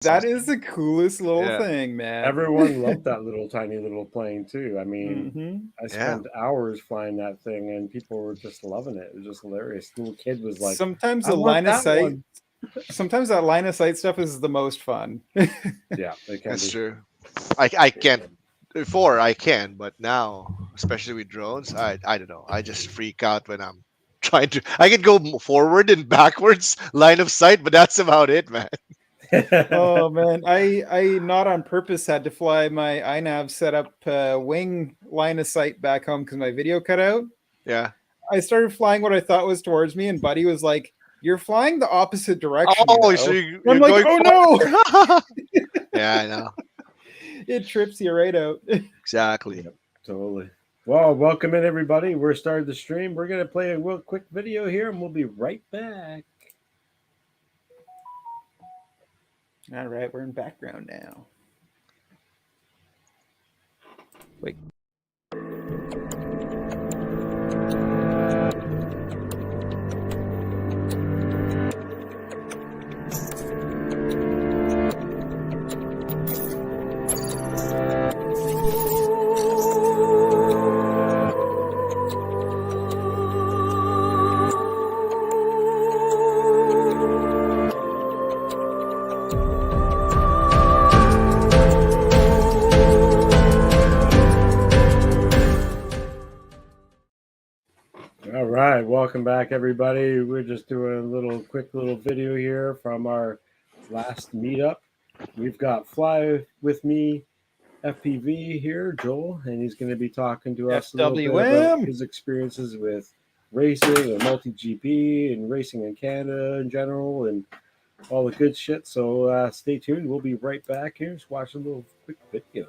That is the coolest little Yeah. thing, man. Everyone loved that little tiny little plane too. I mean, I Yeah. spent hours flying that thing, and people were just loving it. It was just hilarious. The little kid was like, Sometimes "I the want line of that sight, one." sometimes that line of sight stuff is the most fun. Yeah, they can That's be. true. I can't before I can, but now, especially with drones, I don't know. I just freak out when I'm trying to. I can go forward and backwards line of sight, but that's about it, man. Oh man, I not on purpose had to fly my iNav setup wing line of sight back home because my video cut out. Yeah. I started flying what I thought was towards me, and Buddy was like, "You're flying the opposite direction, Oh, so though." And I'm you're like, going "Oh no!" forward. Yeah, I know. It trips you right out. Exactly. Yep, totally. Well, welcome in everybody. We're starting the stream. We're gonna play a real quick video here, and we'll be right back. All right, we're in background now. Wait. All right, welcome back, everybody. We're just doing a little quick little video here from our last meetup. We've got Fly with me, FPV here, Joel, and he's going to be talking to us a little bit about FWM. his experiences with racing and multi GP and racing in Canada in general and all the good shit. So stay tuned. We'll be right back here. Just watch a little quick video.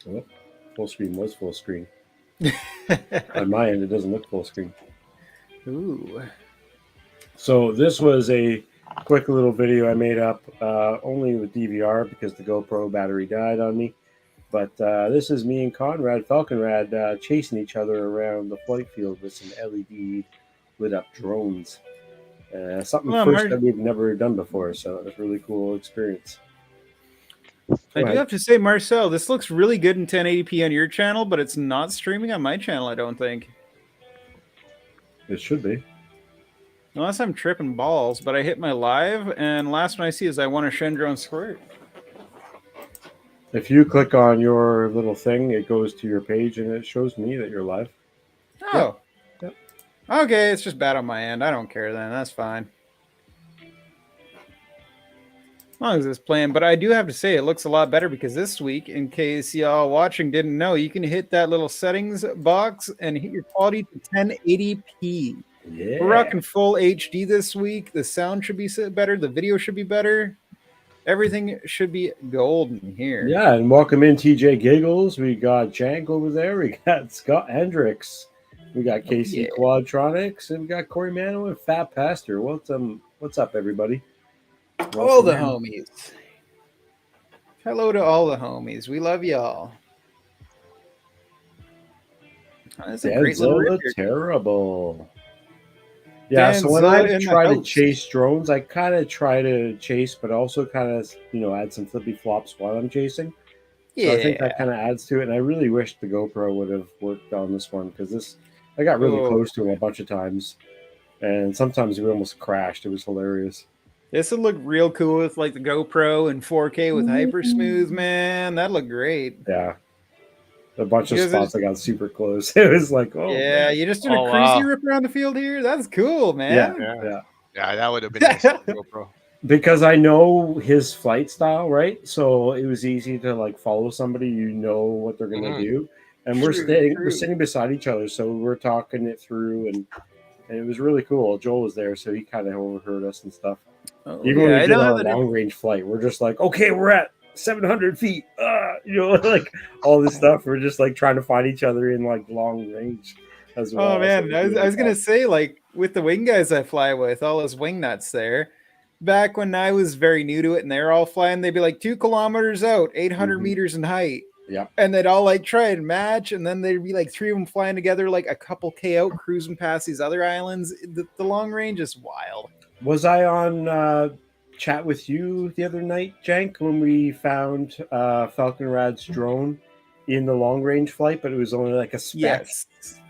Oh, full screen was full screen. On my end, it doesn't look full screen. Ooh. So this was a quick little video I made up only with DVR because the GoPro battery died on me. But this is me and Conrad, Falconrad, chasing each other around the flight field with some LED lit up drones. Something first that we've never done before, so it was a really cool experience. I do have to say, Marcel, this looks really good in 1080p on your channel, but it's not streaming on my channel, I don't think. It should be. Unless I'm tripping balls, but I hit my live, and last one I see is I won a Shendrone Squirt. If you click on your little thing, it goes to your page, and it shows me that you're live. Oh. Yep. Okay, it's just bad on my end. I don't care then. That's fine. As long as it's playing. But I do have to say, it looks a lot better because this week, in case y'all watching didn't know, you can hit that little settings box and hit your quality to 1080p. Yeah. We're rocking full HD this week. The sound should be better. The video should be better. Everything should be golden here. Yeah, and welcome in TJ Giggles. We got Jank over there. We got Scott Hendricks. We got Casey Quadtronics, and we got Corey Mano and Fat Pastor. What's up, everybody? Welcome all the homies. Hello to all the homies. We love y'all. That's a great little terrible. Yeah, so when I try to chase drones, I kind of try to chase, but also kind of, add some flippy flops while I'm chasing. Yeah. So I think that kind of adds to it. And I really wish the GoPro would have worked on this one because I got really close to him a bunch of times. And sometimes we almost crashed. It was hilarious. This would look real cool with like the GoPro and 4K with hyper smooth, man. That'd look great. Yeah. A bunch of spots I got super close. It was like, oh yeah, man. You just did a crazy rip around the field here. That's cool, man. Yeah, that would have been nice on the GoPro. Because I know his flight style, right? So it was easy to like follow somebody. You know what they're gonna do, and we're sitting beside each other, so we're talking it through, and it was really cool. Joel was there, so he kind of overheard us and stuff. Even when we did our long range flight, we're just like, okay, we're at 700 feet, like all this stuff. We're just like trying to find each other in like long range as well. Oh man, I was gonna say, like with the wing guys I fly with, all those wing nuts there. Back when I was very new to it and they're all flying, they'd be like 2 kilometers out, 800 meters in height. Yeah. And they'd all like try and match, and then there'd be like 3 of them flying together, like a couple K out, cruising past these other islands. The long range is wild. Was I on chat with you the other night, Jank, when we found Falcon Rad's drone in the long range flight, but it was only like a speck. Yes.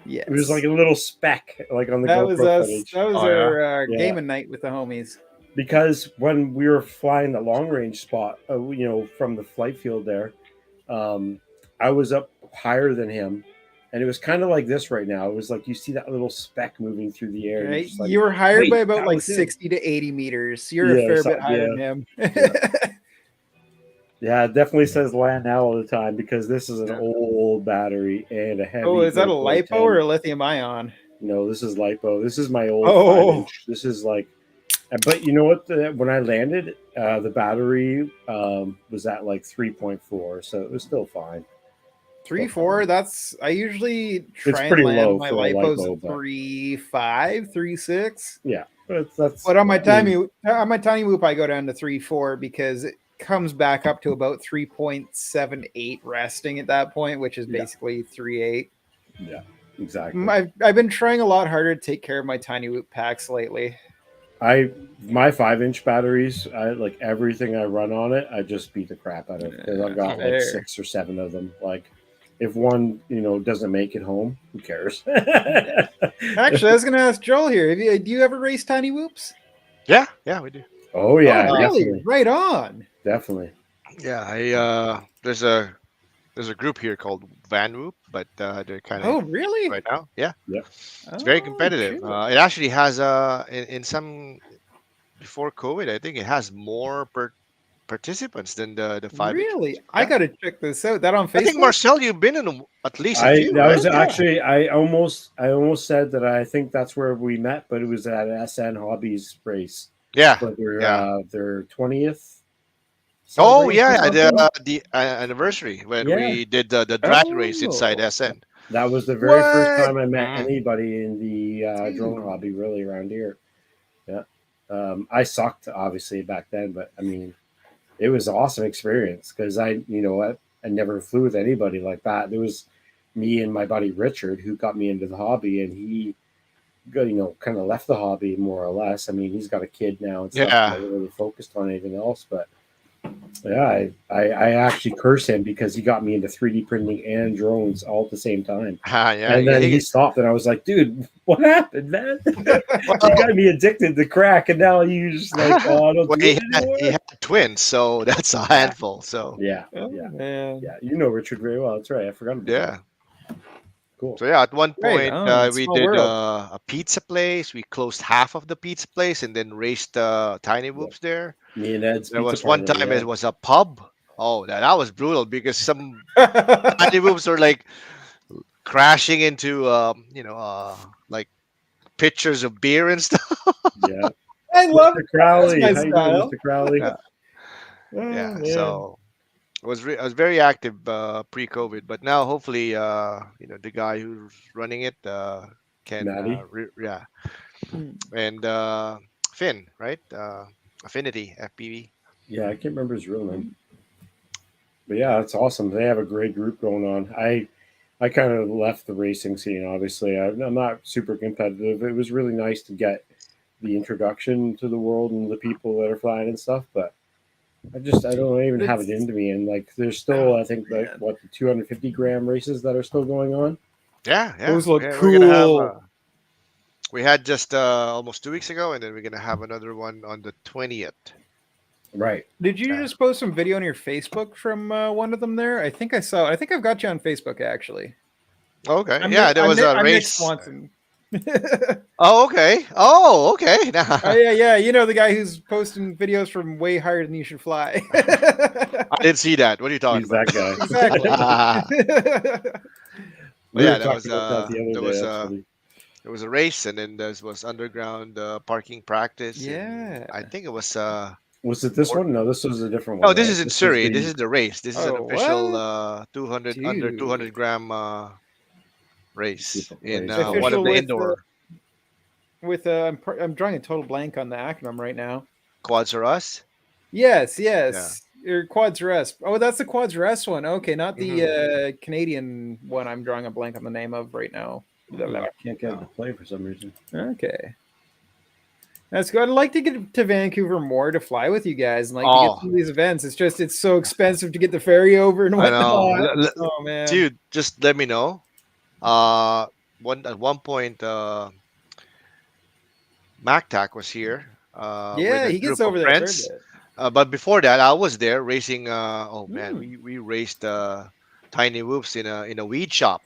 It was like Yes. a little speck, like on the That was GoPro us. footage. That was Oh yeah. our Yeah, gaming night with the homies. because when we were flying the long range spot, from the flight field there, um, I was up higher than him, and it was kind of like this right now. It was like you see that little speck moving through the air, and you're Right? just like, You were higher by "Wait, about that like was him." 60 to 80 meters. You're a Yeah, fair bit higher yeah, than him. yeah. Yeah, it definitely says land now all the time because this is an Yeah. old battery and a Oh, heavy is that a 0.10. lipo or a lithium ion? No, this is lipo. This is my old five Oh, inch. This is like, but you know what? When I landed, the battery was at like 3.4, so it was still fine. three, Still four. fine. That's I usually It's try and pretty land low my for a lipos at lipo, but 3.5, 3.6. yeah, but that's. But on my I mean, tiny whoop, I go down to 3.4 because it comes back up to about 3.78 resting at that point, which is yeah, basically 3.8. yeah, exactly. I've been trying a lot harder to take care of my tiny whoop packs lately. My 5 inch batteries, I like everything I run on it. I just beat the crap out of because I've got like Fair. 6 or 7 of them. Like, if one doesn't make it home, who cares? Actually, I was going to ask Joel here. Do you ever race tiny whoops? Yeah, yeah, we do. Oh Oh, yeah, really? definitely, Right on. definitely. Yeah, I there's a group here called Van Whoop, but they're kind of Oh, really? right now. Yeah, Yep. it's very Oh, competitive. shoot. It actually has in some before COVID, I think it has more participants than the 5 inch ones. Really? I Yeah, got to check this out. That on I think Facebook? Marcel, you've been in at least a I few, that right? was Yeah. actually I almost said that I think that's where we met, but it was at SN Hobbies race Yeah, for yeah. their 20th Oh celebration or yeah, something. the anniversary when Yeah, we did the drag race inside Oh, SN. that was the very first what? time I met Mm. anybody in the drone Dude. hobby really around here. Yeah, I sucked obviously back then, but I mean, it was an awesome experience because I never flew with anybody like that. There was me and my buddy Richard who got me into the hobby, and he kind of left the hobby more or less. I mean, he's got a kid now and stuff, Yeah. never really focused on anything else, but yeah, I actually curse him because he got me into 3D printing and drones all at the same time. Yeah, And then he stopped, and I was like, "Dude, what happened, man? You well, got me addicted to crack, and now you just like, oh, I don't well, do it he anymore." had twins, so that's a Yeah, handful. So yeah, Oh, yeah, man. yeah. You know Richard very well. That's right. I forgot about that. yeah. Cool. So yeah, at one Right point on. we Small did world. a pizza place. We closed half of the pizza place and then raced tiny Yep. whoops there. Me and Ed's There pizza was one parlor. time Yeah, it was a pub. Oh, that was brutal because some tiny whoops were like crashing into like pitchers of beer and stuff. yeah. I love Mr. that's Crowley, my how you doing, style. Mr. Crowley? Yeah, Oh, yeah. man. So I was very active pre-COVID, but now hopefully the guy who's running it can Maddie. yeah, Hmm. and Finn, right? Affinity FPV. Yeah, I can't remember his real name, but yeah, it's awesome. They have a great group going on. I kind of left the racing scene. Obviously, I'm not super competitive. It was really nice to get the introduction to the world and the people that are flying and stuff, but I don't even have it It's into me. And like, there's still, oh, I think, like man. what, the 250 gram races that are still going on. Yeah, yeah, Those look yeah. We're gonna have cool. we had just almost 2 weeks ago, and then we're gonna have another one on the 20th. Right. Did you Yeah. just post some video on your Facebook from one of them there? I think I saw. I think I've got you on Facebook actually. Okay. Yeah, there was a I'm Nick race. Swanson. Oh Oh, okay. Oh, okay. yeah, yeah. You know the guy who's posting videos from way higher than you should fly. I didn't see that. What are you talking He's about? that guy. Exactly. We Yeah, were talking about that the other there day. was That's a funny. there was a race, and then there was underground parking practice, and Yeah. I think it was Was it this or, one? No, this was a different no, one, this right? is in This was Surrey. This the is the race. This is an Oh official what, 200 under dude? 200 gram race people in place. one of Official the with indoor I'm drawing a total blank on the acronym right now. quads are us. Yes, Yeah. yes. Or Quads Rest. Oh, that's the Quads Rest one. Okay, not Hmm. the Canadian one. I'm drawing a blank on the name of right now. I can't get it to play for some reason. Okay. That's good. I'd like to get to Vancouver more to fly with you guys and like to get Oh, some of these events. It's just it's so expensive to get the ferry over and I know. whatnot. Oh man. Dude, just let me know. Uh, at one point, MacTac was here with Yeah, a he gets group of over there a fair friends. bit. But before that, I was there racing. Oh man, Hmm. we raced tiny whoops in a weed shop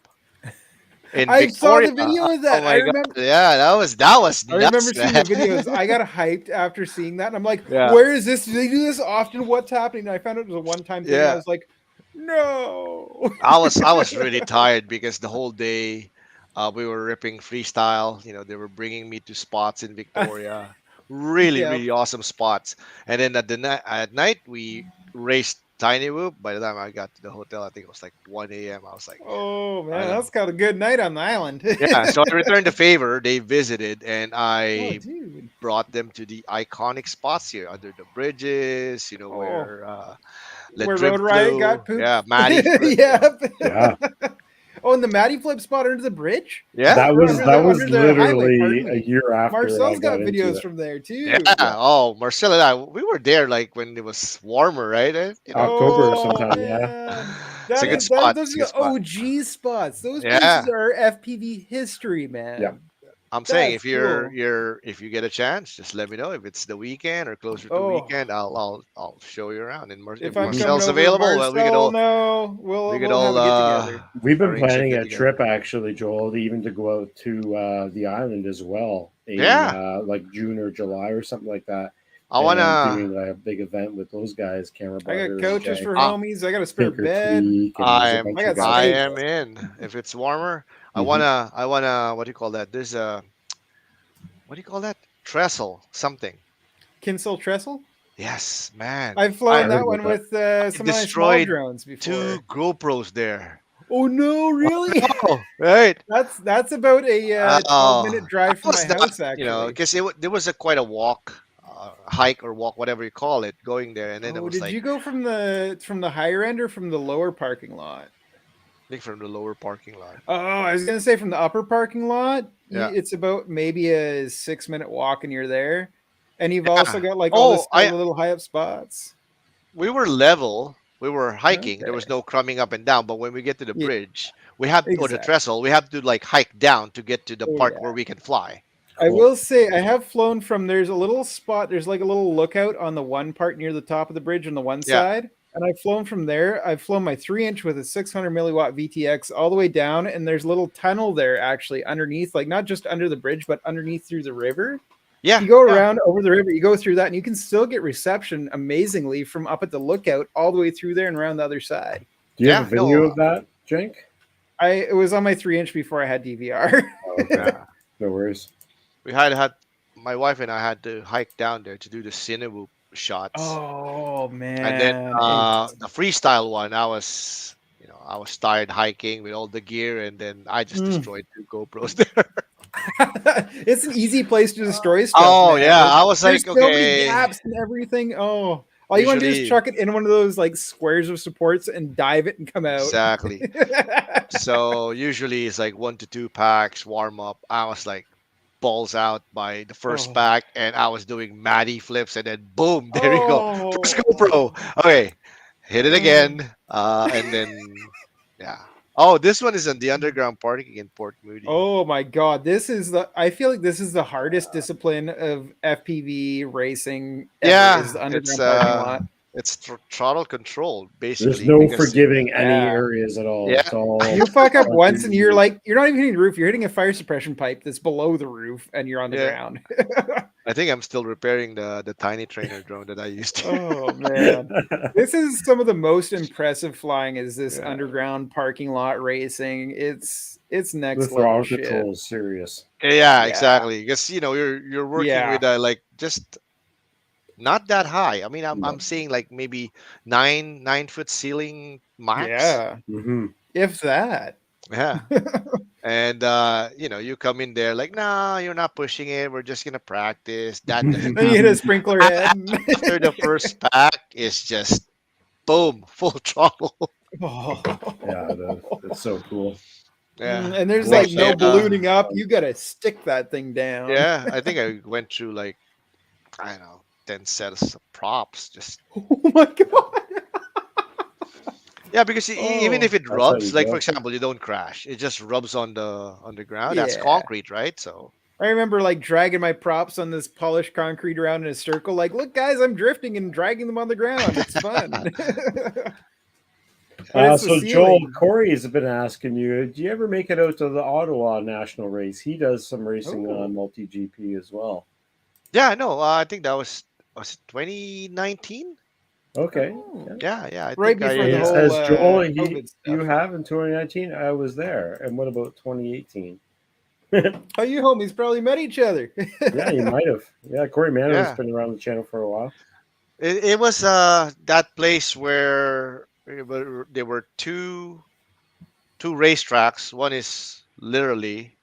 in I saw Victoria. the video of that. Oh my god, yeah, that was I remember nuts, seeing the man. videos. I got hyped after seeing that. And I'm like, Yeah, where is this? Do they do this often? What's happening? And I found out it was a one-time thing and I yeah. was like, no. I was really tired because the whole day we were ripping freestyle. They were bringing me to spots in Victoria, really Yep. really awesome spots. And then at night we raced tiny whoop. By the time I got to the hotel, I think it was like 1 a.m. I was like, Oh I man, know. that's got a good night on the island. Yeah, so I returned the favor. They visited, and Oh, I dude. brought them to the iconic spots here under the bridges. Oh, Where the where drip Road Riot flew. got pooped. Yeah, Maddie flew. Yeah, Yep. Yeah, Oh, and the Matty flip spot under the bridge, yeah. that or was under that the was highway. literally Pardon a me. year after I Marcel's got got into videos it. from there Yeah. too. Yeah, Oh, Marcel and I, we were there like when it was warmer, right? October Oh sometime. Yeah, man, It's a that good is that. spot. Those It's are a good the spot. OG spots. Those places Yeah. are FPV history, yeah. man. I'm saying That's if you're cool. you're if you get a chance, just let me know. If it's the weekend or closer to Oh, weekend, I'll show you around. And if if I'm Hmm. coming Marcel's over, available, well, we could Marcel will all know. we could We'll have all a get together. We've been arrange a planning get a together. trip actually, Joel, even to go out to the island as well in Yeah. like June or July or something like that, I and wanna doing a big event with those guys, Camera I got Butter and couches Jay for I homies. I got a spare Tinker bed. Tweak, and there's a I'm bunch I of got guys I like steaks. am that. in. If it's warmer, I Hmm. wanna I wanna what do you call that? There's a what do you call that? Trestle something. Kinsel Trestle. Yes, man. I've I flown I heard that about one that. with I some of my small destroyed drones two before. GoPros there. Oh no, really? Oh, right. That's about a 12-minute I drive from my was that, house, actually. because there was a quite a walk, hike or walk, whatever you call it, going there, and then it Oh, was did like, you go from the higher end or from the lower parking lot? I think from the lower parking lot. Oh, I was gonna say from the upper parking lot. Yeah, It's about maybe a 6-minute walk, and you're there. And you've also yeah. got like all Oh, this little high up spots. we were level. We were hiking. There Okay, was no crumbing up and down. But when we get to the yeah, bridge, we have or the exactly. trestle, we have to like hike down to get to the Oh part yeah. where we can fly. I Cool. will say I have flown from there's a little spot, there's like a little lookout on the one part near the top of the bridge on the one Yeah, side. And I've flown from there. I've flown my 3-inch with a 600 milliwatt VTX all the way down, and there's a little tunnel there actually underneath, like not just under the bridge, but underneath through the river. yeah, You go yeah. around over the river, you go through that, and you can still get reception amazingly from up at the lookout all the way through there and around the other side. Do you have a Yeah, video no, of that, Jenk? It was on my 3-inch before I had DVR. Oh, okay, yeah. no worries. We had my wife and I had to hike down there to do the Cinewoop shots. Oh And then man. the freestyle one, I was tired hiking with all the gear, and then I just Mm. destroyed two GoPros there. It's an easy place to destroy stuff, Oh man. yeah, I was There's like, so many okay. gaps and everything. Oh, all you want to do is Usually, chuck it in one of those like squares of supports and dive it and come out. exactly. So usually it's like 1 to 2 packs warm up. I was like balls out by the first Oh, pack, and I was doing Maddie flips, and then boom, there you go, first oh, GoPro. Okay, hit it oh, again, and then yeah. Oh, this one is on the underground parking in Port Moody. oh my God! I feel like this is the hardest discipline of FPV racing ever. Is Yeah, the it's underground parking lot. throttle control There's basically no because forgiving any Yeah. areas at all. yeah, It's all You fuck up once and you're fucking- like, you're not even hitting the roof, you're hitting a fire suppression pipe that's below the roof and you're on the yeah. ground. I think I'm still repairing the tiny trainer drone that I used. Oh man. This is some of the most impressive flying is this Yeah. underground parking lot racing. It's the next level throttle shit. control is serious. Yeah, Yeah. exactly. Because you're working Yeah. with like just not that high. I mean, I'm No. I'm seeing like maybe 9 foot ceiling max. Yeah. Hmm. If that. Yeah. And you come in there like, nah, you're not pushing it. We're just gonna practice. That doesn't Then you hit happen. a sprinkler head. After the first pack, it's just boom, full throttle. Yeah, that's so cool. Yeah. And there's I like think no I ballooning up. You gotta stick that thing down. yeah, I think I went through like I don't know, 10 sets of props. Just Oh my god. yeah, because even Oh if it That's how you rubs, like for go. example, you don't crash. It just rubs on the ground. That's yeah. concrete, right? So I remember like dragging my props on this polished concrete around in a circle. Like, look, guys, I'm drifting and dragging them on the ground. It's fun. But it's the So Joel, ceiling. Corey has been asking you, do you ever make it out to the Ottawa National Race? He does some racing Oh, on multi GP as well. yeah, no, I think that was it 2019. Okay. oh. Yeah. Yeah, I Right think before the He I whole says, Joel, COVID you stuff. have in 2019. I was there. And what about 2018? How you homies probably met each other. Yeah, you might have. Yeah, Corey Mano's yeah. been around the channel for a while. It was that place where there were two racetracks. One is literally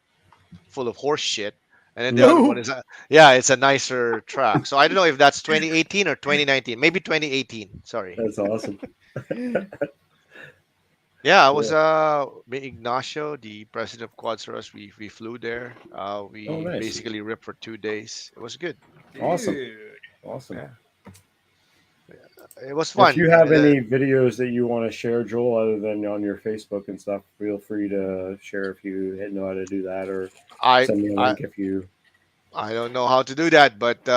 full of horse shit, and then the Yeah. other one No. is it's a nicer track. So I don't know if that's 2018 or 2019. Maybe 2018. Sorry. That's awesome. Yeah, I was Cool. me Ignacio, the president of Quadros. We flew there. Oh, We nice. basically ripped for 2 days. It was good. Awesome. Dude. Awesome. Yeah, it was If fun. you And have any videos that you want to share, Joel, other than on your Facebook and stuff, feel free to share if you know how to do that, or I send me a I link if you. I don't know how to do that, but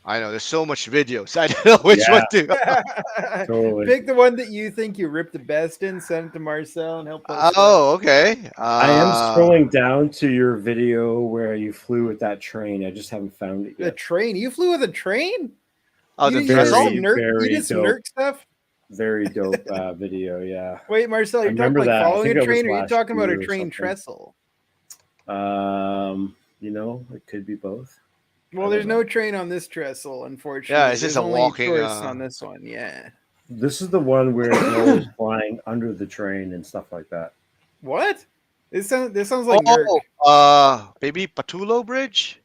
I know there's so much videos. I don't know which Yeah, one to. totally. Pick the one that you think you ripped the best in, send it to Marcel and he'll post it up. Oh, okay. I am scrolling down to your video where you flew with that train. I just haven't found it The yet. train. You flew with a train? Oh, You, the you did some trestle. nerd. You Very did some dope. nerd stuff. Very dope video. Yeah. Wait, Marcel, I you're talking remember like that. I following think a that was train, or are you last talking about a year or train something. trestle? It could be both. Well, there's no train on this trestle, unfortunately. Yeah, it's just There's a only walking. tourists on this one. Yeah. This is the one where Noel is flying under the train and stuff like that. What? This sounds like Nurk. Maybe Patulo Bridge.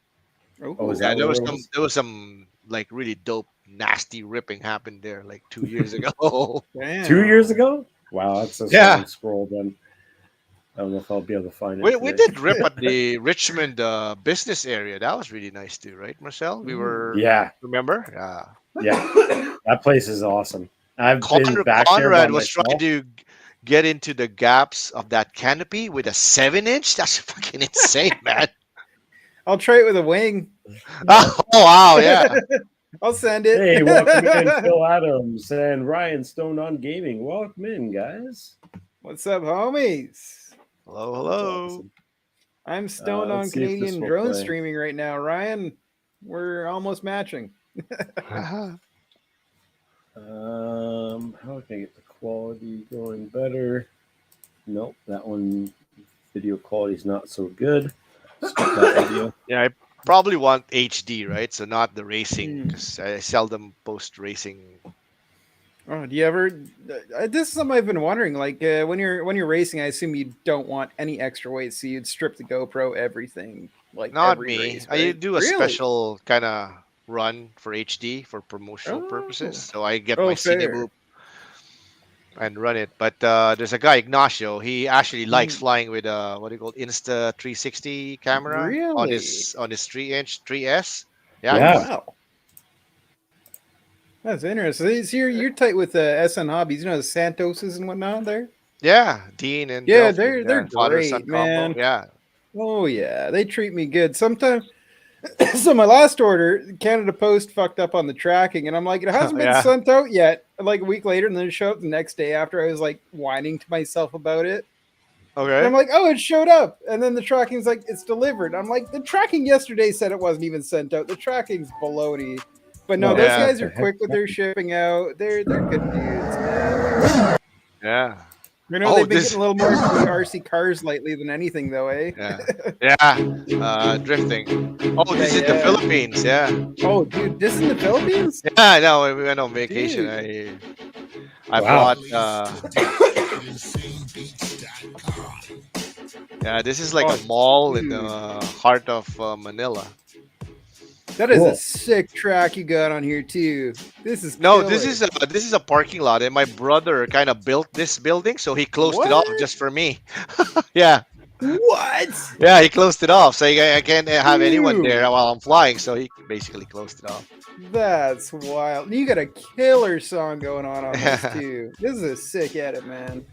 Oh, is Ooh. Yeah, that what it was? there was some like really dope, nasty ripping happened there like 2 years ago. Damn. 2 years ago? Wow, that's a Yeah. long scroll then. I don't know if I'll be able to find it. We today. did rip at the Richmond business area. That was really nice too, right, Marcel? We were Yeah, remember? Yeah. yeah. That place is awesome. I've been back there by Conrad was trying myself. to get into the gaps of that canopy with a 7-inch. That's fucking insane, man. I'll try it with a wing. Oh wow, yeah. I'll send it. Hey, welcome in, Phil Adams and Ryan Stone on Gaming. Welcome in, guys. What's up, homies? Hello, That's hello. awesome. I'm stoned on let's see if this Canadian will drone play. streaming right now. Ryan, we're almost matching. How can I get the quality going better? Nope, that one video quality is not so good. Skip that video. Yeah, I probably want HD, right? So not the racing, Hmm. because I seldom post racing. Oh, do you ever? This is something I've been wondering. Like when you're racing, I assume you don't want any extra weight, so you'd strip the GoPro, everything, like Not every me. race. I Right? do a Really? special kind of run for HD for promotional purposes. So I get my fair. Cineboop and run it. But there's a guy, Ignacio. He actually likes flying with what do you call it, Insta 360 camera on Really? his 3-inch 3S. Oh, Yeah. wow. That's interesting. So you're tight with SN Hobbies. You know the Santoses and whatnot there. Yeah, Dean and Yeah, Delphin, they're father-son great, man. combo. Yeah. Oh yeah, they treat me good. Sometimes. So my last order, Canada Post fucked up on the tracking, and I'm like, it hasn't been Yeah. sent out yet. Like a week later, and then it showed up the next day after. I was like whining to myself about it. And I'm Okay. like, oh, it showed up, and then the tracking's like, it's delivered. I'm like, the tracking yesterday said it wasn't even sent out. The tracking's baloney. But no, Well, those Yeah. guys are quick with their shipping out. They're good dudes, man. Yeah. You know, Oh, they've been this- getting a little more into RC cars lately than anything, though, eh? Yeah. Yeah. Drifting. Oh, this is the Yeah. Philippines. Yeah. Oh, dude, this is in the Philippines? Yeah. No, we went on vacation. Dude. I Wow. bought. Yeah, this is like a mall in the heart of Manila. That is Cool. a sick track you got on here too. This is No, killer. this is a parking lot, and my brother kind of built this building, so he closed it off What? just for me. Yeah. What? Yeah, he closed it off, so I can't have anyone Dude. there while I'm flying. So he basically closed it off. That's wild. You got a killer song going on this too. This is a sick edit, man.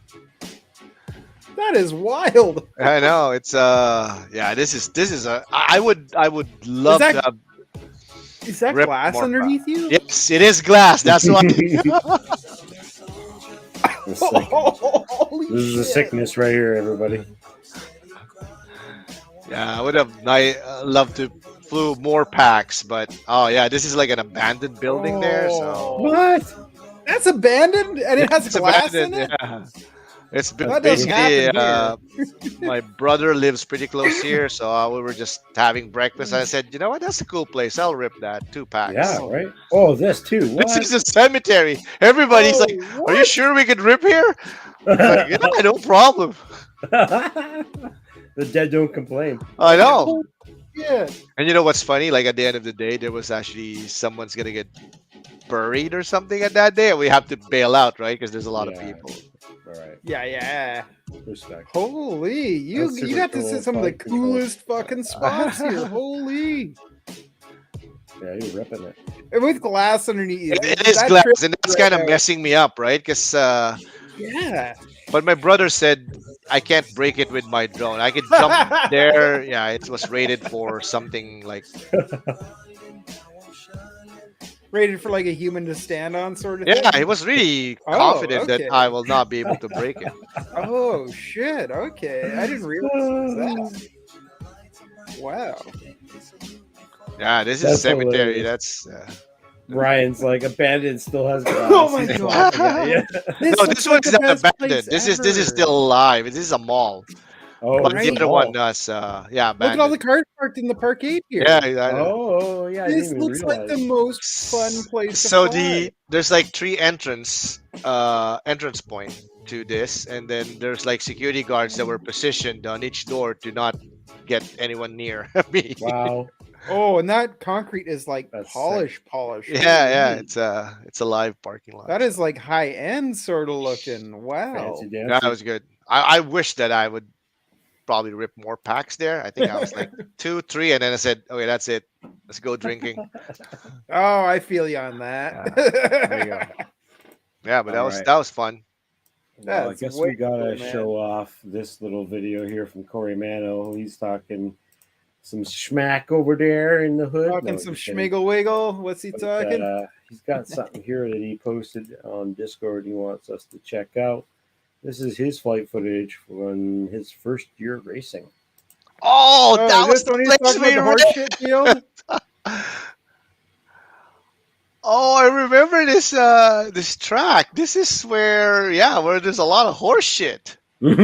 That is wild. I know it's yeah. This is a. I would Is love to that have rip glass more. underneath you? Yes, it is glass. That's why. It's like- Holy this is a shit. sickness right here, everybody. Yeah, I would have loved to flew more packs, but oh yeah, this is like an abandoned building there. So Oh. What? That's abandoned and it has it's glass in abandoned. it? Yeah. It's That doesn't basically happen my brother lives pretty close here, so we were just having breakfast. I said, you know what, that's a cool place. I'll rip that 2 packs. Yeah, right. Oh, this too. What? This is a cemetery. Everybody's like, Oh, "Are you sure we could rip here?" Like, yeah, no problem. The dead don't complain. I know. Yeah. And you know what's funny? Like at the end of the day, there was actually someone's gonna get buried or something at that day, and we have to bail out, right? Because there's a lot of Yeah. people. All right. Yeah. Respect. Holy, you That's super got to cool. see some of the Flight control. coolest fucking spots here. Holy. Yeah, you're ripping it. And with glass underneath you. It is that glass, trips and that's right kind of out. messing me up, right? Because Yeah. but my brother said I can't break it with my drone. I could jump there. Yeah, it was rated for something like Rated for like a human to stand on sort of yeah. thing. He was really Oh, confident okay. that I will not be able to break it. Oh shit. Okay. I didn't realize it was that. Wow. Yeah, this is That's cemetery. hilarious. That's Ryan's like abandoned, still has glass. Oh my He's God. laughing at you. no. looks This like one's the not best abandoned. place This is ever. still alive. This is a mall. Oh, But it's the right. other a one mall. does yeah, Look at all the abandoned. cars parked in the parkade here. Yeah, I know. Oh, yeah. I This didn't even looks like the realize. most fun place to So fly. there's like 3 entrance point to this, and then there's like security guards that were positioned on each door to not get anyone near me. Wow. Oh, and that concrete is like That's polish. Yeah, Holy. it's a live parking lot. That is like high end sort of looking. Wow. Fancy Yeah, dancy. that was good. I wish that I would probably rip more packs there. I think I was like 2, 3, and then I said, okay, that's it. Let's go drinking. Oh, I feel you on that. There you go. Yeah, but Alright. that was fun. Well, I That's guess way we gotta cool, man. show off this little video here from Corey Mano. He's talking some schmack over there in the hood. Talking No, some just kidding. schmiggle wiggle. What's he But, talking? he's got something here that he posted on Discord he wants us to check out. This is his flight footage from his first year racing. Oh, Oh, that is was this when the he's place talking we about the horse shit deal? Oh, I remember this track. This is where there's a lot of horse shit. This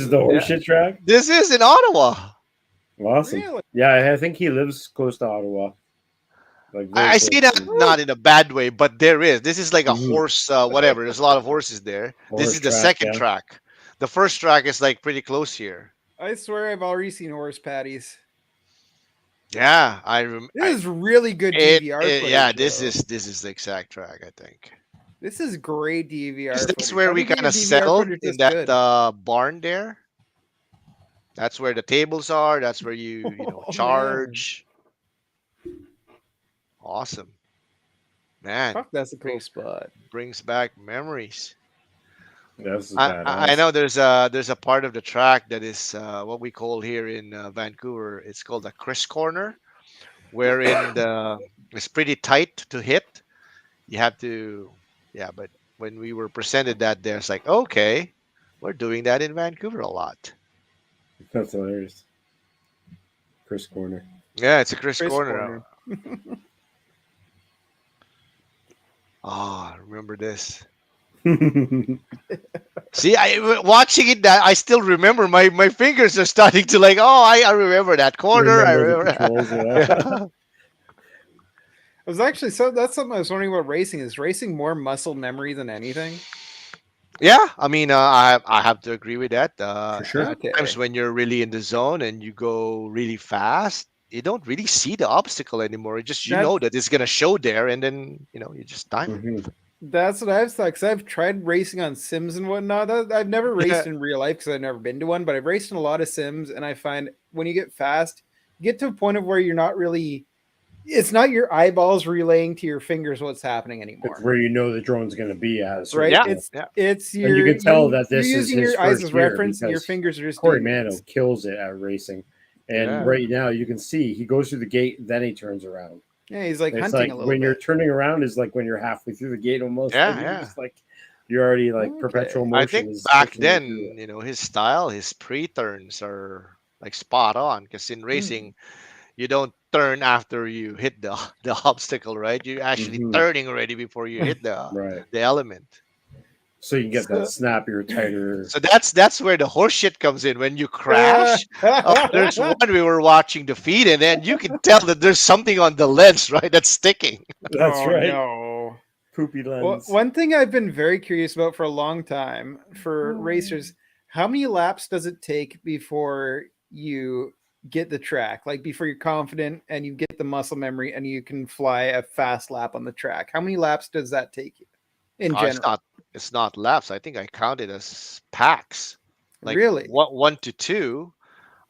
is the horseshit track. This is in Ottawa. Awesome. Really? Yeah, I think he lives close to Ottawa. Like very I see close that to- not in a bad way, but there is. This is like a Mhm. horse, whatever. There's a lot of horses there. This Horse is the track, second yeah. track. The first track is like pretty close here. I swear I've already seen horse patties. Yeah, I remember. This is really good DVR footage. Yeah, this though. is the exact track, I think. This is great DVR. That's footage. where How we do you get kind your of DVR settled footage in this that good? barn there. That's where the tables are. That's where you Oh, man. charge. Awesome, man. Fuck, that's a cool spot. Brings back memories. This is I badass. know there's a part of the track that is what we call here in Vancouver. It's called the Chris Corner, wherein it's pretty tight to hit. You have to, yeah. But when we were presented that, there, it's like, okay, we're doing that in Vancouver a lot. That's hilarious. Chris Corner. Yeah, it's a Chris Chris Corner. Oh, I remember this. See, watching it, that I still remember. My fingers are starting to like. Oh, I remember that corner. I Remember the remember. controls, yeah. I was actually that's something I was wondering about racing. Is racing more muscle memory than anything? Yeah, I mean, I have to agree with that. For sure. Okay. Sometimes when you're really in the zone and you go really fast, you don't really see the obstacle anymore. You That- know that it's gonna show there, and then you just time it. Mhm. That's what I've thought. Because I've tried racing on sims and whatnot. I've never Yeah, raced in real life because I've never been to one. But I've raced in a lot of sims, and I find when you get fast, you get to a point of where you're not really. It's not your eyeballs relaying to your fingers what's happening It's anymore, where you know the drone's going to be at a certain right? yeah, point. yeah. It's And you your can tell you that you're this is using his your eyes as first year reference, and your because fingers are just Corey doing Mano things. kills it at racing. And Yeah. right now you can see he goes through the gate, then he turns around. Yeah, he's like And it's hunting like a little when you're bit. turning around is like when you're halfway through the gate almost, and Yeah, you're yeah. just like you're already like perpetual Okay. I motion think is back pushing you through then, it. his style, his pre-turns are like spot on. Because in Hmm. racing, you don't turn after you hit the the obstacle, right? You're actually Hmm. turning already before you hit Right. the element. So you can get that So, snappier, tighter. So that's where the horse shit comes in. When you uh, crash, there's one we were watching the feed, and then you can tell that there's something on the lens, right? That's sticking. That's oh right. no. Poopy Well, lens. one thing I've been very curious about for a long time for racers, how many laps does it take before you get the track? Like before you're confident and you get the muscle memory and you can fly a fast lap on the track. How many laps does that take you in It's general? not laps. I think I counted as packs, like Really? one to two.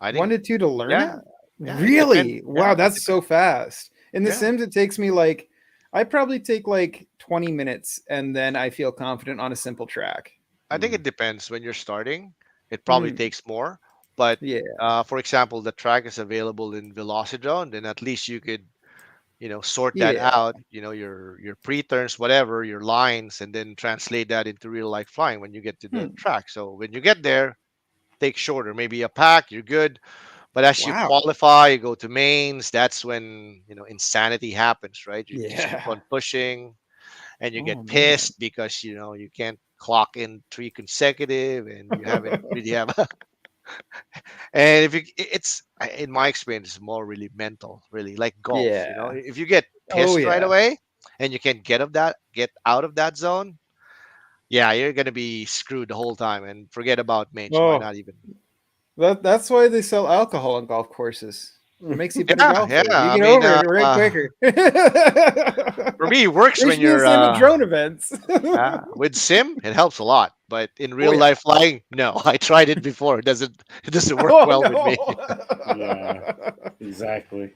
I One think to two to learn it? yeah, yeah. It depends. Really? Wow, Yeah, it that's depends. so fast. In The Yeah, Sims, it takes me like, I probably take like 20 minutes and then I feel confident on a simple track. I think Mm. it depends. When you're starting, it probably Hmm. takes more. But Yeah. for example, the track is available in Velocidrone, then at least you could sort that Yeah. out. Your pre-turns, whatever, your lines, and then translate that into real life flying when you get to the Hmm. track. So when you get there, take shorter, maybe a pack, you're good. But as you Wow. qualify, you go to mains, that's when insanity happens, right? You just keep Yeah. on pushing, and you get Oh man. pissed because you can't clock in three consecutive, and you haven't really have. And if in my experience, it's more really mental, really like golf. Yeah. If you get Oh pissed right yeah. away and you can get out of that zone, yeah, you're gonna be screwed the whole time, and forget about mains. You might Oh, not even. that's why they sell alcohol on golf courses. It makes you a better Yeah, golfer. You yeah. I get mean, over it right quicker. for me, it works They when should do the you're same with drone events. with sim. It helps a lot, but in Oh real yeah. life flying, no. I tried it before. It doesn't work Oh well with me. no. Yeah, exactly.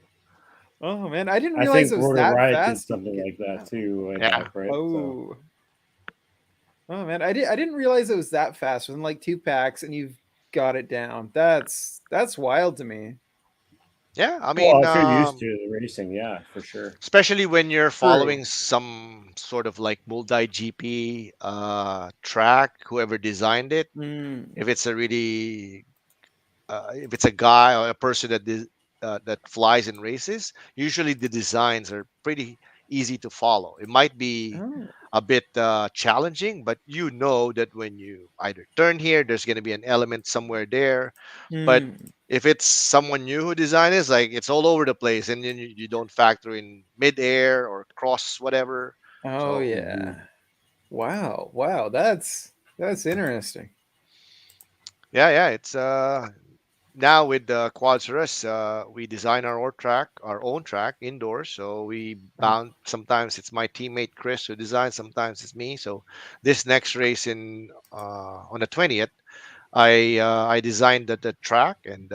Oh man, I didn't I realize think it was Rotor that Riot did fast. You could something get. like that too way Yeah. back, right? So Oh. Oh man, I didn't realize it was that fast. Within like two packs, and you've got it down. That's wild to me. Yeah, I well, mean, if you're used to the racing, yeah, for sure. especially when you're True. following some sort of like multi GP track, whoever designed it, Mm. if it's a really if it's a guy or a person that flies and races, usually the designs are pretty easy to follow. It might be Oh. a bit challenging, but you know that when you either turn here, there's going to be an element somewhere there. But Mm. if it's someone new who designed it, it's like it's all over the place, and then you don't factor in midair or cross whatever. Oh So Hmm. yeah. Wow. Wow. That's interesting. yeah, yeah, it's now with the Quadcerus, we design our own track indoors. So we Oh. bound. Sometimes it's my teammate Chris who designs. Sometimes it's me. So this next race on the 20th, I designed the track, and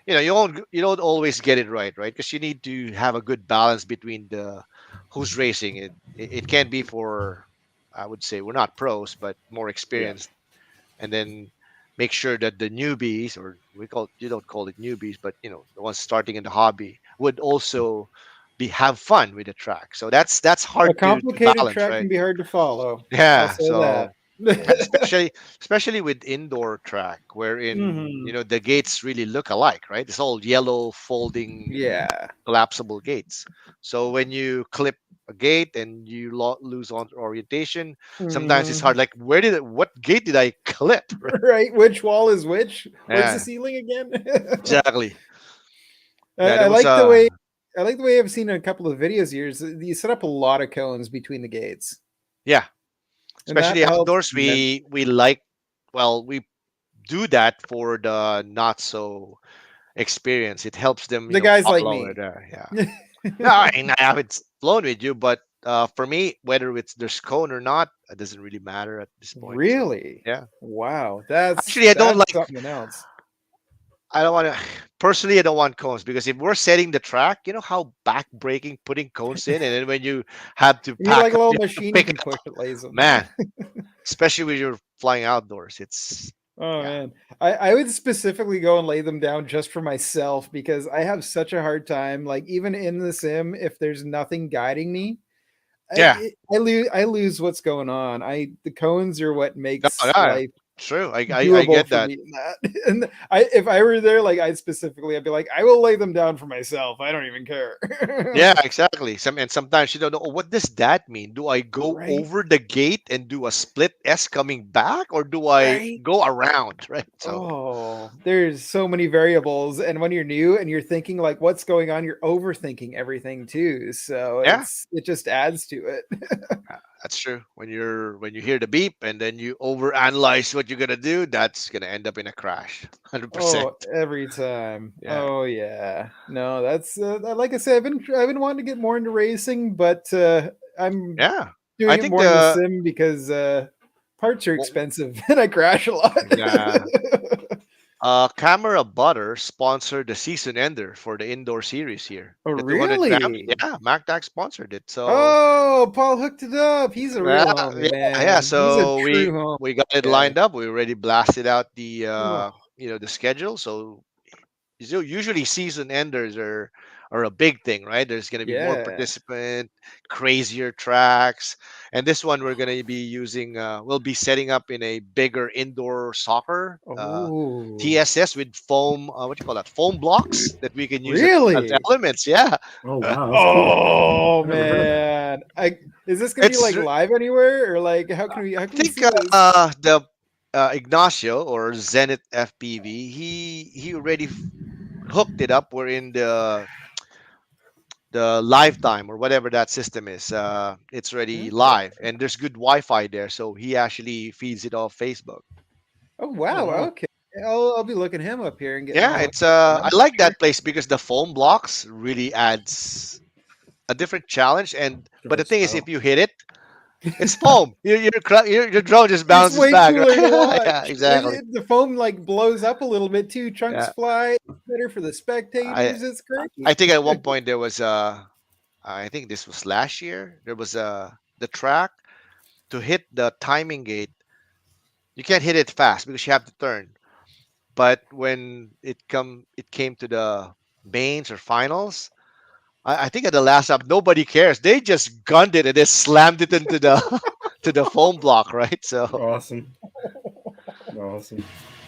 you don't always get it right, because you need to have a good balance between the who's racing it. It can be for, I would say, we're not pros, but more Yeah, experienced, and then make sure that the newbies, or you don't call it newbies, but the ones starting in the hobby, would also be have fun with the track. So that's A hard to complicated balance, track right? can be hard to follow. I'll Yeah. say that. So yeah, especially with indoor track, wherein Hmm. the gates really look alike, right? It's all yellow folding Yeah. collapsible gates. So when you clip a gate and you lose on orientation, sometimes it's hard. Hmm. Like, what gate did I clip? Right. Which wall is which? Where's the Yeah, ceiling again? exactly. I, Yeah, I there was like the a way I like the way I've seen in a couple of videos here. Is you set up a lot of cones between the gates, yeah, and that especially helps outdoors. immensely. We like, well, we do that for the not so experience. It helps them, The guys like follow it. me. Yeah. No, I haven't flown with you, but for me, whether there's cone or not, it doesn't really matter at this point. So Really? yeah. Wow, that's Actually, I don't that's like. something else. I don't want to. Personally, I don't want cones because if we're setting the track, you know how back-breaking putting cones in, and then when you have to You need like pack a up, little you have to machine you pick can it push up. that lays them. Man, especially when you're flying outdoors, it's Oh yeah, man, I would specifically go and lay them down just for myself because I have such a hard time. Like even in the sim, if there's nothing guiding me, yeah. I lose what's going on. The cones are what No, makes yeah, life true. I doable get for that. me in that. And if I were there, like I'd be like, I will lay them down for myself. I don't even care. Yeah, exactly. And sometimes you don't know, "Oh, what does that mean? Do I go Right? over the gate and do a split S coming back, or do I Right? go around?" Right. So Oh, there's so many variables, and when you're new and you're thinking like what's going on, you're overthinking everything too. So yeah, it just adds to it. that's true. When you hear the beep and then you overanalyze what you're gonna do, that's gonna end up in a crash. 100%. Oh, every time. Yeah. Oh yeah. No, that's like I said, I've been wanting to get more into racing, but I'm Yeah. I doing it think more in the the sim because parts are w- expensive and I crash a lot. yeah. Camera Butter sponsored the season ender for the indoor series here. Oh The 200 grams. really? Yeah, MacDac sponsored it. So Oh, Paul hooked it up. He's a yeah, real homie, yeah. man. He's a So true homie we got it guy. lined up. We already blasted out the Oh, the schedule. So usually season enders are a big thing, right? There's going to be more yeah. participant, crazier tracks, and this one we're going to be using. We'll be setting up in a bigger indoor soccer Oh, TSS with foam. What do you call that? Foam blocks that we can use as really? elements. Yeah, Oh wow, that's cool. Oh I never heard of that. man. I Is this gonna be it's. like live anywhere or like how I can we think see this? the Ignacio or Zenith FPV. He already hooked it up. We're in the lifetime or whatever that system is. It's already Okay. live and there's good Wi-Fi there, so he actually feeds it off Facebook. Oh Oh wow, wow. okay. I'll be looking him up here and getting Yeah, all it's the I like that place because the foam blocks really adds a different challenge. And but the Different thing is, if style. you hit it, it's foam. Your drone just It's bounces way back, cooler to right? watch. Yeah, exactly. The foam like blows up a little bit too. Chunks Yeah, fly. Better for the I spectators. It's I great. think at one point there was I think this was last year. There was the track to hit the timing gate. You can't hit it fast because you have to turn. But when it came to the mains or finals, I think at the last up, nobody cares. They just gunned it and they slammed it into the to the foam block, right? So Awesome. Awesome.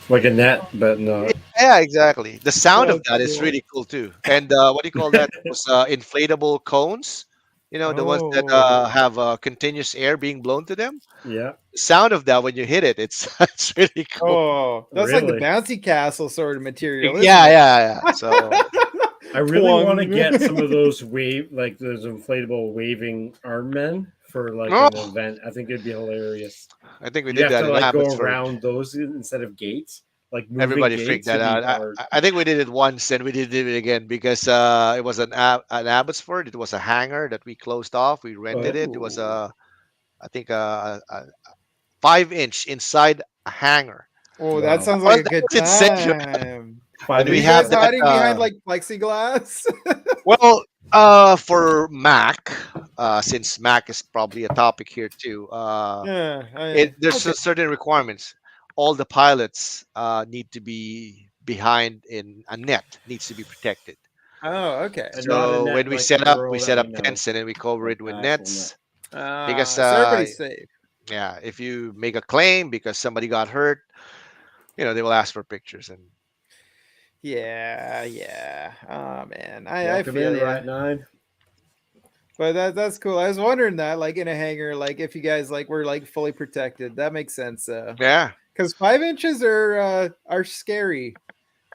Like a net, but not. yeah, exactly. The sound of That's that is cool. really cool too. And what do you call that? Those inflatable cones. You know, the ones that Oh. have continuous air being blown to them. Yeah. The sound of that when you hit it, it's it's really cool. Oh, that's like the Really. bouncy castle sort of material, isn't Yeah, it? yeah, yeah. So I really want to get some Twang. of those like those inflatable waving arm men for like oh, an event. I think it'd be hilarious. I think we You'd did have that to in like go Abbotsford. around those instead of gates. Like moving Everybody freaked gates that would be out. hard. I think we did it once and we did it again because it was an Abbotsford. It was a hangar that we closed off. We rented Oh, it. It was Oh. I think 5 inch inside a hangar. Oh, that wow. sounds like a That good was insane, right? time. And Five Were we you inches. have guys that. hiding behind like plexiglass? Well, for Mac, since Mac is probably a topic here too. Yeah, There's okay. certain requirements. All the pilots need to be behind in a net. Needs to be protected. Oh, okay. And not a So when net we like the set up, we girl that set we up know, tents and then we cover like it the with actual net. nets because So everybody's safe. yeah, if you make a claim because somebody got hurt, they will ask for pictures and Yeah, yeah. Oh man, I Welcome feel in, you. right nine. But that's cool. I was wondering that, like in a hangar, like if you guys like were like fully protected, that makes sense. yeah, Because 5 inches are scary.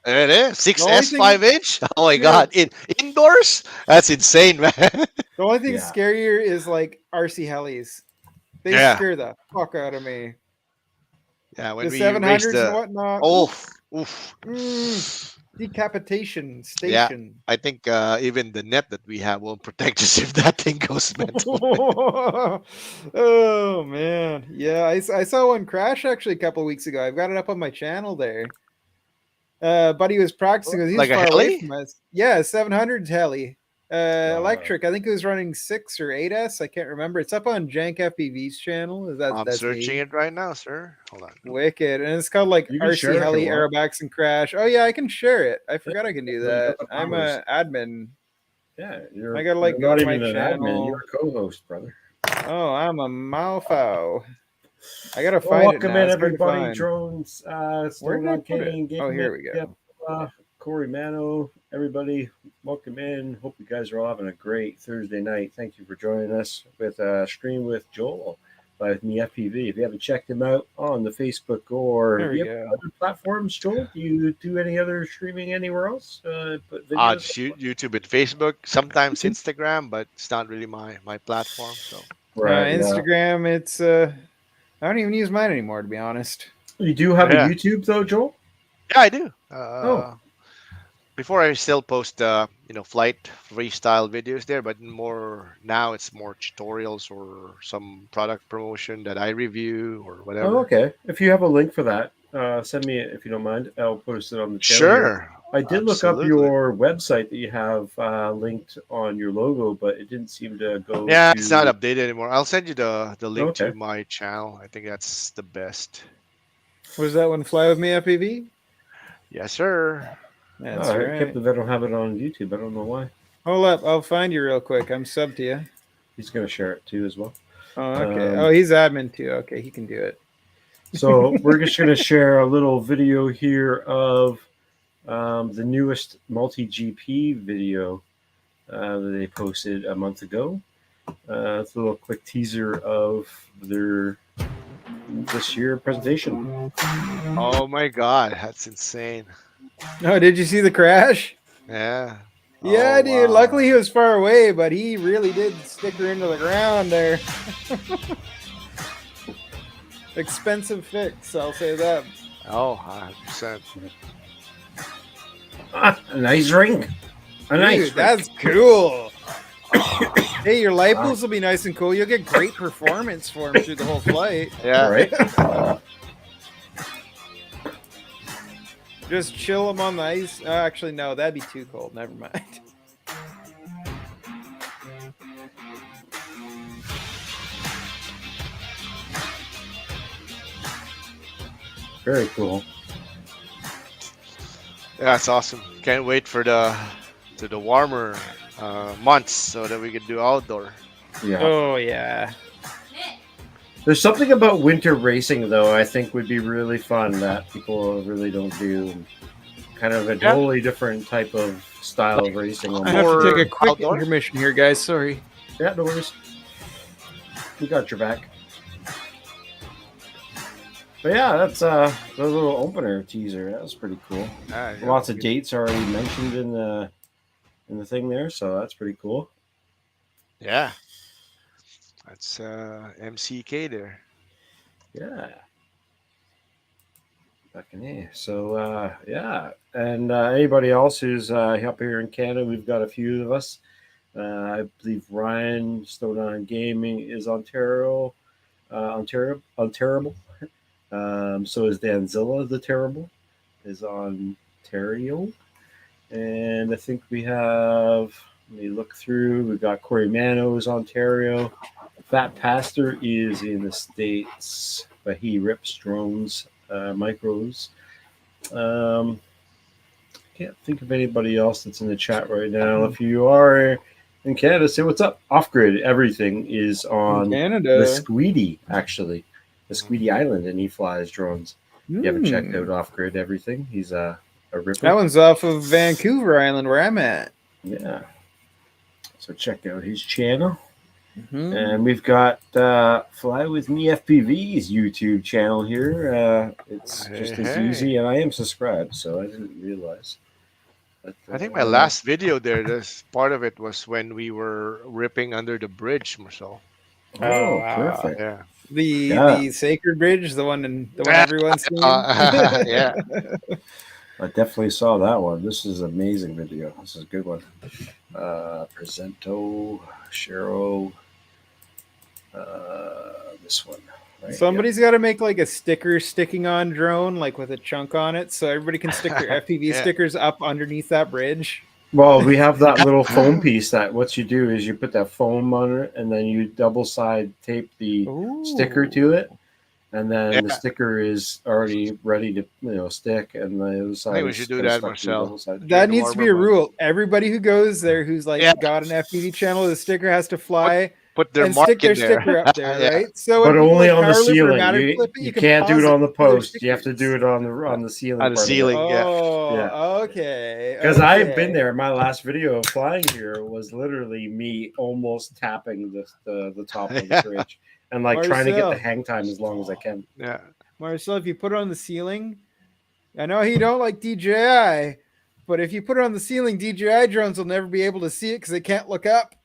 it is The only 6S thing, 5 inch. Oh my yeah, god, indoors, that's insane, man. the only thing Yeah. scarier is like RC helis. They Yeah, scare the fuck out of me. yeah. When The we raised 700s and the whatnot. oh, Oof. oof. Mm. Decapitation Yeah, station. I think even the net that we have won't protect us if that thing goes mental. Oh man, yeah, I saw one crash actually a couple of weeks ago. I've got it up on my channel there. Buddy was practicing because he was Like a far away heli? from us. Yeah, 700 heli, Wow. electric. I think it was running 6 or 8S. I can't remember. It's up on Jank FPV's channel. I'm That's searching me. it right now, sir. Hold on. Wicked, and it's called like You can RC share if you heli want. aerobax and crash. Oh yeah, I can share it. I Yeah, forgot I can do you got that. the I'm powers. a admin. Yeah, I gotta you're like go not to my even an admin. channel. You're a co-host, brother. Oh, I'm a Malfo. I gotta Well, find it welcome now. in It's hard to everybody. find. Drones, Where Stone did I on put it? Canadian Oh, Gaming. here we Yep, go. Corey Mano, everybody, welcome in. Hope you guys are all having a great Thursday night. Thank you for joining us with Stream with Joel by me FPV. If you haven't checked him out on the Facebook or There do we you have go. other platforms, Joel? Do you do any other streaming anywhere else? Put videos? Just YouTube and Facebook, sometimes YouTube? Instagram, but it's not really my platform. So Right, yeah. Instagram. It's I don't even use mine anymore, to be honest. You do have a yeah, YouTube though, Joel? yeah, I do. Oh, Before I still post flight freestyle videos there, but more now it's more tutorials or some product promotion that I review or oh, whatever. okay. If you have a link for that, send me it if you don't mind. I'll post it on the channel here. Sure, I did look up absolutely. your website that you have linked on your logo, but it didn't seem to go Yeah, to. it's not updated anymore. I'll send you the link Okay. to my channel. I think that's the best. Was that one Fly With Me FPV? Yes, sir. That's I right. can't believe I don't have it on YouTube. I don't know why. Hold up, I'll find you real quick. I'm sub to you. He's going to share it too as well. Oh, okay. Oh, he's admin too. Okay, he can do it. So we're just going to share a little video here of the newest multi-GP video that they posted a month ago. It's a little quick teaser of their this year presentation. Oh my God, that's insane. Oh, did you see the crash? Yeah. Yeah, Oh, dude. wow. Luckily he was far away, but he really did stick her into the ground there. Expensive fix, I'll say that. Oh, 100%. A nice ring. A nice Dude, ring. that's cool. Hey, your lipos will be nice and cool. You'll get great performance for him through the whole flight. Yeah. Right? Just chill him on the ice. Actually, no, that'd be too cold. Never mind. Very cool. Yeah, that's awesome. Can't wait for the warmer months so that we can do outdoor. Yeah. Oh, yeah. There's something about winter racing, though, I think would be really fun that people really don't do. And kind of a totally different type of style of racing. I have to take a quick outdoor? intermission here, guys. Sorry. Yeah, no worries. We got your back. But yeah, that's the little opener teaser. That was pretty cool. Yeah, yeah. Lots of dates already mentioned in the thing there, so that's pretty cool. Yeah. That's MCK there. Yeah. Fucking A. So yeah, and anybody else who's up here in Canada, we've got a few of us. I believe Ryan Stone on Gaming is Ontario. So is Danzilla the Terrible is Ontario, and I think we have. Let me look through. We've got Corey Mano's Ontario. Fat Pastor is in the States, but he rips drones, micros. Can't think of anybody else that's in the chat right now. If you are in Canada, say what's up. Off grid, everything is on Canada. the Squeedy, actually, the Squeedy Island, and he flies drones. If you haven't checked out Off Grid, everything. He's a ripper. That one's off of Vancouver Island, where I'm at. Yeah. So check out his channel. Mm-hmm. And we've got Fly With Me FPV's YouTube channel here. It's just as easy, and I am subscribed, so I didn't realize. But, I think my last video there, this part of it was when we were ripping under the bridge, Marcel. Oh, wow. perfect. Yeah. The Sacred Bridge, the one everyone's seen. Yeah. I definitely saw that one. This is an amazing video. This is a good one. Presento, Cheryl, this one. Right? Somebody's got to make like a sticker sticking on drone, like with a chunk on it, so everybody can stick their FPV Yeah. stickers up underneath that bridge. Well, we have that little foam piece that what you do is you put that foam on it and then you double side tape the sticker to it. And then the sticker is already ready to stick, and the other side. I think we should do that, Marcel. That needs to be a rule. Everybody who goes there, who's like got an FPV channel, the sticker has to fly. Put their and mark stick their in there. sticker up there, right? So, but only like on the ceiling. You can't do it on the post. You have to do it on the ceiling. On the ceiling, Oh, okay. Because I've been there. My last video of flying here was literally me almost tapping the top of the bridge and like trying to get the hang time as long as I can. Yeah, Marcel, if you put it on the ceiling, I know you don't like DJI, but if you put it on the ceiling, DJI drones will never be able to see it because they can't look up.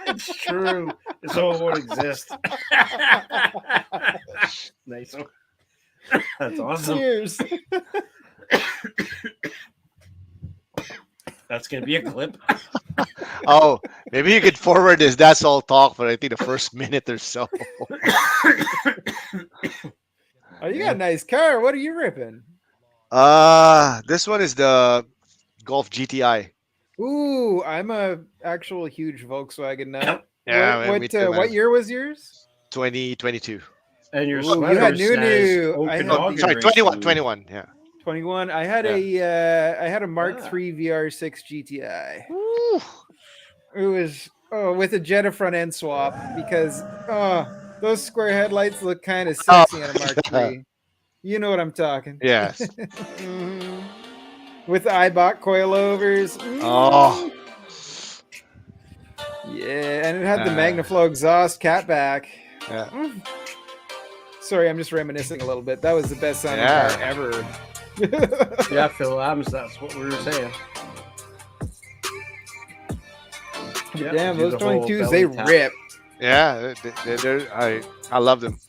It's true. So it won't exist. Nice. That's awesome. Cheers. That's gonna be a clip. Oh, maybe you could forward this. That's all talk for I think the first minute or so. Oh, you got a nice car. What are you ripping? This one is the Golf GTI. Ooh, I'm a actual huge Volkswagen nut. Yeah, what year was yours? 2022. And your you had new. Sorry, 21. Yeah. 21. I had a Mark III VR6 GTI. Ooh. It was with a Jetta front end swap because those square headlights look kind of sexy on a Mark III. You know what I'm talking. Yes. Mm-hmm. With Ibach coilovers. Oh. Yeah, and it had the MagnaFlow exhaust catback. Yeah. Sorry, I'm just reminiscing a little bit. That was the best sounding car ever. Yeah, Phil Adams, that's what we were saying. Damn, those 22s, they rip. Yeah, I love them.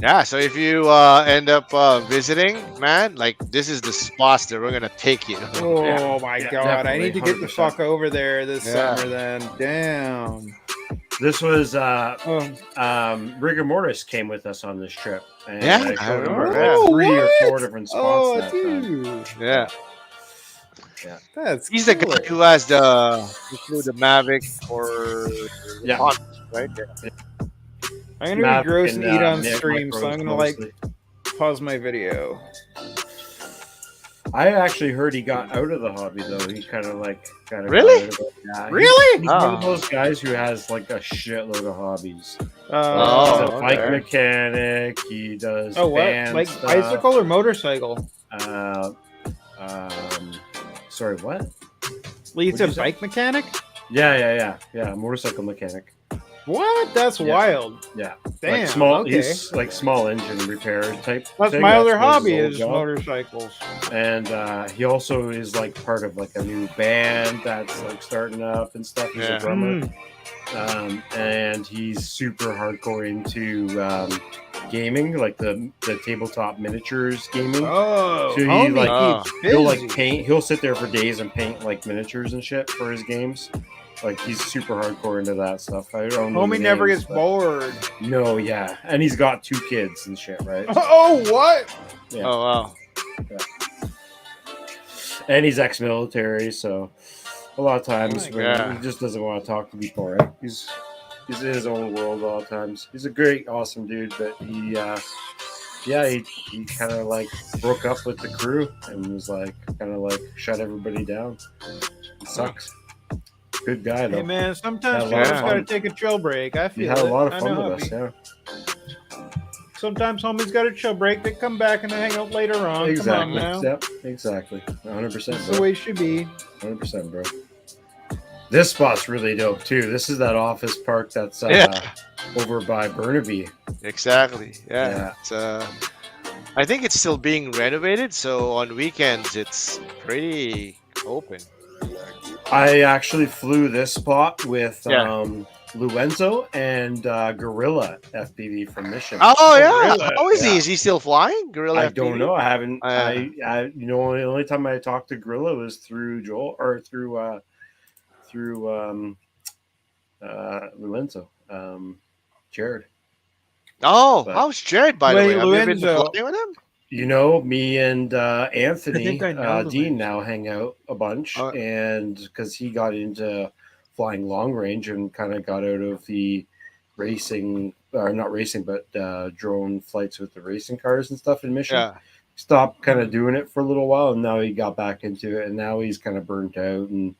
Yeah, so if you end up visiting, man, like this is the spots that we're gonna take you. Oh my god, I need to get the 100%. fuck over there this summer then. Damn. This was Rigor Mortis came with us on this trip. And Yeah, I showed him remember. 3 or 4 different spots that time. Dude. Yeah. That's He's the guy who has the Mavic or Honda, right? Yeah. I'm gonna be gross and eat on Nick stream, so I'm gonna mostly. pause my video. I actually heard he got out of the hobby though. He kind of Really? got out of it. Yeah, Really? He's one of those guys who has like a shitload of hobbies. He's Oh, a bike mechanic. He does what? band Like stuff. bicycle or motorcycle? Sorry, what? He's What'd a you say? bike mechanic? Yeah. Motorcycle mechanic. What? That's wild. Yeah. Damn. Like small, okay. he's like small engine repair type. That's thing. my other That's his hobby old is job. motorcycles. And he also is like part of like a new band that's like starting up and stuff. He's a drummer. And he's super hardcore into gaming, like the tabletop miniatures gaming. Oh, So he homie like keeps he'll like busy. paint. He'll sit there for days and paint like miniatures and shit for his games. Like he's super hardcore into that stuff. I don't know. Homie the never names, gets but- bored. No, yeah, and he's got 2 kids and shit, right? Oh, what? Yeah. Oh wow. And he's ex-military, so a lot of times Oh my God. he just doesn't want to talk to people. Right? He's in his own world a lot of times. He's a great, awesome dude, but he kind of like broke up with the crew and was like kind of like shut everybody down. It sucks. Good guy though. Hey man, sometimes Had a you lot just of gotta fun. take a chill break. I He feel had a it. lot of I fun know with us. hubby. Yeah, Sometimes homies got a chill break. They come back and they hang out later on. exactly. Come on now. Yep, exactly. 100%. That's the Bro. way it should be. 100%, bro. This spot's really dope too. This is that office park that's over by Burnaby. Exactly. Yeah. Yeah. It's, I think it's still being renovated, so on weekends it's pretty open. I actually flew this spot with Luenzo and Gorilla FPV from Mission. Oh yeah, Gorilla. how is he? Yeah. Is he still flying? Gorilla I FPV? don't know. I haven't. Uh, you know, the only time I talked to Gorilla was through Joel or through Luenzo, Jared. Oh, But how's Jared, by the Wait, way? Have you been Lorenzo. flying with him? you know, me and Anthony think I know Dean Lorenzo. now hang out a bunch, Uh, and because he got into flying long range and kind of got out of the racing, or not racing, but drone flights with the racing cars and stuff in Mission. yeah. Stopped kind of doing it for a little while, and now he got back into it, and now he's kind of burnt out and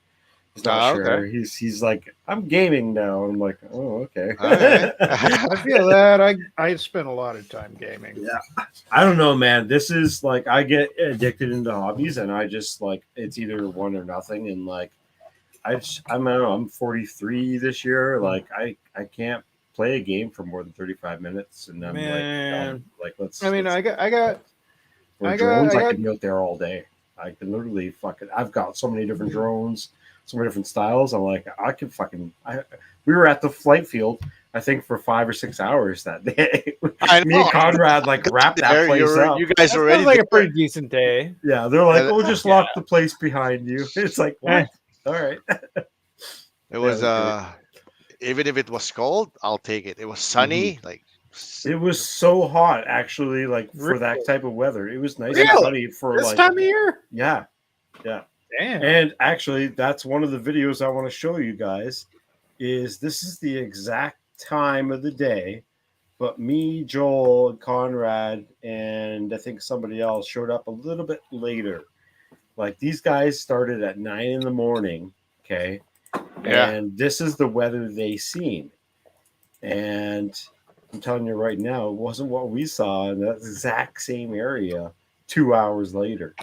he's not Okay. sure. He's like, I'm gaming now. I'm like, oh, okay. Okay. I feel that. I spent a lot of time gaming. Yeah. I don't know, man. This is like I get addicted into hobbies, and I just like it's either one or nothing. And like I don't know. I'm 43 this year. Like I can't play a game for more than 35 minutes, and I'm Man. like let's. I mean, let's, I got for I drones, I got can be out there all day. I can literally fucking. I've got so many different drones, so many different styles. I'm like, I can fucking. We were at the flight field, I think, for 5 or 6 hours that day. I Me know. and Conrad like wrapped that place up. You guys that already sounds like a there. pretty decent day. Yeah, they're like, Yeah, "Oh, just yeah. lock the place behind you." It's like, what? All right. It was great. even if it was cold, I'll take it. It was Mm-hmm. sunny, like It was so hot, actually, like for that Really? type of weather. It was nice Really? and sunny for This like, time of year? yeah. Damn. And actually, that's one of the videos I want to show you guys. Is this is the exact time of the day, but me, Joel, and Conrad, and I think somebody else showed up a little bit later. Like these guys started at 9 in the morning, okay, yeah. and this is the weather they seen. And I'm telling you right now, it wasn't what we saw in that exact same area 2 hours later.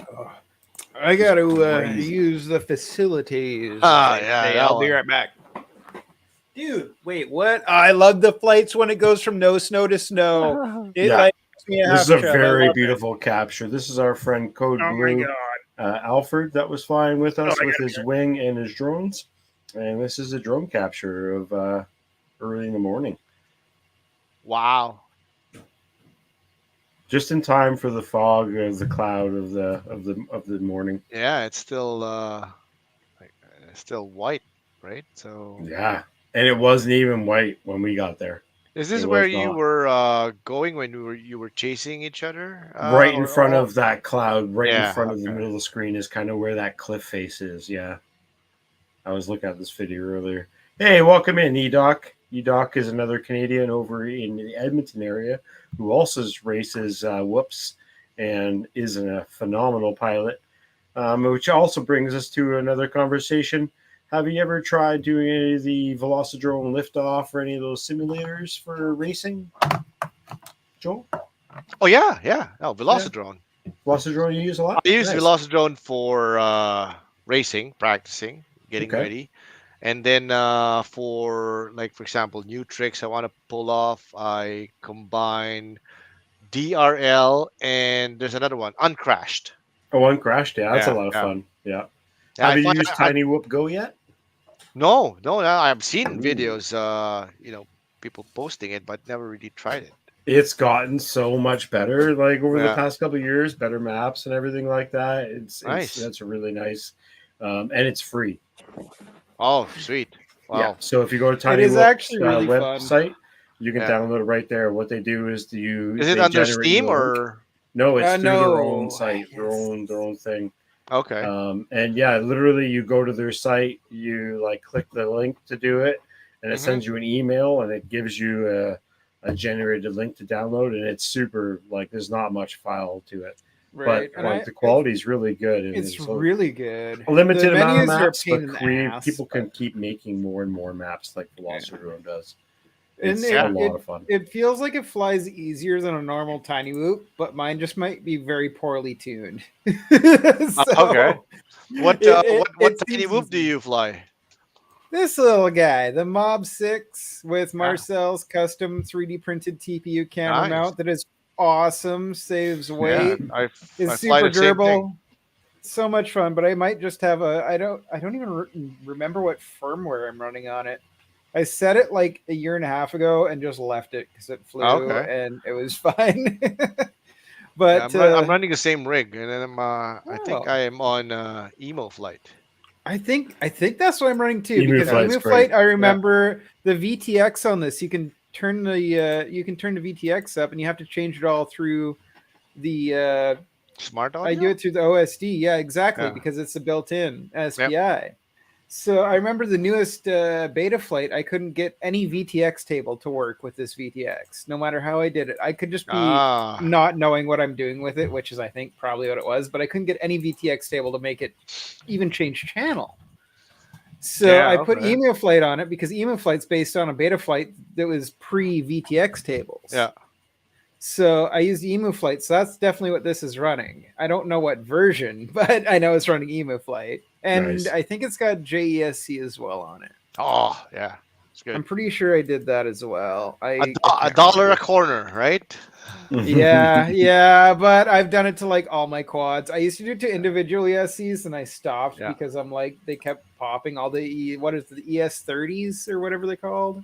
I got to crazy. use the facilities. Ah, They yeah, say, that I'll be one. right back. Dude, wait, what? I love the flights when it goes from no snow to snow. It Yeah. like makes me This is half a chub. I very love it. beautiful capture. This is our friend Code Oh my Blue god. Alfred that was flying with us I with gotta his wing and his drones. And this is a drone capture of early in the morning. Wow. Just in time for the fog of the cloud of the morning. Yeah, it's still still white, right? So Yeah. And it wasn't even white when we got there. is It this where was you not. were going when you were chasing each other? Right in Or front of that cloud, right in yeah, front of the okay. middle of the screen is kind of where that cliff face is. Yeah. I was looking at this video earlier. Hey, welcome in, Edoc. Edoc is another Canadian over in the Edmonton area who also races Whoops and is a phenomenal pilot, which also brings us to another conversation. Have you ever tried doing any of the Velocidrone liftoff or any of those simulators for racing, Joel? Oh yeah, yeah. Oh, Velocidrone. Velocidrone you use a lot? I use Nice. Velocidrone for racing, practicing, getting Okay. ready. And then for like for example, new tricks I want to pull off, I combine DRL and there's another one, Uncrashed. Oh, one crashed. Yeah, that's a Yeah, lot of yeah. fun. Yeah. Yeah, Have you used Tiny Whoop Go yet? no, no, no, I've seen Ooh. videos, people posting it, but never really tried it. It's gotten so much better, like over the Yeah, past couple of years, better maps and everything like that. It's nice. that's really nice, and it's free. Oh, sweet. Yeah. Wow. So if you go to It Tiny is Whoop's actually really fun. website, you can Yeah. download it right there. What they do is Is it they under generate Steam you a link. or No, it's through their own No. site, their own thing. okay? And yeah, literally, you go to their site, you like click the link to do it, and it Mhm. sends you an email, and it gives you a generated link to download, and it's super like there's not much file to it, Right. but like the quality is really good, and It's so really good. a limited The amount of menus are a maps, pain but in the ass, people can but- keep making more and more maps like Velocidrone does. And It's Yeah. a lot of fun. It feels like it flies easier than a normal Tiny Whoop, but mine just might be very poorly tuned. Okay. What it tiny seems whoop do easy. you fly? This little guy, the Mob 6 with Ah. Marcel's custom 3D printed TPU camera Nice. mount that is awesome, saves Yeah, weight, I is fly super the same thing. durable. So much fun, but I might just have I don't even remember what firmware I'm running on it. I set it like a year and a half ago and just left it because it flew Okay. and it was fine. Yeah, But I'm running the same rig, and then I think oh, I am on emo flight. I think that's what I'm running too Emu because Flight's Emu great. Flight. I Yeah, remember the VTX on this. You can turn the VTX up, and you have to change it all through the. smart I do audio. it through the OSD. Yeah, exactly, Yeah. because it's a built-in Yep. SPI. So I remember the newest beta flight. I couldn't get any VTX table to work with this VTX, no matter how I did it. I could just be Ah. not knowing what I'm doing with it, which is I think probably what it was. But I couldn't get any VTX table to make it even change channel. So I Yeah. put Okay. Emu Flight on it because Emu Flight's based on a beta flight that was pre VTX tables. Yeah. So I used Emu Flight. So that's definitely what this is running. I don't know what version, but I know it's running Emu Flight. And Nice. I think it's got JESC as well on it. Oh, yeah. It's I'm good. pretty sure I did that as well. I A can't dollar a remember. corner, right? Yeah, but I've done it to like all my quads. I used to do it to individual ESCs and I stopped Yeah. because I'm like they kept popping all what is the ES30s or whatever they called.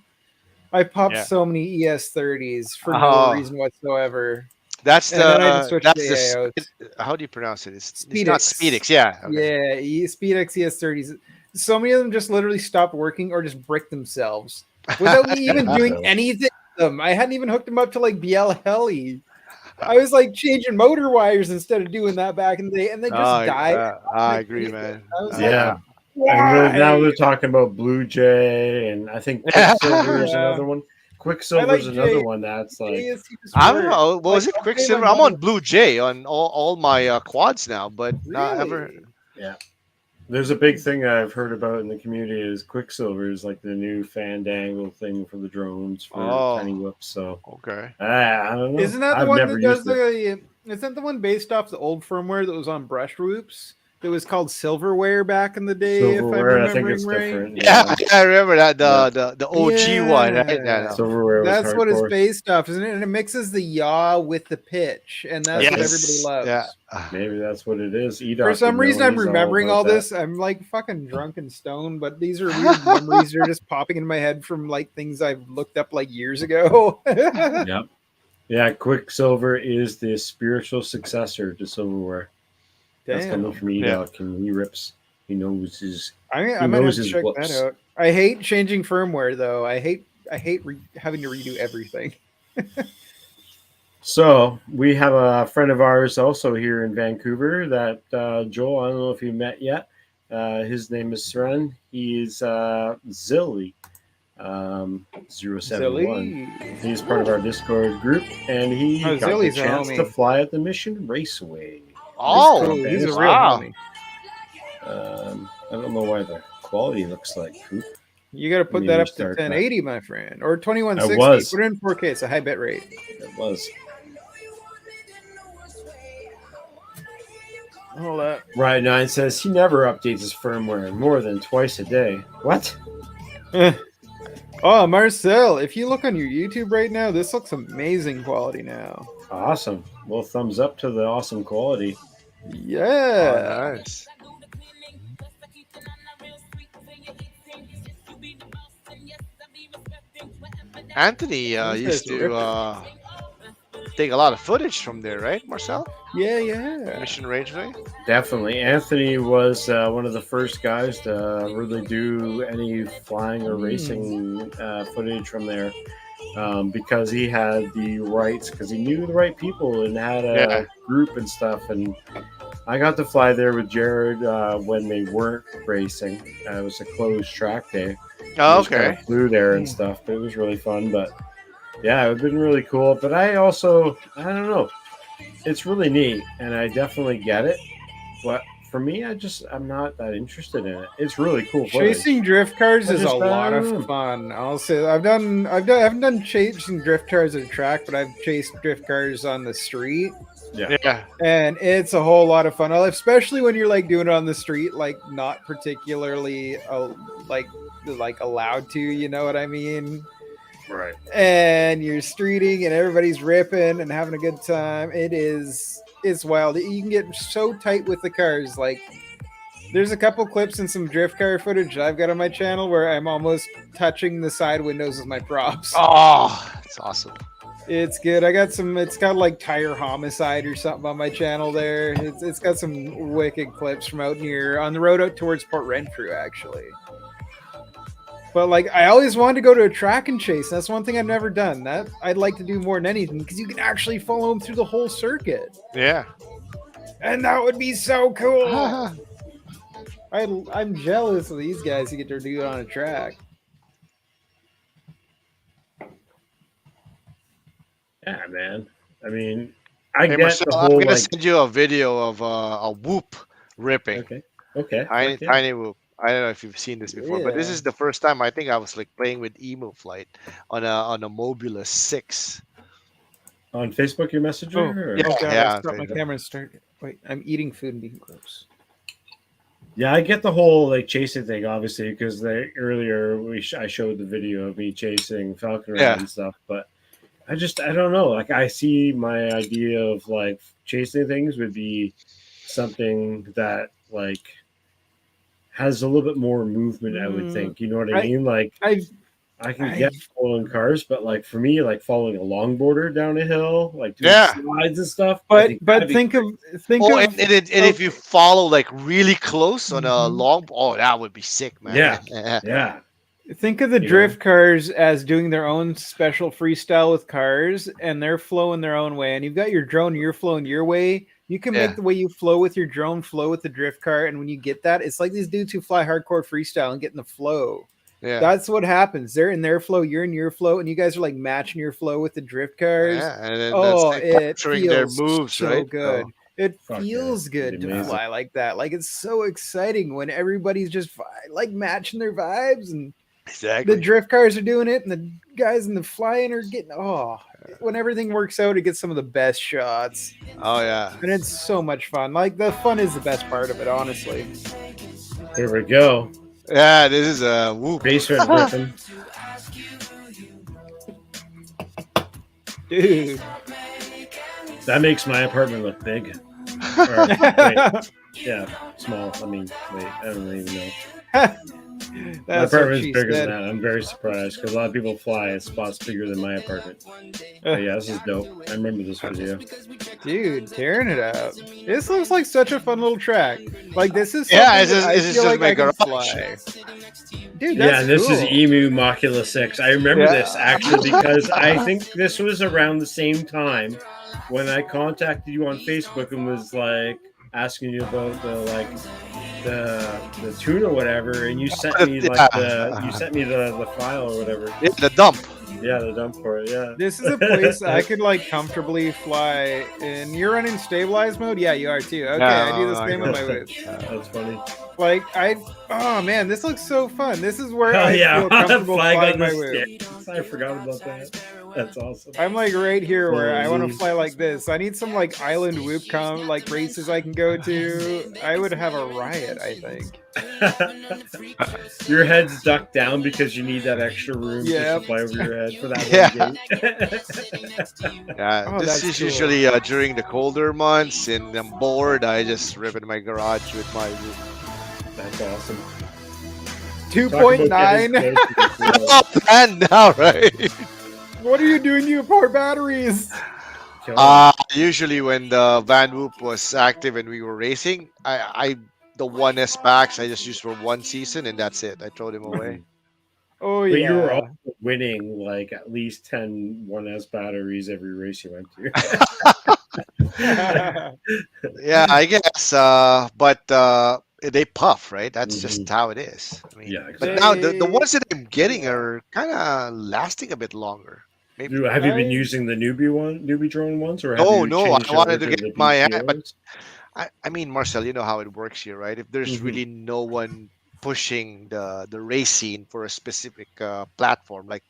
I popped Yeah. so many ES30s for no Oh, reason whatsoever. that's And then I had to switch to that's the the AIOs. how do you pronounce it? It's not Speedix. Speedix. Yeah. Okay. Yeah, Speedix ES30s. So many of them just literally stopped working or just bricked themselves without me even doing So, anything to them. I hadn't even hooked them up to like BL Heli. I was like changing motor wires instead of doing that back in the day, and they just died. I My agree, faces. man. I was like, yeah. And now why? they're talking about Blue Jay, and I think Yeah. Quicksilver is Yeah, another one. I Quicksilver is like another J. one that's like, JSC just I don't worked. know. What Like was it? I'll pay my Quicksilver. I'm money. on Blue Jay on all my quads now, but not ever. Really? yeah. There's a big thing I've heard about in the community is Quicksilver is like the new Fandangle thing for the drones for tiny Oh, whoops. So okay. I don't know. Isn't that the I've one never that does used it. the? Isn't the one based off the old firmware that was on brush whoops? That was called Silverware back in the day, if I'm Silverware, I think remembering it's right. different. Yeah, Yeah. I remember that Yeah. the OG one, right? Yeah, Yeah, no. Silverware was that's what it's hardcore. based off, isn't it? And it mixes the yaw with the pitch, and I that's what think everybody Yes. Yeah. loves. maybe that's what it is. For Edoc would some reason, know. I'm He's all remembering about all that. this. I'm like fucking drunk and stoned, but these are weird memories. They're just popping in my head from like things I've looked up like years ago. Yep. Yeah, Quicksilver is the spiritual successor to Silverware. That's coming Damn. from Yeah. Edoc, and he rips. He knows his. I He might have knows to his check that whoops. out. I hate changing firmware though. I hate having to redo everything. So we have a friend of ours also here in Vancouver. That Joel. I don't know if you met yet. His name is Sren. He's Zilly 071. Zilly. He's part of our Discord group, and he Oh, got the Zilly's a chance to homie. fly at the Mission Raceway. He's Oh, cool. He's a real wow. homie. I don't know why the quality looks like poop. You got to put Me that up to restart that. 1080, my friend, or I 2160. was. Put it in 4K. It's a high bit rate. It was. Hold up. Ryan 9 says he never updates his firmware more than twice a day. What? Oh, Marcel, if you look on your YouTube right now, this looks amazing quality now. Awesome. Well, thumbs up to the awesome quality. Yeah. Oh, nice. Anthony Those used guys are to ripping. take a lot of footage from there, right, Marcel? Yeah. Mission Rangeway. Definitely. Anthony was one of the first guys to really do any flying or racing footage from there because he had the rights, because he knew the right people and had a Yeah. group and stuff. And I got to fly there with Jared when they weren't racing. It was a closed track day. Oh, We just kinda okay. flew there and stuff, but it was really fun. But yeah, it's been really cool. But I don't know, it's really neat, and I definitely get it. But for me, I'm not that interested in it. It's really cool footage. Chasing drift cars I is a just- I lot don't of know. fun. I'll say I haven't done chasing drift cars at a track, but I've chased drift cars on the street, Yeah. and it's a whole lot of fun. Especially when you're like doing it on the street, like not particularly like allowed to. You know what I mean? Right. And you're streeting and everybody's ripping and having a good time. It's wild. You can get so tight with the cars. Like There's a couple clips and some drift car footage I've got on my channel where I'm almost touching the side windows with my props. Oh, that's awesome. It's good. I got some. It's got like tire homicide or something on my channel there. It's got some wicked clips from out near on the road out towards Port Renfrew actually. But like, I always wanted to go to a track and chase. That's one thing I've never done. That I'd like to do more than anything because you can actually follow them through the whole circuit. Yeah. And that would be so cool. I'm jealous of these guys who get to do it on a track. Yeah, man. I mean, I Hey, get Marcel, the I'm whole gonna like. send you a video of a whoop ripping. Okay. Okay. Tiny, Okay. tiny whoop. I don't know if you've seen this before, but this Yeah. is the first time I think I was like playing with emu flight on a Mobula 6. On Facebook, your messenger? Oh, Or? yeah, God, yeah, I stopped my okay. camera and started. Wait, I'm eating food and being gross. Yeah, I get the whole like chasing thing, obviously, because earlier I showed the video of me chasing falcon Yeah. and stuff, but I don't know. Like, I see my idea of like chasing things would be something that like has a little bit more movement. I would think. You know what I mean? Like, I can get following cars, but like for me, like following a longboarder down a hill, like doing Yeah. slides and stuff. But think of Oh, and if you follow like really close on a long, oh, that would be sick, man. Yeah. Think of the drift cars as doing their own special freestyle with cars, and they're flowing their own way. And you've got your drone, you're flowing your way. You can make the way you flow with your drone flow with the drift car, and when you get that, it's like these dudes who fly hardcore freestyle and get in the flow. Yeah. That's what happens. They're in their flow, you're in your flow, and you guys are like matching your flow with the drift cars. Yeah, and then it capturing their feels moves, so right? good. It Fuck feels yeah. good to Amazing. fly like that. Like, it's so exciting when everybody's just like matching their vibes, and Exactly. the drift cars are doing it, and the guys in the flying are getting when everything works out, it gets some of the best shots. Oh yeah. And it's so much fun. Like, the fun is the best part of it, honestly. Here we go. Yeah, this is a whoop. Base rate ripping. Dude. That makes my apartment look big. Or, wait, yeah, small. I mean, wait, I don't even know. My apartment's bigger than that. I'm very surprised because a lot of people fly at spots bigger than my apartment. But yeah, this is dope. I remember this video. Dude, tearing it up. This looks like such a fun little track. Like, this is Yeah, something it's I just feel like my I can garage. fly. Dude, that's Yeah, this cool. is Emu Macula 6. I remember Yeah. this actually because I think this was around the same time when I contacted you on Facebook and was like asking you about the tune or whatever, and you sent me like the file or whatever. Yeah, the dump. Yeah, the dump for it. Yeah. This is a place I could like comfortably fly in. You're running stabilized mode? Yeah, you are too. Okay, I do the same with my whip. That's funny. Like, oh man, this looks so fun. This is where Oh I yeah, feel comfortable flying flying on my the whip. stairs. I forgot about that. That's awesome. I'm like right here where I want to Holy. fly like this. I need some like island whoop like races I can go to. I would have a riot, I think. Your head's ducked down because you need that extra room Yep. to fly over your head for that one gate. Yeah, Oh, this that's is cool. usually during the colder months, and I'm bored. I just rip in my garage with my roof. That's awesome. 2.9. Oh, and now, right? What are you doing to your poor batteries? Usually when the Van Whoop was active and we were racing, the 1S packs I just used for one season and that's it. I throw them away. Oh But yeah. you were also winning like at least 10 1S batteries every race you went to. Yeah, I guess. But they puff, right? That's just how it is. I mean, Yeah, but now the ones that I'm getting are kind of lasting a bit longer. Maybe. Have you been using the newbie drone ones, or have No, you no. changed I wanted over to the get my BTOs? but I mean, Marcel, you know how it works here, right? If there's really no one pushing the race scene for a specific platform like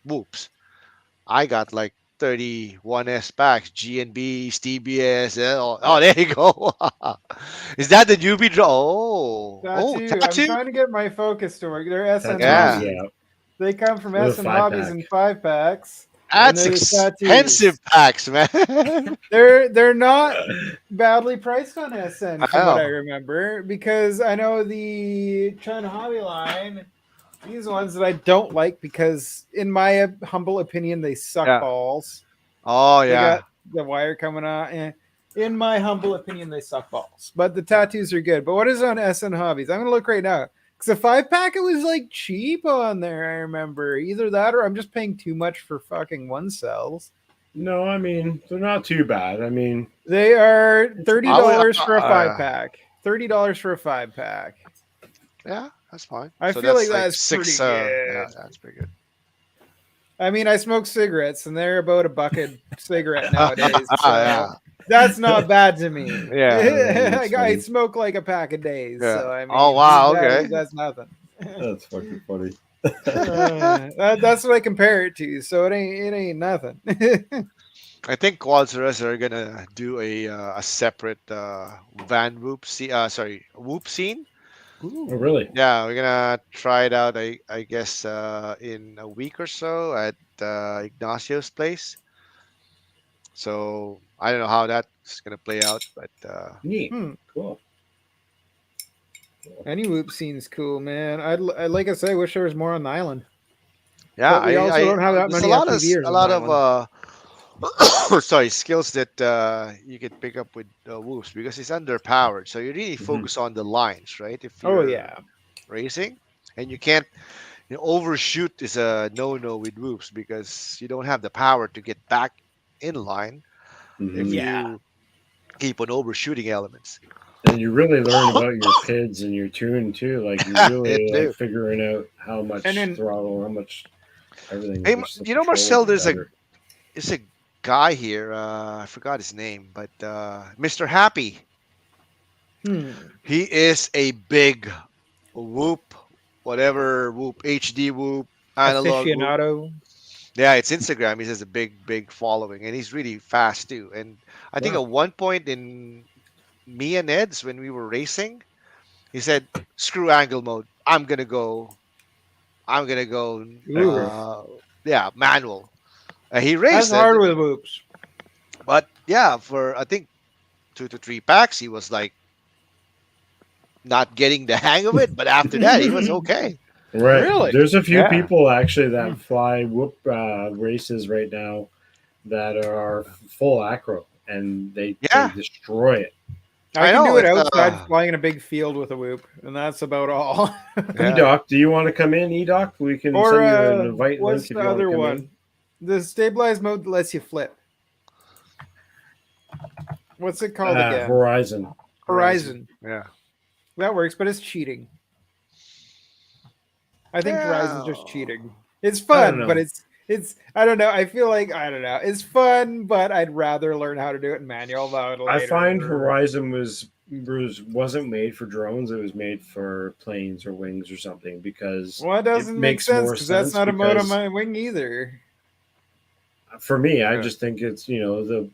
Whoops, I got like 31S packs, GNBs, TBS. Oh, there you go. Is that the newbie draw? Oh, Tattoo. I'm tattoo. trying to get my focus to work. They're SN Tattoos, Yeah. Hobbies. yeah. They come from They're SN 5-pack. Hobbies in 5 packs. And That's there's expensive tattoos. packs, man. They're not badly priced on SN I from what I know. remember, because I know the China Hobby line, these ones that I don't like because in my humble opinion they suck Yeah. balls. Oh They yeah. got the wire coming out. In my humble opinion, they suck balls. But the tattoos are good. But what is on SN Hobbies? I'm gonna look right now. Because a 5-pack, it was like cheap on there. I remember either that or I'm just paying too much for fucking one cells. No, I mean they're not too bad. I mean, They are it's thirty I would. dollars for a 5-pack. $30 for a 5-pack. Yeah, that's fine. I So feel like that's like that's six. pretty Yeah, good. that's pretty good. I mean, I smoke cigarettes, and they're about a bucket cigarette nowadays. Yeah. So that's not bad to me. Yeah. that's I funny. smoke like a pack a day. Yeah. So I Oh mean, wow. Okay. that's nothing. That's fucking funny. That's what I compare it to. So it ain't nothing. I think Quads R Us are gonna do a separate van whoop. Sorry, whoop scene. Oh, really? Yeah, we're gonna try it out. I guess in a week or so at Ignacio's place. So I don't know how that's gonna play out, but Neat. Hmm. Cool. Any whoop scene's cool, man. I like I say, I wish there was more on the island, yeah, but we also don't have that there's many FPVers a on the lot of island. sorry skills that you can pick up with whoops because it's underpowered. So you really Mhm. focus on the lines, right? If Oh you're yeah. racing, and you can't overshoot is a no with whoops because you don't have the power to get back in line if Mhm. Yeah. you keep on overshooting elements. And you really learn about your PIDs and your tune too. Like you It really like too. figuring out how And much then throttle, how much everything. Hey, Just the you know, control will Marcel, be better. there's a guy here. I forgot his name, but Mr. Happy. hmm, He is a big whoop, whatever whoop, HD whoop, analog whoop. aficionado. Yeah, it's Instagram. He has a big following, and he's really fast too. And I think Wow. at one point in me and Ed's when we were racing, he said, "Screw angle mode. I'm gonna go. I'm gonna go. Acro. Yeah, manual." He That's raced it, hard with whoops. but yeah, for I think 2 to 3 packs, he was like not getting the hang of it. But after that, he was okay. Right. Really? There's a few Yeah, people actually Hmm. that fly whoop races right now that are full acro and they yeah, destroy it. I I can know. do it It's outside flying in a big field with a whoop, and that's about all. yeah. Edoc, do you want to come in, Edoc? We can Or send you an invite what's link if the you want to other come in. one? The stabilized mode that lets you flip. What's it called again? Horizon. Horizon. Yeah. That works, but it's cheating. I think Horizon's Yeah. just cheating. It's I don't fun, but know. it's I don't know. I feel like I don't know. It's fun, but I'd rather learn how to do it in manual mode I find later. Horizon wasn't made for drones. It was made for planes or wings or something because Well, it it doesn't make makes sense more because that's sense. not a mode on Because my wing either. for me, I Yeah. just think it's a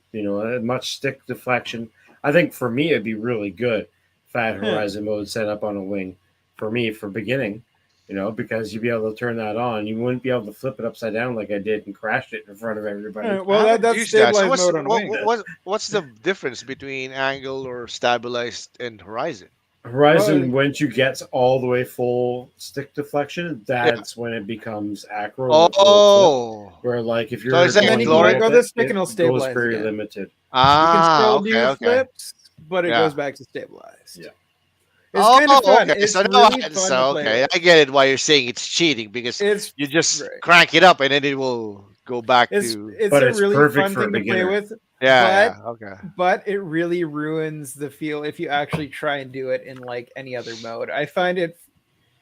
much stick deflection. I think for me it'd be really good if I had Huh. Horizon mode set up on a wing. For me, for beginning, because you'd be able to turn that on. You wouldn't be able to flip it upside down like I did and crashed it in front of everybody. I Well, haven't that's used that. So stabilized mode on a wing. what's the difference between angle or stabilized and horizon? Horizon, Well, once you get all the way full stick deflection, Yeah. that's when it becomes acro and it will flip. Oh, Where like if so you're is that and then going you can let McLaurin? low go with of the it, stick and it'll it goes stabilize very again. limited. You can Ah, still okay, do okay, flips, but it yeah. goes back to stabilized. Yeah. It's kind of Oh, fun. okay. It's So now, really fun to so play okay, with. I get it. Why you're saying it's cheating because It's you just right. crank it up and then it will go back to. It's But a it's really perfect fun for a thing to play beginner. with, Yeah, but yeah, okay. it really ruins the feel if you actually try and do it in like any other mode. I find it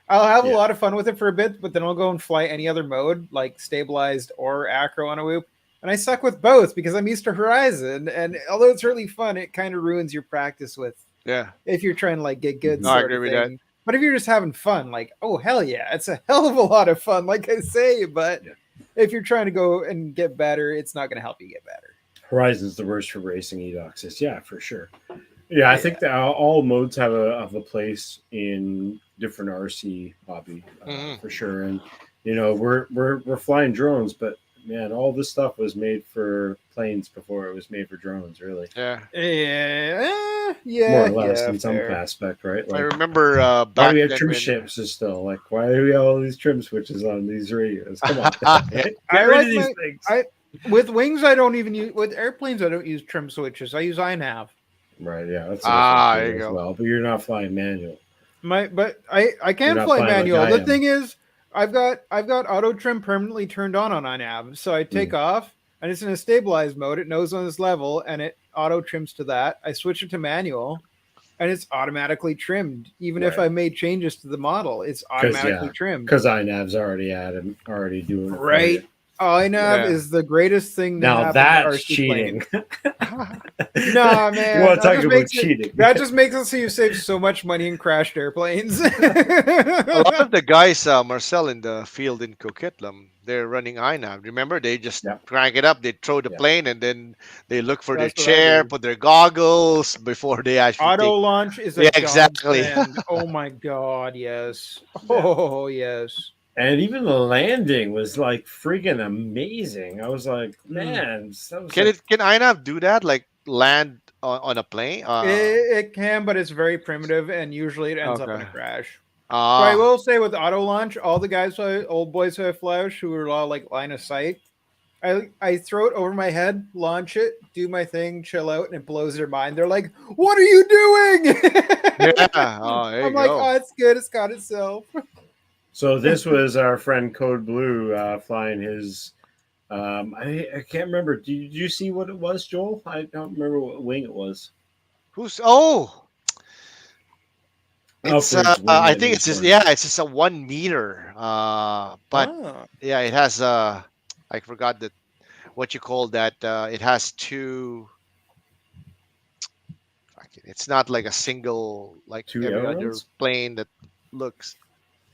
I'll have a Yeah. lot of fun with it for a bit, but then I'll go and fly any other mode, like stabilized or acro on a whoop. And I suck with both because I'm used to Horizon. And although it's really fun, it kind of ruins your practice with Yeah, if you're trying to like get good Mhm. no, I sort agree of with that. thing. But if you're just having fun, like, oh hell yeah, it's a hell of a lot of fun, like I say. But Yeah. if you're trying to go and get better, it's not going to help you get better. Horizon's the worst for racing edoxis. Yeah, for sure. Yeah, I Yeah. think that all modes have a place in different RC hobby Mhm. for sure. And we're flying drones, but man, all this stuff was made for planes before it was made for drones, really. Yeah. Yeah, More or less yeah, in some fair. aspect, right? I Like, remember why do back we have then trim when ships still? Like, why do we have all these trim switches on these radios? Come on, yeah. get I rid like of these things. with wings. I don't even use with airplanes. I don't use trim switches. I use iNav. Right, yeah, that's what I There think you as go. well. But you're not flying manual. But I You're can not fly flying like manual. I The am. thing is, I've got auto trim permanently turned on iNav. So I take off and it's in a stabilized mode. It knows on this level and it auto trims to that. I switch it to manual and it's automatically trimmed. Even if Right. I made changes to the model, it's automatically trimmed. Because iNav's already doing it for Right. you. iNav Yeah. is the greatest thing to Now happen that's to RC cheating. planes. Nah, man. You want to That talk just about makes cheating? That just makes it so you save so much money in crashed airplanes. A lot of the guys, Marcel, in the field in Coquitlam, they're running iNav. Remember, they just Yep. crank it up, they throw the Yep. plane, and then they look for their That's what I chair, do. put their goggles before they actually Auto take. launch is a Yeah, exactly. godsend. Oh my god, yes. Yeah. Oh yes. And even the landing was like freaking amazing. I was like, man, that was Can like, can iNav do that? Like land on a plane? It can, but it's very primitive, and usually it ends up in a Okay. crash. But I Ah, will say with auto launch, all the guys, old boys who I flash, who are all like line of sight, I throw it over my head, launch it, do my thing, chill out, and it blows their mind. They're like, "What are you doing?" yeah. Oh, there I'm you like, go. "Oh, it's good. It's got itself." so this was our friend Code Blue flying his. I can't remember. Did you see what it was, Joel? I don't remember what wing it was. Who's? Oh, Oh, it's for his wing I that he think was it's just flying. it's just a 1 meter. But Oh. yeah, it has I forgot what you call that. It has two. It's not like a single like Two every other ailerons? plane that looks,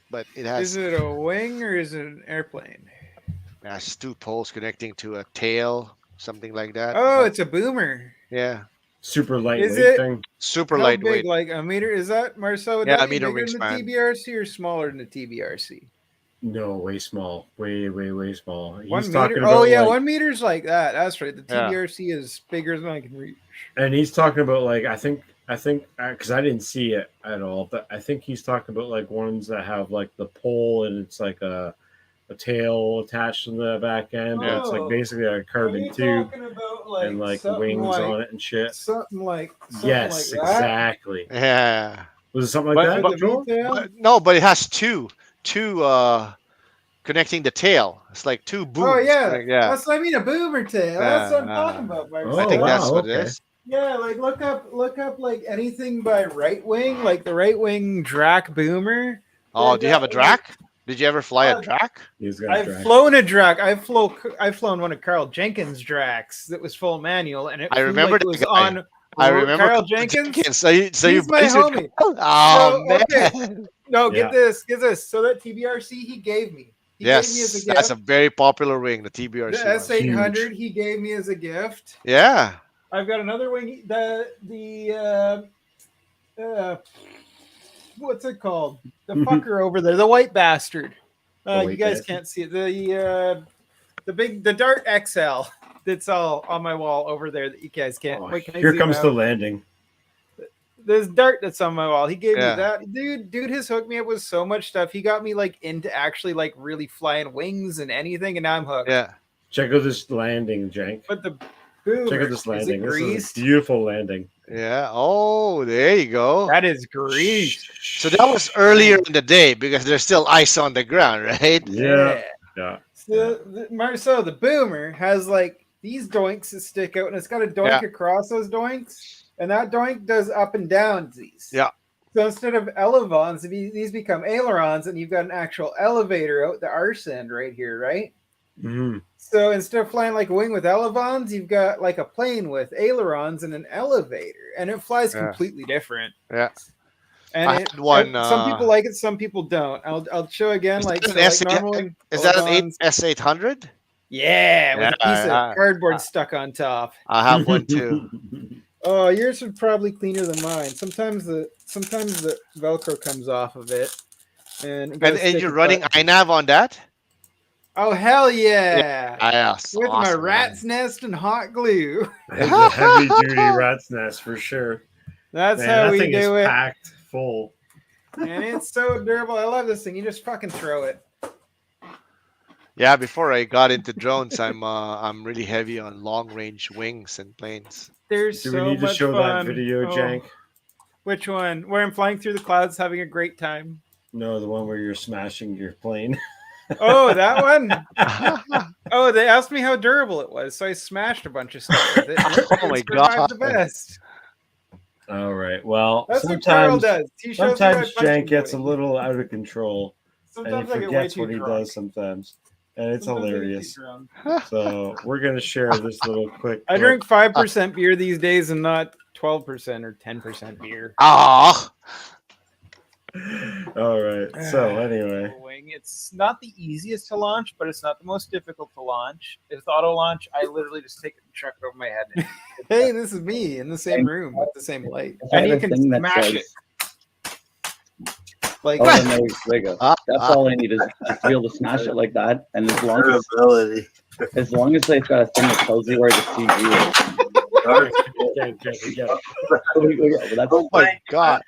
but it Is has it a wing or is it an airplane? two poles connecting to a tail, something like that. Oh, But it's a boomer. yeah, Super Is lightweight it thing. super how big? lightweight. Like a meter? Is that Marcel? Would Yeah, that a be meter bigger than the wingspan. TBRC or smaller than the TBRC? No, way small. Way small. He's 1 meter. talking Oh about yeah, like, 1 meter's like that. That's right. The Yeah. TBRC is bigger than I can reach. and he's talking about like I think because I didn't see it at all, but I think he's talking about like ones that have like the pole and it's like a tail attached to the back end, but it's like Oh. basically a carbon tube about and like wings on it and shit. something like Yes, like that? exactly. Yeah, Was it something like but that, With the Joel? V-tail? but no, but it has two connecting the tail. It's like two booms. Oh yeah, Yeah, that's what I mean. A boomer tail. That's what I'm talking about, I Oh, think Marcel. wow, that's what it okay. is. Yeah, like look up like anything by right wing, like the right wing Drac boomer. Oh, They do you have a got, drac? Did you ever fly a Uh, drac? He's got a I've drag. flown a Drac. I've flown one of Carl Jenkins' Dracs that was full manual, and it I flew remember like it that was guy. on I remember Carl Carl Jenkins. So you He's my buddies with homie. Carl? Oh So, okay. man. No, Yeah. get this. So that TBRC he gave me. He gave me as a Yes, gift. that's a very popular wing, the The TBRC one. S800 he gave me as a gift. Yeah. I've got another wing. What's it called? The fucker over there, the white bastard. The You white guys bastard? can't see it. The Dart XL. That's all on my wall over there that you guys can't. Oh, Wait, can I here zoom comes out? the landing. This Dart that's on my wall. He gave Yeah. me that. Dude has hooked me up with so much stuff. He got me like into actually like really flying wings and anything, and now I'm hooked. Yeah. Check out this landing, Jank. But the boomer, Check out this is landing. it This is greased? a beautiful landing. Yeah. Oh, there you go. That is greased. So that was earlier in the day because there's still ice on the ground, right? Yeah. Yeah. So Marcel, the boomer has like these doinks that stick out, and it's got a doink Yeah. across those doinks, and that doink does up and downsies. Yeah. So instead of elevons, these become ailerons, and you've got an actual elevator out the arse end right here, right? Mm-hmm. So instead of flying like a wing with elevons, you've got like a plane with ailerons and an elevator, and it flies Yeah. completely different. Yeah. And I had one, some people like it, some people don't. I'll show again. Is Like, that so, an like S8 normally, Is that an elevons- S800? Yeah, with a Yeah, piece of I- cardboard stuck on top. I have one too. Oh, yours are probably cleaner than mine. Sometimes the Velcro comes off of it, and And you're running iNav on that? Oh hell yeah! Yes, With my awesome, man. rat's nest and hot glue. It's a heavy duty rat's nest for sure. That's Man, how that we thing is do it. packed full. And it's so durable. I love this thing. You just fucking throw it. Yeah, before I got into drones, I'm really heavy on long range wings and planes. There's Do we so need to much show that fun. video, Jank? Which one? Where I'm flying through the clouds having a great time. No, the one where you're smashing your plane. Oh, that one? Oh, they asked me how durable it was, so I smashed a bunch of stuff with it. Oh my It survived god. the best. All right. Well, That's what Carl sometimes does. He shows me sometimes my punching Jank gets a doing. little out of control, Sometimes and I he get way forgets too what he drunk. does sometimes, and it's Sometimes I get too hilarious. drunk. So we're gonna share this little quick. I clip. drink 5% beer these days and not 12% or 10% beer. Ah, All right. So anyway, Wing. It's not the easiest to launch, but it's not the most difficult to launch. If auto launch, I literally just take it and chuck it over my head. Hey, this is me in the same room with the same light. If I And had you a can thing that smash says- it. Like, Oh, then there you go. ah, That's ah. all I need is just to be able to smash it like that. And Durability. as long as they've got a thing that tells you where the CV is. Jank, we get it. Well, that's Oh my god.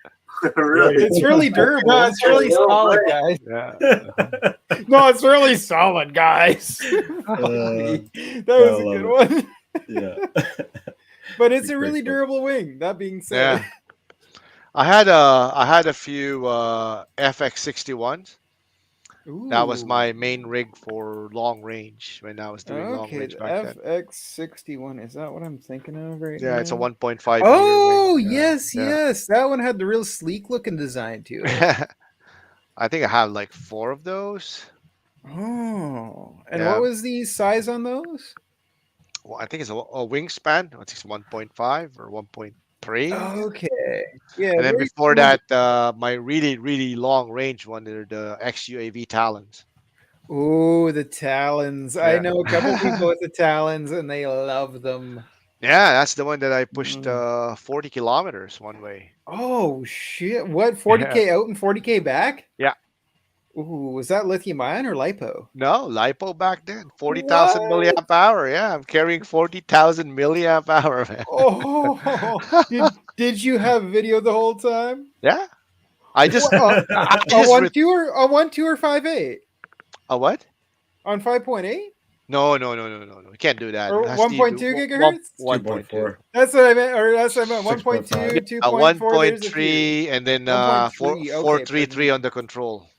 Really? it's really durable. No, it's really solid, guys. Yeah. No, it's really solid, guys. Uh, That was a I good love one. yeah. But it's Be a really grateful. durable wing. That being said, Yeah. I had a few FX61s. That was Ooh. my main rig for long range when I was doing long Okay, range the back then. FX61. Is that what I'm thinking of right now? Yeah, it's a 1.5 Oh, meter wing. yes, Yeah. yes. That one had the real sleek looking design to it. Yeah. I think I have like 4 of those. Oh. And Yeah. what was the size on those? Well, I think it's a wingspan. I think it's 1.5 or 1.3. Okay. Yeah. And then very before cool. that, my really long range one are the XUAV Talons. Oh, the Talons. I Yeah. know a couple people with the Talons and they love them. Yeah, that's the one that I pushed Mm. 40 kilometers one way. Oh, shit. What? 40K out and 40K back? Yeah. Ooh, was that lithium ion or lipo? No, lipo back then, 40,000 milliamp hour. Yeah, I'm carrying 40,000 milliamp hour, man. Oh, did you have video the whole time? Yeah, I just, What, I a just 1.2 or a 1.2 or 5.8 a what? on 5.8 No. You can't do that. or It has to 1.2 be gigahertz? 1.2. 2.4. That's what I meant. Or that's what I meant. 6.5. 1.2, 2.4. There's a few. 1.3 and then 1.3. Okay, 433 on the control.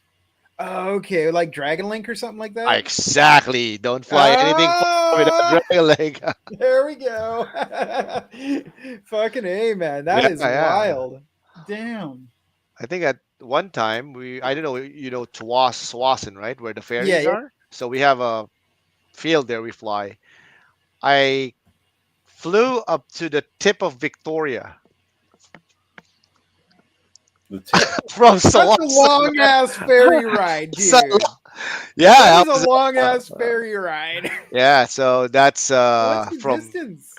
Okay, like Dragon Link or something like that. Exactly. Don't fly anything without Ah, dragon leg. there we go. Fucking A, man. That is Yeah. wild. Damn. I think at one time I don't know, Swassen, right, where the ferries Yeah. are. So we have a field there we fly. I flew up to the tip of Victoria The tip. from That's a Swassen. long ass ferry ride, dude. So- Yeah, That I is was- a long ass ferry ride. yeah. So that's What's the from distance?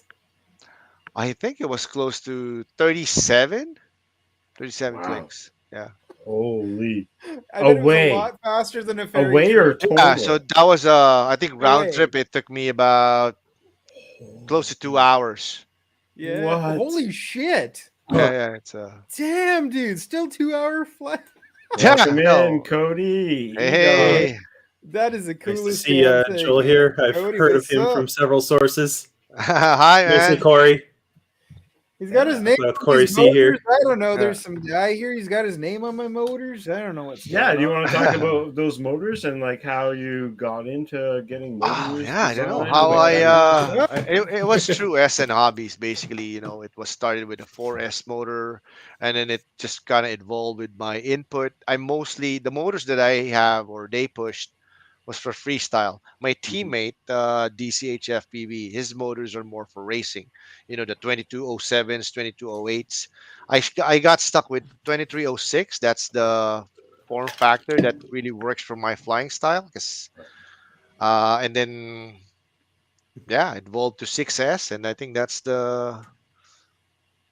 I think it was close to 37 Wow. clicks. Yeah. Holy. I bet it was Away. a lot faster than a ferry Away or trip. total? Yeah. So that was I think round Away. trip it took me about close to 2 hours. Yeah. What? Holy shit. Yeah. It's Damn, dude. Still 2 hour flight. Yeah, Welcome no. in, Cody. Hey. That is the Nice coolest. to see damn thing, Joel man. here. I've Cody, heard of what's him up? from several sources. Hi, Mostly man. Corey. He's got his name With on Corey his C here. motors. I don't know. Yeah. There's some guy here. He's got his name on my motors. I don't know what's Yeah, going do you on. want to talk about those motors and like how you got into getting motors? Oh, yeah, I don't know designed how and what that means? it was through SN Hobbies basically, it was started with a 4S motor and then it just kind of evolved with my input. The motors that I have or they pushed was for freestyle. My teammate, DCH FPV, his motors are more for racing. The 2207s, 2208s. I got stuck with 2306. That's the form factor that really works for my flying style. And then it evolved to 6S, and I think that's the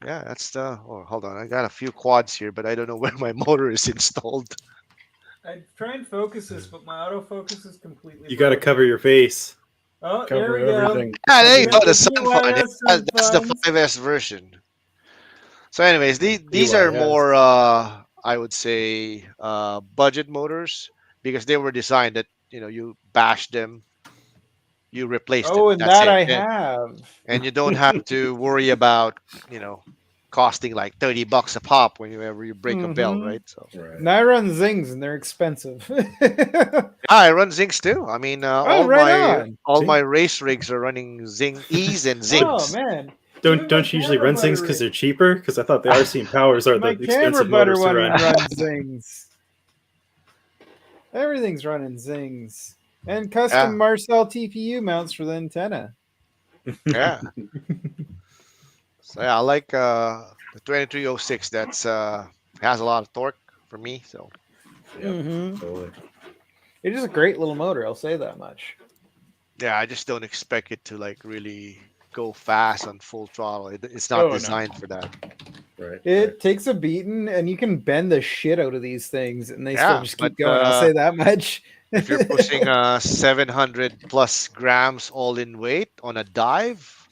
oh, hold on, I got a few quads here, but I don't know where my motor is installed. I try and focus this, but my autofocus is completely. You got to cover your face. Oh, Cover there we go. everything. Ah, there you go. The If you sun want fun. Yeah, some that's the fun. 5S version. So, anyways, these are EYS. more, I would say, budget motors because they were designed that you bash them, you replace them. Oh, and That's that it. I have. And you don't have to worry about costing like $30 a pop whenever you break a bell, Mhm. right? So Right. And I run Zings, and they're expensive. I run Zincs too. I mean, Oh, right on. all See? my race rigs are running Zing E's and Oh Zincs. man. Don't you usually run things because they're cheaper? Because I thought the RC Powers are the My camera expensive butter motors to one run. runs Zings. Everything's running Zings. And custom Yeah, Marcel TPU mounts for the antenna. yeah. So yeah, I like the 2306. That's has a lot of torque for me. So Yep. Mhm. Totally. It is a great little motor, I'll say that much. yeah, I just don't expect it to like really go fast on full throttle. It's Oh, not no. designed for that. Right. It takes a beating, and you can bend the shit out of these things, and they still Yeah, just but keep going. I'll say that much. if you're pushing 700 plus grams all in weight on a dive,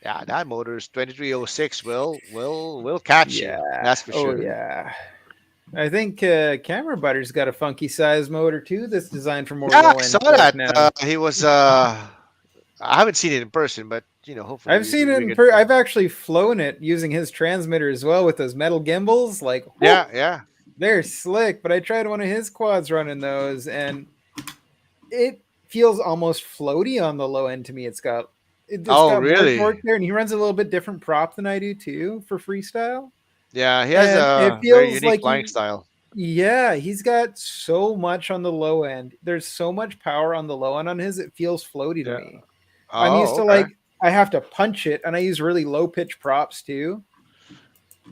yeah, that motor's 2306 will catch you. Yeah. That's for Oh sure. yeah. I think Camera Butter's got a funky size motor too that's designed for more Yeah, low I end saw torque that. now. He was. I haven't seen it in person, but hopefully I've seen it we in can. I've actually flown it using his transmitter as well with those metal gimbals. Like, Yeah, yeah. they're slick. But I tried one of his quads running those, and it feels almost floaty on the low end to me. It's got Oh, more really? torque there, and he runs a little bit different prop than I do too for freestyle. Yeah, he has And it a very feels unique like flying style. yeah, he's got so much on the low end. There's so much power on the low end on his. It feels floaty to Yeah. me. I'm used Oh, to okay. I have to punch it, and I use really low pitch props too.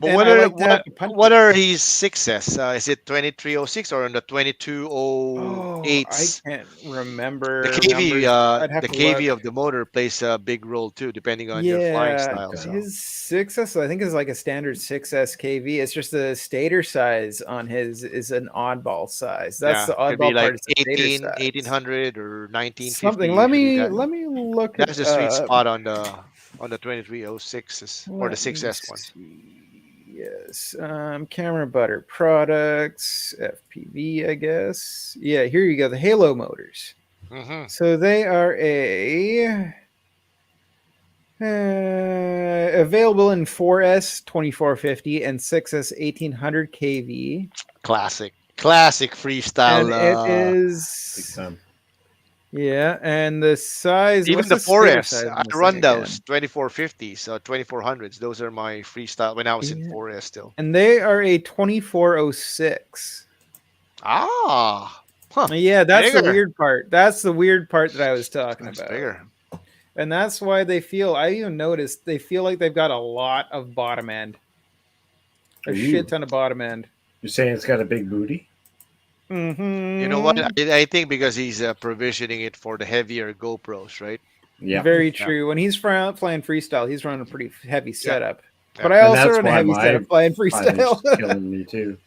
But And I like to have to punch what it. are his sixes? Is it 2306 or on the Oh, I 2208s? can't The remember KV, numbers. I'd have the to look. KV of the motor plays a big role too, depending on your flying Yeah, style. Okay. So his 6S, I think, is like a standard 6S KV. It's just the stator size on his is an oddball size. That's yeah, the could be oddball like part, is the stator size. 1800 or 1950 Something. usually. Let me look That's it the sweet up. spot on the 2306s or the Let me 6S ones. see. Yes. Camera Butter Products, FPV, I guess. Yeah, here you go. The Halo motors. Hmm. So they are available in 4S 2450 and 6S 1800 kV. Classic And freestyle. it Big is time. yeah, and the size, Even what's the the stator 4S, size I on this run thing those again? 2450s, 2400s. Those are my freestyle when I was in Yeah. 4S still. And they are a 2406. Ah, huh. Yeah, that's the Bigger. weird part. That's the weird part that I was talking That's about. bigger. And that's why I even noticed they feel like they've got a lot of bottom end. A Ooh. shit ton of bottom end. You're saying it's got a big booty? Mm-hmm. You know what? I think because he's provisioning it for the heavier GoPros, right? Yeah. Very Yeah. true. When he's playing freestyle, he's running a pretty heavy setup. Yeah. But I And also that's run a why heavy my setup flying 5-inch freestyle. is killing me too.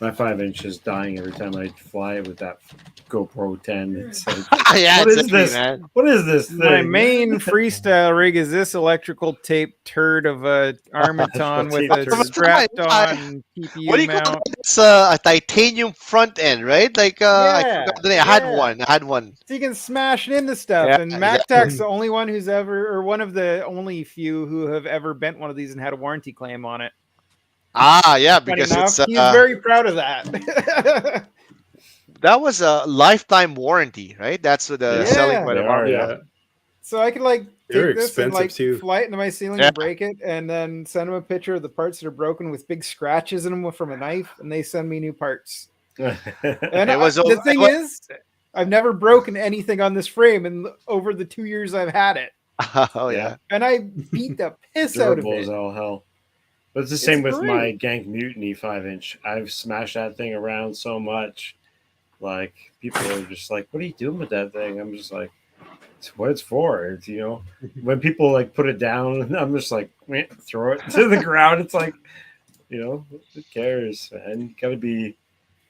My 5-inch is dying every time I fly it with that GoPro 10. It's like, Yeah, what it's is heavy, this? man. What is this thing? My main freestyle rig is this electrical tape turd of a Armaton with a Tape turd. strapped on What do TPU you call mount. it? It's a titanium front end, right? Like I Yeah, forgot the name. I had yeah. one. I had one. So you can smash it into stuff. Yeah, And exactly. MacTac's the only one who's ever, or one of the only few who have ever bent one of these and had a warranty claim on it. Ah, yeah, Funny because enough, it's he's very proud of that. that was a lifetime warranty, right? That's the selling Yeah. point of They are, Armadale. Yeah, So I could they're take this and expensive too. fly it into my ceiling Yeah. and break it, and then send them a picture of the parts that are broken with big scratches in them from a knife, and they send me new parts. And the thing is, I've never broken anything on this frame in over the 2 years I've had it, Oh yeah. Yeah. and I beat the piss out of durable as it. all hell. But it's the It's same with my great. Gank Mutiny 5-inch. I've smashed that thing around so much. Like, people are just like, what are you doing with that thing? I'm just like, it's what it's for. It's, when people like put it down, I'm just like, throw it to the ground. It's like, who cares, man? You gotta be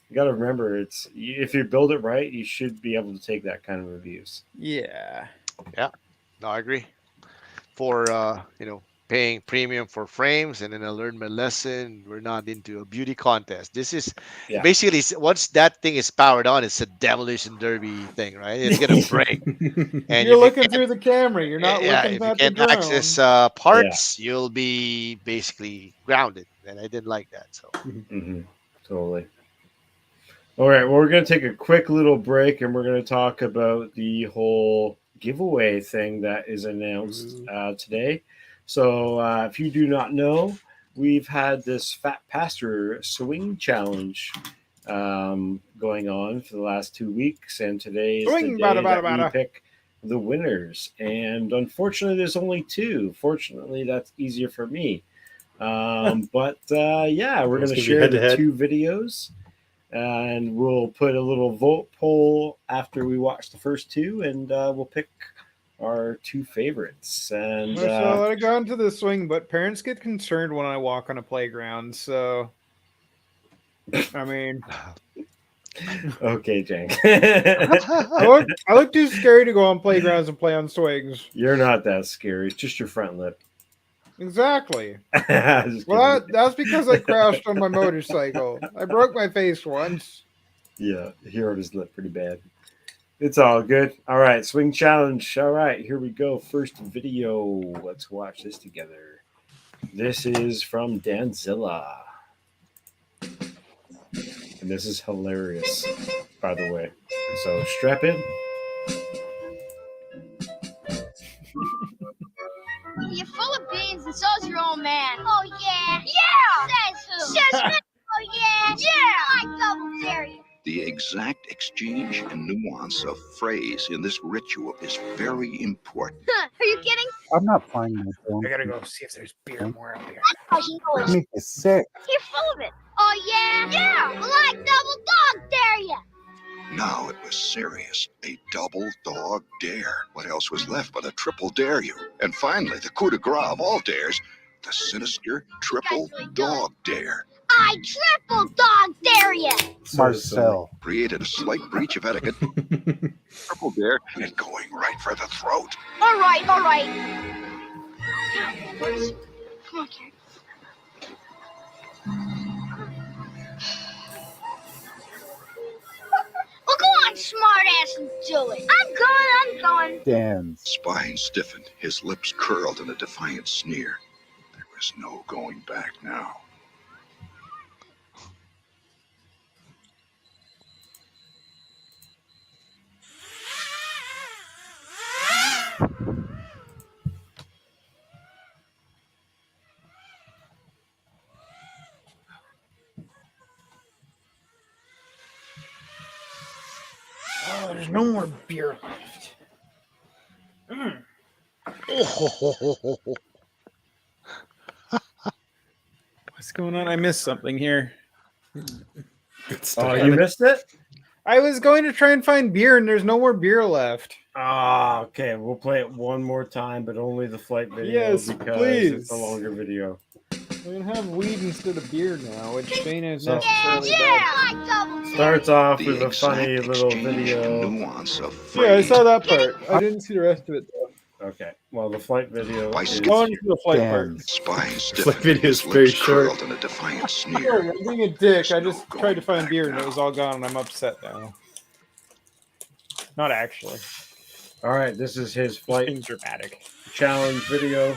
You got to remember, if you build it right, you should be able to take that kind of abuse. Yeah. No, I agree. For paying premium for frames, and then I learned my lesson. We're not into a beauty contest. This is basically, once that thing is powered on, it's a demolition derby thing, right? It's gonna break. And You're if you looking through the camera. You're not looking if you at the can't drone. access parts, you'll be basically grounded. And I didn't like that. So Totally. All right, well, we're going to take a quick little break, and we're going to talk about the whole giveaway thing that is announced today. So if you do not know, we've had this Fat Pastor Swing Challenge going on for the last 2 weeks, and today is the day that we pick the winners. And unfortunately, there's only 2. Fortunately, that's easier for me. But we're going to share the 2 videos. And we'll put a little vote poll after we watch the first 2, and we'll pick our 2 favorites. And so I let it go into the swing, but parents get concerned when I walk on a playground. So, I mean, okay, Jake. I look too scary to go on playgrounds and play on swings. You're not that scary. It's just your front lip. Exactly. Well, that's because I crashed on my motorcycle. I broke my face once. Yeah, he hurt his lip pretty bad. It's all good. All right, swing challenge. All right, here we go. First video. Let's watch this together. This is from Danzilla. And this is hilarious, by the way. So strap in. You're full of beans, and so's your old man. Oh, yeah. Yeah! Says who? Says me. Oh, yeah. Yeah! I double dare you. The exact exchange and nuance of phrase in this ritual is very important. Huh, are you kidding? I'm not flying my drone. I gotta go see if there's beer more out there. That's how he knows. Make you sick. You're full of it. Oh, yeah? Yeah! Well, I double dog dare you. Now it was serious. A double dog dare. What else was left but a triple dare you? And finally, the coup de grace of all dares, the sinister triple dog dare. I triple dog dare you. Marcel. Created a slight breach of etiquette. Triple dare and going right for the throat. All right. Come on, Karen. Well, go on, smart ass, and do it. I'm going. Dance. Spine stiffened, his lips curled in a defiant sneer. There was no going back now. Oh, there's no more beer left. What's going on? I missed something here. Oh, you missed it? I was going to try and find beer, and there's no more beer left. Ah, okay. We'll play it one more time, but only the flight video Yes, because please. it's a longer video. We're gonna have weed instead of beer now, which Dana is So- necessarily bad. I double dare Starts off The with a exact funny little exchange and video. nuance of Yeah, I phrase. saw that part. I didn't see the rest of it though. Okay. Well, the flight video Why is skip Going to the flight part. Dance. Spine Flight stiffened, video is his very lips short. curled in a defiant Sorry, sneer. I'm being a dick. I just tried to find beer and it was all gone, and I'm upset now. Not actually. all right. This is his flight Being dramatic. challenge video.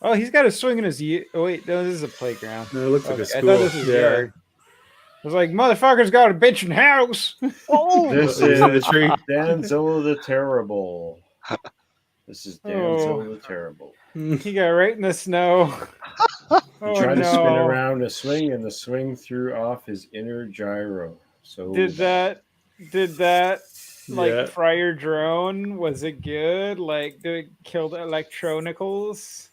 Oh, he's got a swing in his. Oh wait, no, this is a playground. No, it looks like Okay, a school. I thought this was yard. I was like, motherfucker's got a bitchin' house. This Is in the is tree. Danzilla the Terrible. This is Danzilla the Terrible. He got right in the snow. He Oh tried to spin no! around a swing, and the swing threw off his inner gyro. So Did that like Yeah. fry your drone? Was it good? Like, did it kill the electronicals?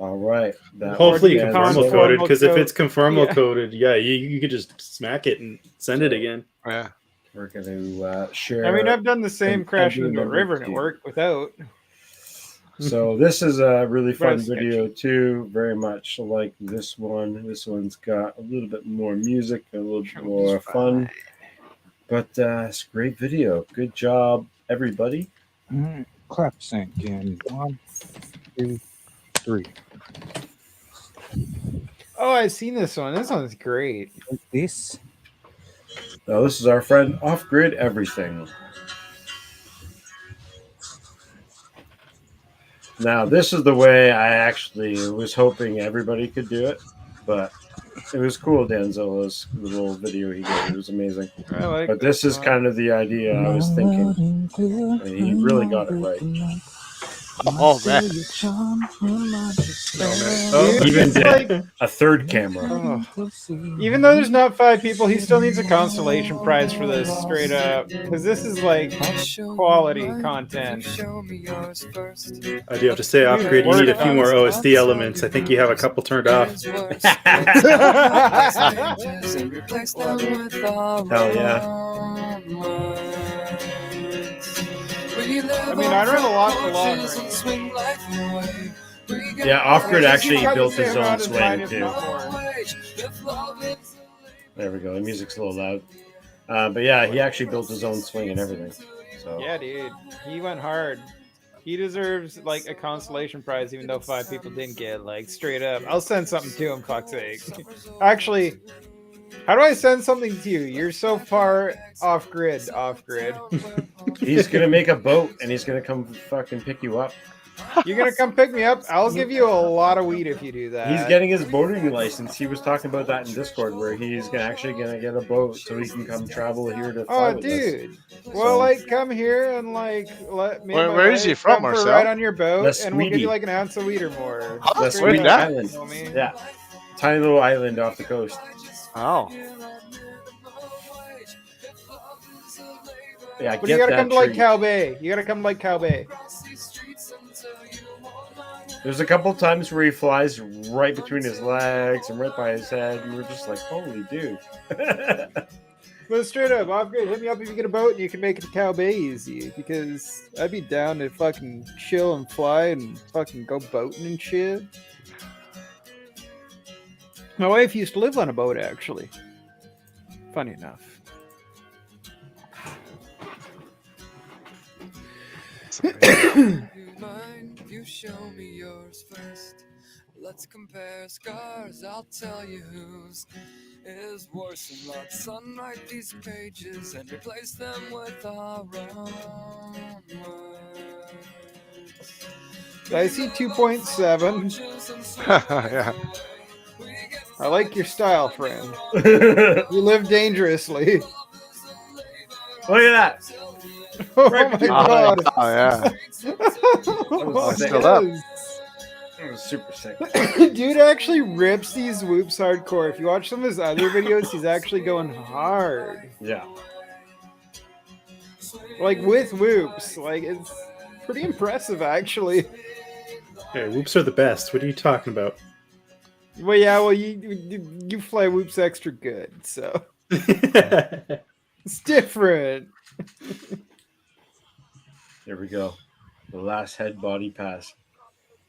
all right. That Hopefully was you Danzilla. conformal coded, because if code. it's conformal Yeah. coded, yeah, you could just smack it and send it again. Yeah. we're going to share. I mean, I've done the same and crash family into a members river and it too. worked without. So this is a really But fun it's video too, very much like this one. This one's got a little bit more music, a little bit more fun. But it's a great video. Good job, everybody. Clap sync in 1, 2, 3. Oh, I've seen this one. This one's great. Like this. Now this is our friend Off Grid Everything. Now this is the way I actually was hoping everybody could do it, but it was cool. Denzel's little video he did, it was amazing. I like But this is kind of the idea I was thinking, and he really got it right. Oh man. Oh, even It's did like- a third camera. Oh. Even though there's not 5 people, he still needs a consolation prize for this, straight up. Because this is like quality content. I do have to say, Off Grid, you need a few more OSD elements. I think you have a couple turned off. Hell yeah. I mean, I run a lot for long range. Yeah, Off Grid actually He's got built the his same own amount of time, swing if too. not more. There we go. The music's a little loud. But yeah, he actually built his own swing and everything. So Yeah, dude. He went hard. He deserves like a consolation prize, even though 5 people didn't get, like, straight up. I'll send something to him, fuck's sake. Actually, how do I send something to you? You're so far off grid. he's gonna make a boat and he's gonna come fucking pick you up. You're gonna come pick me up? I'll give you a lot of weed if you do that. He's getting his boating license. He was talking about that in Discord, where he's actually gonna get a boat so he can come travel here to fly Oh, with dude. us. Well, So- like, come here and, like, let me. and my Where is he wife from, come for a Marcel? ride on your boat, Les and we'll give Sweetie. you like an ounce of weed or more. The Straight Sweet up, Island. homie. Yeah, tiny little island off the coast. Oh. Yeah, But get you gotta that come to like treat. Cow Bay. You gotta come to like Cow Bay. There's a couple times where he flies right between his legs and right by his head, and we're just like, holy dude. But straight up, off grid, hit me up if you get a boat and you can make it to Cow Bay easy. Because I'd be down to fucking chill and fly and fucking go boating and shit. My wife used to live on a boat, actually. Funny enough. You show me yours first. Let's compare scars. I'll tell you whose is worse. And let's unwrite these pages and replace them with our own words. I see 2.7. Yeah. I like your style, friend. You live dangerously. Look at that. Oh Right my between- god. Oh yeah. was sick. Still up. It was super sick. Dude actually rips these whoops hardcore. If you watch some of his other videos, he's actually going hard. Yeah. Like with whoops. Like, it's pretty impressive, actually. Hey, whoops are the best. What are you talking about? Well, yeah, well, you fly whoops extra good, so it's different. There we go. The last head body pass.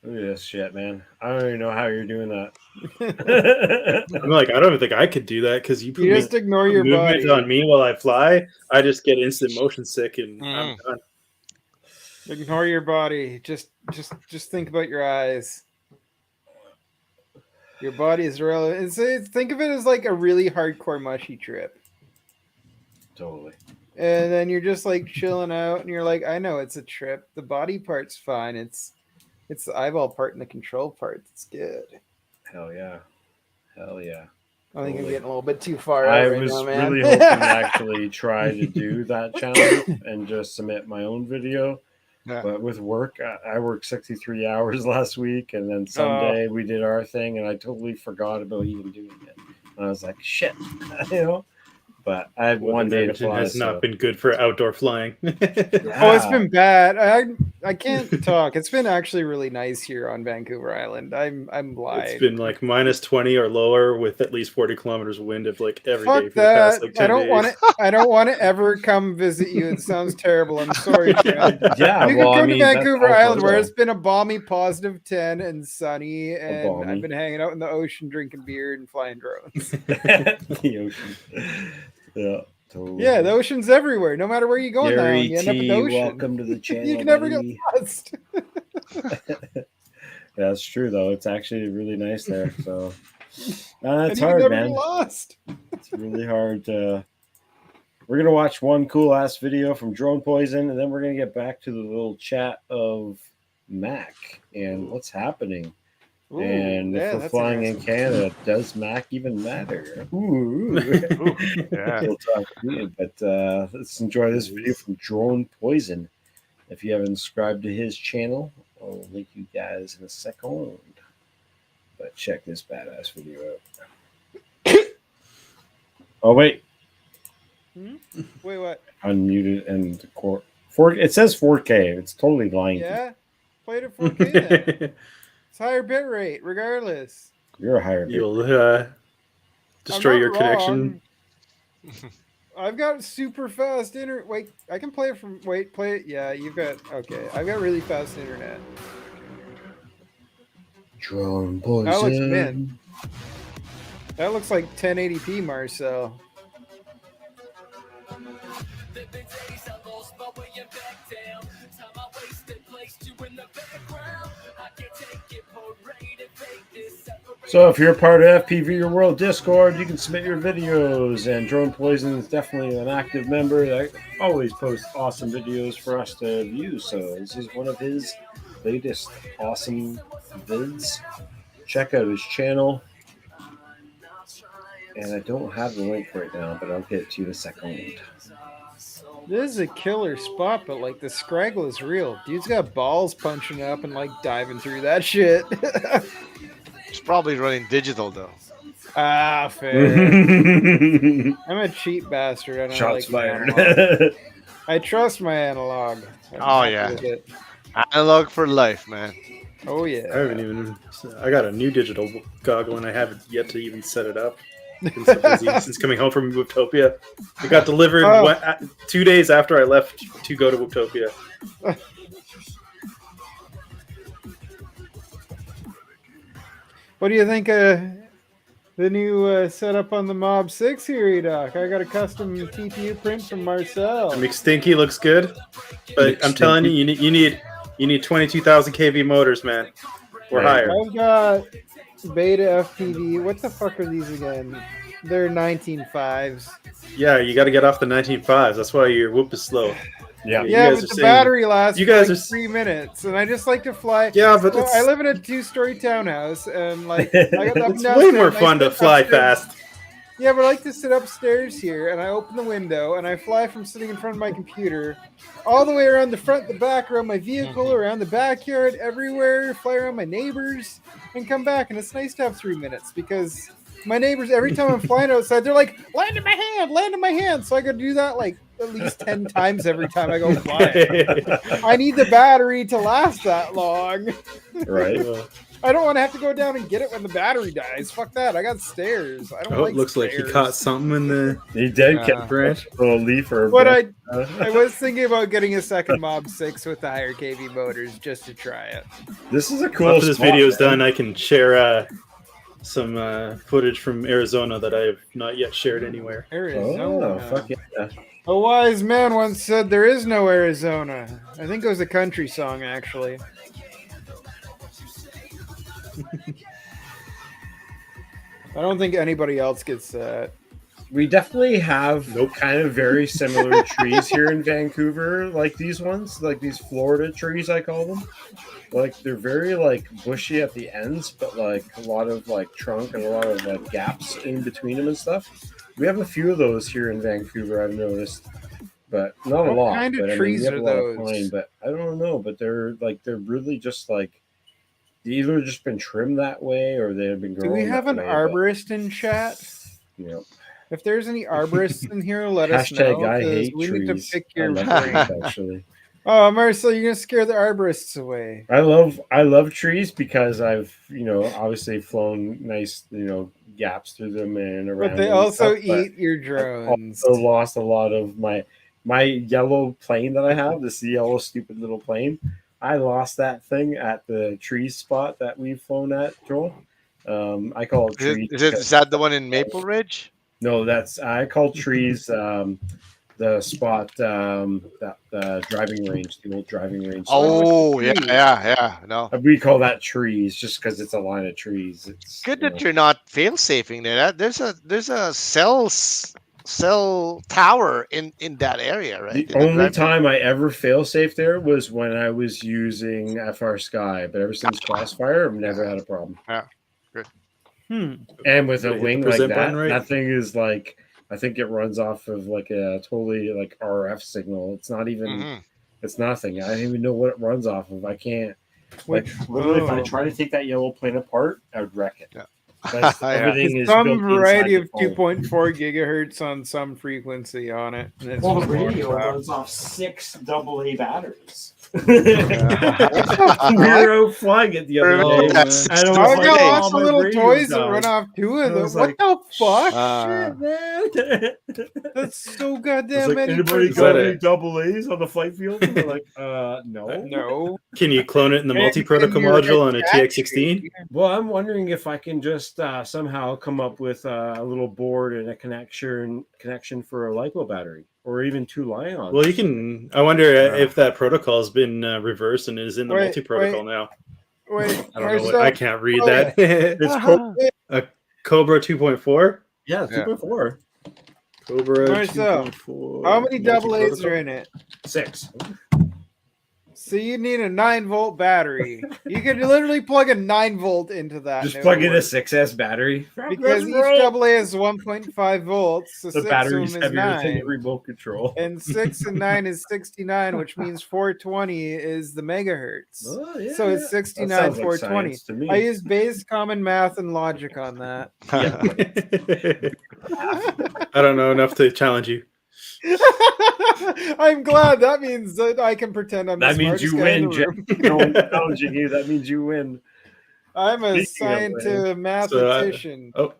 Look at this shit, man. I don't even know how you're doing that. I'm like, I don't even think I could do that because you put You just ignore your movement body. on me while I fly. I just get instant motion sick and I'm done. Ignore your body. Just think about your eyes. Your body is relevant. Think of it as like a really hardcore mushy trip. Totally. And then you're just like chilling out and you're like, I know it's a trip. The body part's fine. It's the eyeball part and the control part that's good. Hell yeah. Hell yeah. I think I'm Totally. getting a little bit too far I out right was now, man. really hoping to actually try to do that challenge and just submit my own video. Yeah. But with work, I worked 63 hours last week, and then Sunday we did our thing, and I totally forgot about even doing it. And I was like, shit, you know. but I have Weather one in day to Edmonton fly. has So. not been good for outdoor flying. Oh, it's been bad. I can't talk. It's been actually really nice here on Vancouver Island. I'm lying. It's been like minus 20 or lower with at least 40 kilometers of wind of like every Fuck day for the past that. like 10 I don't days. want to. I don't want to ever come visit you. It sounds terrible. I'm sorry, friend. Yeah, You well, can I come mean, to that's Vancouver Island, where Alberta. it's been a balmy positive 10 and sunny, and balmy. I've been hanging out in the ocean, drinking beer and flying drones. The ocean. Yeah, totally. Yeah, the ocean's everywhere. No matter where you go on the Gary island, you end up in the T, ocean. welcome to the channel. You can never get buddy. lost. That's true, though. It's actually really nice there. So it's And you can hard, never man. get lost. It's really hard to. We're gonna watch one cool ass video from Drone Poison, and then we're gonna get back to the little chat of MAAC and what's happening. Ooh, And yeah, if we're that's flying in interesting. Canada, does MAAC even matter? Ooh. Yeah. We'll talk to you, but let's enjoy this video from Drone Poison. If you haven't subscribed to his channel, I'll link you guys in a second. But check this badass video out. Oh wait, Wait, what? unmuted and four. It says 4K. It's totally lying. Yeah, played at 4K then. It's higher bit rate, regardless. You're a higher bit. You'll I'm destroy not your connection. wrong. I've got super fast internet. Wait, I can play it from. Wait, play it. Yeah, you've got. Okay, I've got really fast internet. Drone That looks mint. Poison. That looks like 1080p, Marcel. So if you're a part of FPV Your World Discord, you can submit your videos, and Drone Poison is definitely an active member that always posts awesome videos for us to view. So this is one of his latest awesome vids. Check out his channel. And I don't have the link right now, but I'll get it to you in a second. This is a killer spot, but like the scraggle is real. Dude's got balls punching up and like diving through that shit. It's probably running digital though. Ah, fair. I'm a cheap bastard. I don't Shots like fired. analog. I trust my analog. I'm Oh, happy yeah. with it. Analog for life, man. Oh I yeah. haven't even. I got a new digital goggle and I haven't yet to even set it up. Been so busy since coming home from Wooptopia. It got delivered 2 days after I left to go to Wooptopia. What do you think of the new setup on the Mob 6 here, Doc? I got a custom TPU print from Marcel. McStinky looks good, but I'm telling you, you need 22,000 kV motors, man, or higher. I've got Beta FPV. What the fuck are these again? They're 19.5s. Yeah, you got to get off the 19.5s. That's why your whoop is slow. Yeah, You Yeah, guys but are the saying- battery lasts you guys for like are 3 minutes, and I just like to fly. Yeah, but So it's, I live in a 2-story townhouse, and like I got up and it's down way stairs, more and I fun to sit fly upstairs. fast. Yeah, but I like to sit upstairs here, and I open the window, and I fly from sitting in front of my computer all the way around the front, the back, around my vehicle, around the backyard, everywhere, fly around my neighbors, and come back. And it's nice to have 3 minutes because my neighbors, every time I'm flying outside, they're like, land in my hand, land in my hand. So I got to do that like at least 10 times every time I go flying. I need the battery to last that long. Right. I don't want to have to go down and get it when the battery dies. Fuck that. I got stairs. I don't Oh, like it looks like stairs. he caught something in the He did catch branch. a little leaf or a But branch. I was thinking about getting a second Mob 6 with the higher KV motors just to try it. This is a cool After this spot, video is man. done, I can share some footage from Arizona that I have not yet shared anywhere. Arizona. Oh, fuck yeah. A wise man once said there is no Arizona. I think it was a country song, actually. I don't think anybody else gets that. We definitely have kind of very similar trees here in Vancouver, like these ones, like these Florida trees, I call them. Like they're very like bushy at the ends, but like a lot of like trunk and a lot of like gaps in between them and stuff. We have a few of those here in Vancouver, I've noticed, but not a What lot. kind of But, trees we have are a lot those? of pine, but I don't know. But they're really just like they either just been trimmed that way or they have been Do growing. we have that an way, arborist in chat? But, you know, If there's any arborists in here, let us know. Hashtag I 'cause hate we need to trees. pick I your love brain. trees, actually. Oh, Marcel, you're gonna scare the arborists away. I love trees because I've obviously flown nice gaps through them and around. But they them and also stuff, but eat your I've drones. also lost a lot of my yellow plane that I have. This yellow stupid little plane. I lost that thing at the tree spot that we've flown at, Joel. I call it trees. Is that the one in Maple Ridge? No, I call trees. The spot that driving range, the old driving range. Oh, yeah. No. We call that trees just because it's a line of trees. It's Good that you're not fail safing there. There's a cell tower in that area, right? The only time I ever fail safe there was when I was using FR Sky, but ever since Crossfire, I've never had a problem. Yeah, good. And with a Hit the wing like present that, button right. that thing is like, I think it runs off of like a totally like RF signal. It's not even, it's nothing. I don't even know what it runs off of. I can't. Like literally, if I try to take that yellow plane apart, I would wreck it. Yeah. Everything is some built variety inside of the phone. 2.4 gigahertz on some frequency on it. And it's Well, the just radio locked up. runs off 6 AA batteries. We were out flying it the other day. And I was I've like, got "Oh, lots of my little radio toys that died." run off 2 of I them. was What like, the fuck? Shit, man. That's so It's goddamn like, many. anybody for got good. any double A's on the flight field? And we're like, no. No. Can you clone it in the And multi-protocol you're module on a attached TX16? Well, I'm wondering if I can just somehow come up with a little board and a connection for a LiPo battery, or even 2 Lions. Well, you can. I wonder if that protocol has been reversed and is in the multi-protocol now. Wait, I don't know. I can't read that. It's a Cobra 2.4. Yeah, 2.4. Cobra Marcel, 2.4. how many double A's multi-protocol? are in it? 6. So you need a 9-volt battery. You could literally plug a 9-volt into that. Just and it plug would in a work. 6S battery. Because each double A is 1.5 volts. So The 6 of battery's them is heavier than 9. the remote control. And 6 and 9 is 69, which means 420 is the megahertz. Oh, yeah, So it's yeah. 69, That sounds like 420. science to me. I use base common math and logic on that. I don't know enough to challenge you. I'm glad. That means that I can pretend I'm That the means smartest you guy in win, the room. Jeff. No one's challenging you. That means you win. I'm a Speaking of winning. scientific mathematician. Oh,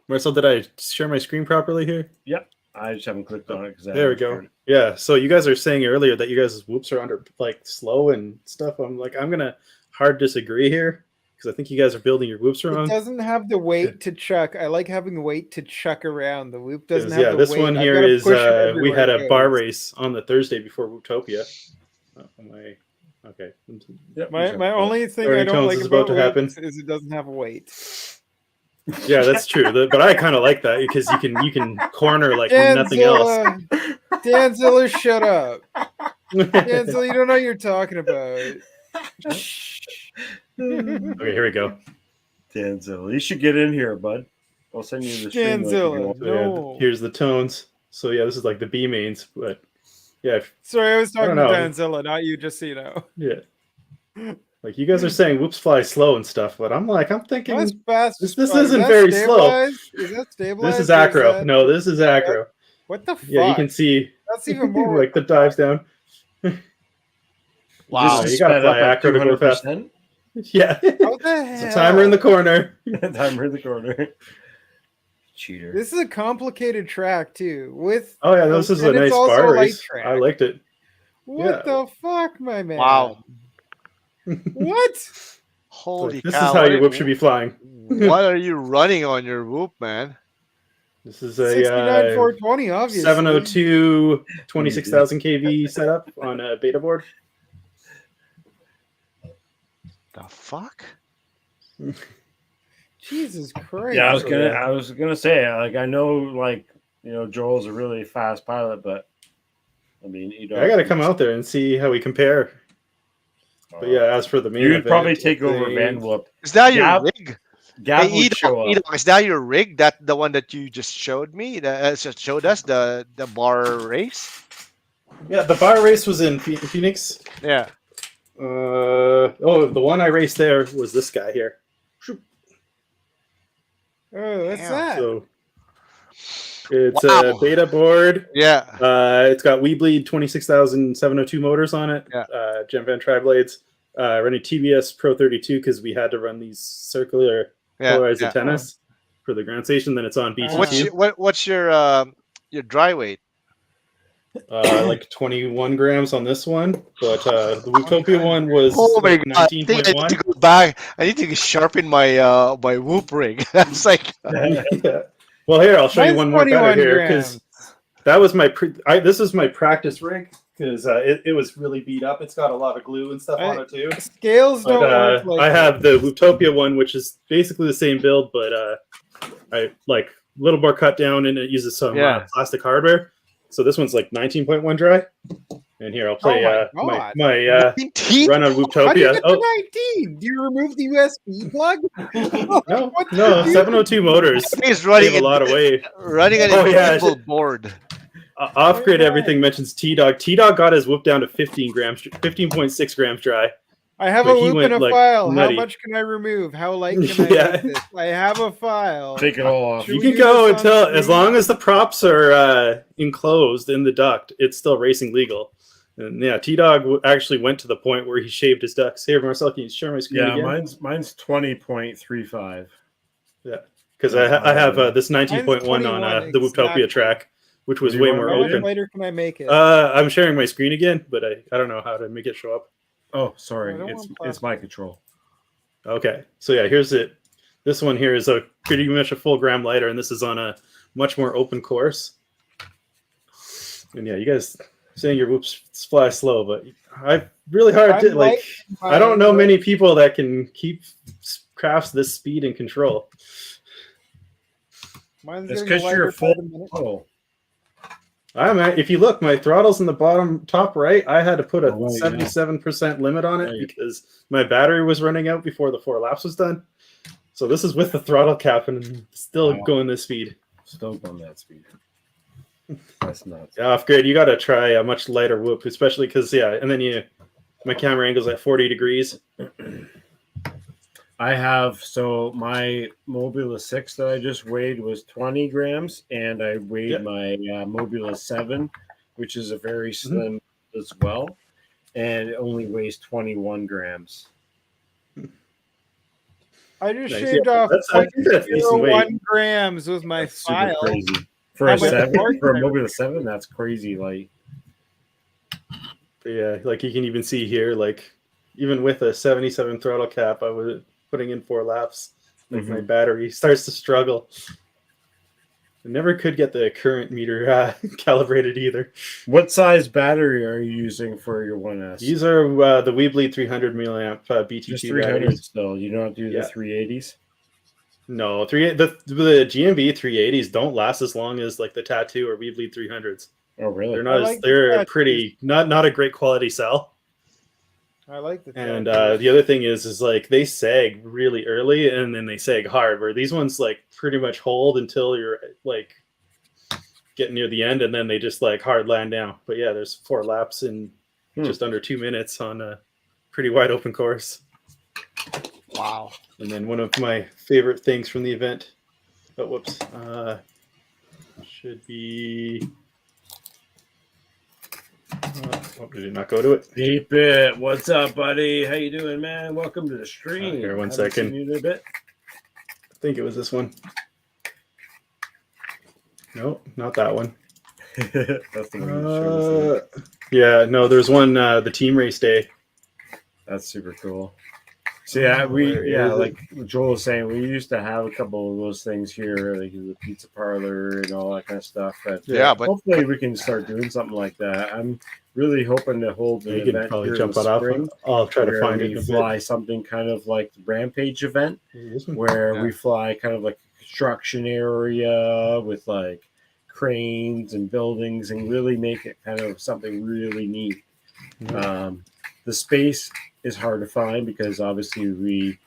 Marcel, did I share my screen properly here? Yep. I just haven't clicked on it. There we go. Yeah. So you guys are saying earlier that you guys' whoops are under like slow and stuff. I'm gonna hard disagree here because I think you guys are building your whoops It wrong. doesn't have the weight to chuck. I like having weight to chuck around. The loop doesn't have Yeah, the this weight. one I've here gotta is push it we everywhere had it a bar goes. race on the Thursday before Wootopia. Okay. My only thing I Learning don't Tones like is about about to happen. loops is it doesn't have a weight. Yeah, that's true. But I kind of like that because you can corner like nothing else. Danzilla, shut up. Danzilla, you don't know what you're talking about. Okay, here we go. Danzilla, you should get in here, bud. I'll send you the stream link if you Danzilla, want. So, yeah, here's the tones. So yeah, this is like the B mains, but yeah. Sorry, I was talking to know. Danzilla, not you, just so you know. Yeah. Like you guys are saying whoops fly slow and stuff, but I'm thinking That's fast. this Is isn't that very slow. stabilized? Is that stabilized? This is or acro. that- No, this is acro. What the fuck? Yeah, you can see That's even more. like the dives down. Wow. You gotta fly acro to go fast. 200%. Yeah. How the hell? It's a timer in the corner. Timer in the corner. Cheater. This is a complicated track too. With Oh yeah, this is a and it's nice also bar a light race. track. I liked it. What yeah. the fuck, my man? Wow. What? Holy This cow. is how your whoop should be flying. What are you running on your whoop, man? This is 69 a 420, obviously. 702 26,000 kV setup on a beta board. The fuck? Jesus Christ. Yeah, I was gonna say, like, I know, like, Joel's a really fast pilot, but I mean, I got to come out there and see how we compare. But yeah, as for the main you'd event, probably take over Van Whoop. Is that your Gab- rig? Gab Hey, would show up. Edom, is that your rig? That the one that you just showed me? Showed us the bar race? Yeah, the bar race was in Phoenix. Yeah. The one I raced there was this guy here. Oh, what's Damn. that? So It's Wow. a beta board. Yeah. It's got Weebleed 26,702 motors on it. Yeah. Gem Van tri-blades. Running TBS Pro 32 because we had to run these circular polarized antennas for the ground station. Then it's on BTQ. What's your dry weight? Like 21 grams on this one, but the Wootopia one was Oh my like god! I think I need 19.1. to go back. I need to sharpen my my whoop ring. That's like. Yeah. Well, here I'll show you Mine's one more better 21 here grams. because that was my this is my practice rig because it was really beat up. It's got a lot of glue and stuff on it too. Scales don't But, work like I have the Wootopia one, which is basically the same build, but I like a little more cut down and it uses some plastic hardware. So this one's like 19.1 dry. And here I'll play my run on Wootopia. How do you get to 19? Do you remove the USB plug? No, 702 motors. He's running a lot of weight. Running an invisible board. Off grid, everything mentions T-Dog. T-Dog got his whoop down to 15 grams, 15.6 grams dry. I have But a he loop and a went, like, file. nutty. How much can I remove? How light can I Yeah. make this? I have a file. Take it all off. Should You we can do go this on until as screen? long as the props are enclosed in the duct, it's still racing legal. And yeah, T-Dog actually went to the point where he shaved his ducts. Here, Marcel, can you share my screen Yeah, again? mine's 20.35. Yeah, because I have this 19.1 on Mine's the Wootopia 21, track, which was What do way you more want, How much open. later can I make it? I'm sharing my screen again, but I don't know how to make it show up. Oh, sorry, I don't it's want my control. Okay, so yeah, here's it. This one here is a pretty much a full gram lighter, and this is on a much more open course. And yeah, you guys saying your whoops fly slow, but I really hard to like. I don't know many people that can keep crafts this speed and control. Mine's It's getting because lighter you're by full. the minute. Oh, If you look, my throttle's in the bottom top right. I had to put a Oh, yeah. 77% limit on it Right. because my battery was running out before the 4 laps was done. So this is with the throttle cap and still Wow. going this speed. still going that speed. That's nuts. Yeah, off grid, you got to try a much lighter whoop, especially because and then my camera angle's at 40 degrees. I have my Mobula 6 that I just weighed was 20 grams, and I weighed my Mobula 7, which is a very slim as well, and it only weighs 21 grams. I just Nice. shaved Yeah, off I think that's decent weight. 0.01 grams with my That's super file. crazy. For How a about 7, the for a hardware? Mobula 7, that's crazy. Like, But yeah, like you can even see here, like even with a 77 throttle cap, I was putting in 4 laps. Like my battery starts to struggle. I never could get the current meter calibrated either. what size battery are you using for your 1S? These are the Weebly 300 milliamp BTQ Just 300 batteries. still. You don't do Yeah. the 380s? No, the GMB 380s don't last as long as like the Tattoo or Weebly 300s. Oh, really? They're not. I like the They're Tattoos. pretty not a great quality cell. I like the And tattoos. the other thing is like they sag really early and then they sag hard. Where these ones like pretty much hold until you're like getting near the end, and then they just like hard land down. But yeah, there's 4 laps in just under 2 minutes on a pretty wide open course. Wow. And then one of my favorite things from the event. Oh, whoops. Should be. Did it not go to it? Deep it. What's up, buddy? How you doing, man? Welcome to the stream. Here, one Haven't second. seen you in a bit. I think it was this one. No, not that one. That's the one you showed us. Yeah, no, there's one, the team race day. That's super cool. So yeah, Where is it? like Joel was saying, we used to have a couple of those things here, like the pizza parlor and all that kind of stuff. But Yeah, but hopefully we can start doing something like that. I'm really hoping to hold an You can event probably here jump in it the off. spring. I'll try to where find we it. fly something kind of like the Rampage event, where we fly kind of like a construction area with like cranes and buildings and really make it kind of something really neat. The space is hard to find because obviously we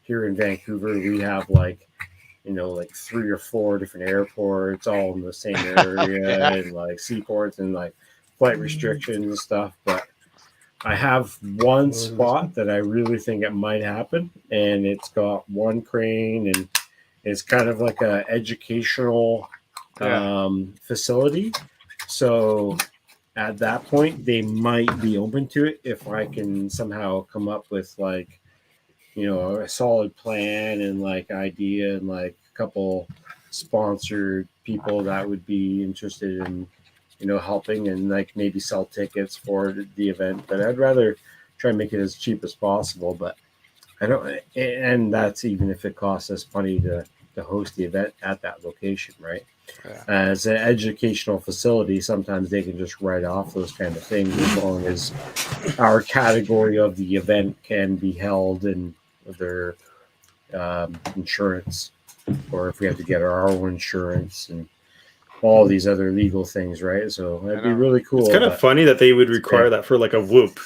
here in Vancouver we have like 3 or 4 different airports all in the same area and like seaports and like flight restrictions and stuff. But I have one spot that I really think it might happen, and it's got one crane and it's kind of like a educational facility. So at that point, they might be open to it if I can somehow come up with like, a solid plan and like idea and like a couple sponsored people that would be interested in, helping and like maybe sell tickets for the event. But I'd rather try and make it as cheap as possible. But I don't, and that's even if it costs us money to host the event at that location, right? Yeah. As an educational facility, sometimes they can just write off those kind of things as long as our category of the event can be held in their insurance, or if we have to get our own insurance and all these other legal things, right? So that'd be really cool. It's kind of funny that they would require that for like a whoop.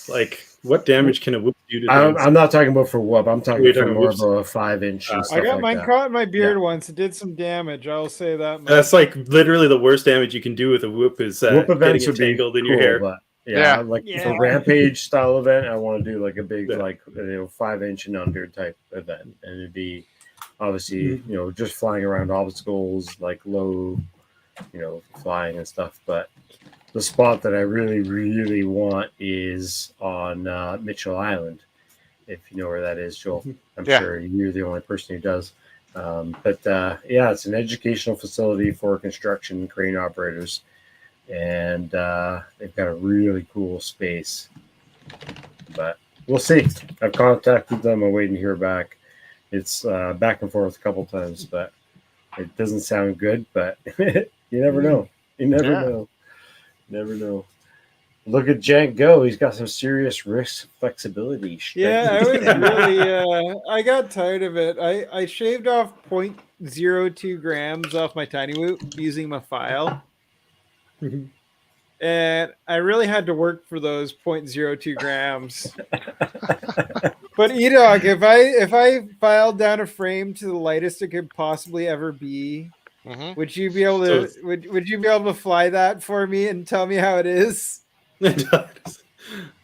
Like, what damage can a whoop do to things? I'm not talking about for whoop. I'm talking for more of a 5-inch. And stuff I got like mine that. caught in my beard once. It did some damage. I'll say that much. That's like literally the worst damage you can do with a whoop is Whoop events getting would be entangled in cool, your hair. but for rampage style event, I want to do like a big 5-inch and under type event, and it'd be obviously just flying around obstacles like low, flying and stuff. But the spot that I really, really want is on Mitchell Island, if you know where that is, Joel. I'm sure you're the only person who does. But it's an educational facility for construction crane operators, and they've got a really cool space. But we'll see. I've contacted them. I'm waiting to hear back. It's back and forth a couple times, but it doesn't sound good. But you never know. You never know. Never know. Look at Jank go. He's got some serious wrist flexibility. Yeah, I was really I got tired of it. I shaved off 0.02 grams off my tiny whoop using my file. And I really had to work for those 0.02 grams. But Edog, if I filed down a frame to the lightest it could possibly ever be, would you be able to would you be able to fly that for me and tell me how it is? I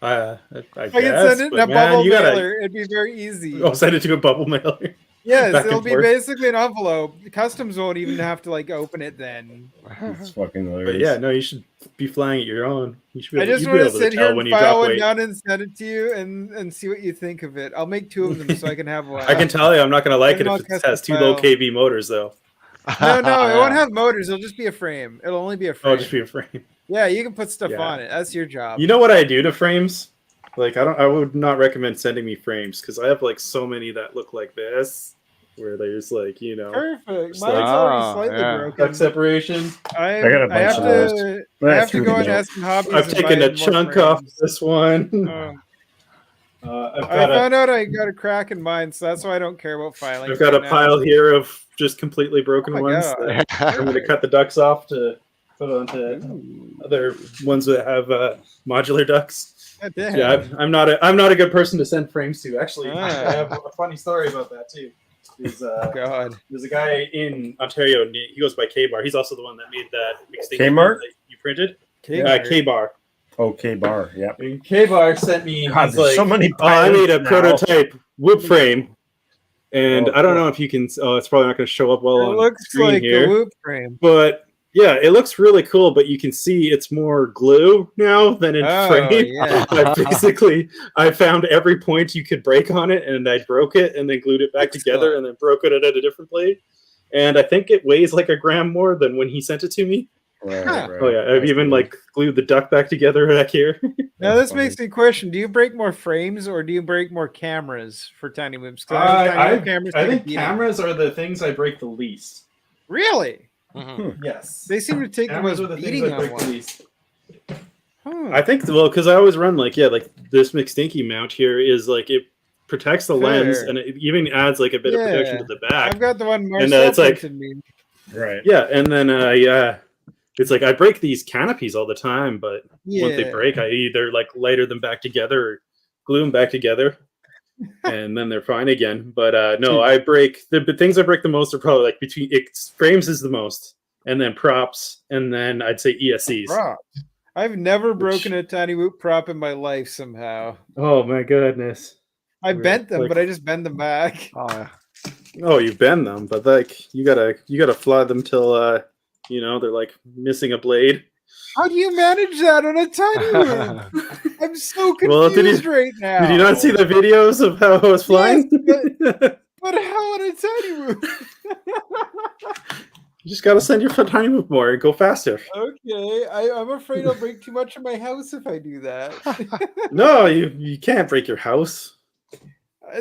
I guess, can send it in a but bubble mailer. It'd be very easy. Oh, send it to a bubble mailer. Yes, Back it'll and be forth. basically an envelope. Customs won't even have to like open it then. It's fucking hilarious. But yeah, no, you should be flying at your own. You should be I able, just you'd want be to able sit to here tell when and you file drop one weight. down and send it to you and see what you think of it. I'll make 2 of them so I can have one. I can tell you, I'm not going to like it I'll if it custom has 2 low file. kV motors, though. No, it won't have motors. It'll just be a frame. It'll only be a frame. Oh, just be a frame. Yeah, you can put stuff Yeah. on it. That's your job. You know what I do to frames? Like, I would not recommend sending me frames because I have like so many that look like this, where there's like Perfect. Mine's like- already slightly broken. duct separation. I got a I have bunch of to. those. I have That's to good go to and know. ask some hobbies. I've and taken buy a more chunk off frames. this one. Oh. I've I got found out I got a crack in mine, so that's why I don't care about filing. I've got a right now. pile here of just completely broken Oh my ones. God. That I'm going to cut the ducts off to put onto other ones that have modular ducts. God damn. Yeah, I'm not a good person to send frames to. Actually, I Ah. have a funny story about that too. God. There's a guy in Ontario. He goes by K-Bar. He's also the one that made that mixtape Kmart? that you printed. Kmart. K-Bar. Okay, bar. Yeah. And K-Bar sent me. God, he's there's like, so many oh, I made a pilots now." prototype whoop frame, and Oh, I don't cool. know if you can. Oh, it's probably not going to show up well It on looks screen like here. a whoop frame. But yeah, it looks really cool. But you can see it's more glue now than in Oh, frame. yeah. I found every point you could break on it, and I broke it, and then glued it back together, and then broke it at a different plate. And I think it weighs like a gram more than when he sent it to me. Right. Oh yeah, I've even like glued the duct back together back here. Now this makes me question: do you break more frames or do you break more cameras for tiny whoops? 'Cause tiny whoop cameras I take a think beating. cameras are the things I break the least. Really? Yes, They seem to take the cameras most are the things beating I on break the one. least. Hmm. I think because I always run like this McStinky mount here is like it protects the lens Fair. and it even adds like a bit of protection Yeah. to the back. I've got the one And, Marcel it's like- printed me. Right. Yeah, and then it's like I break these canopies all the time, but once they Yeah. break, I either like lighter them back together or glue them back together, and then they're fine again. But no, I break the things I break the most are probably like between frames is the most, and then props, and then I'd say ESCs. Prop. I've never broken a tiny whoop prop in my life somehow. Oh my goodness! I We're bent them, like- but I just bend them back. Oh, yeah. Oh, you bend them, but like you gotta fly them till You know, they're like missing a blade. How do you manage that on a tiny room? I'm so Well, confused right now. Did you not see the videos of how I was flying? Yes, but how on a tiny room? You just gotta send your tiny move more and go faster. Okay, I'm afraid I'll break too much of my house if I do that. No, you can't break your house.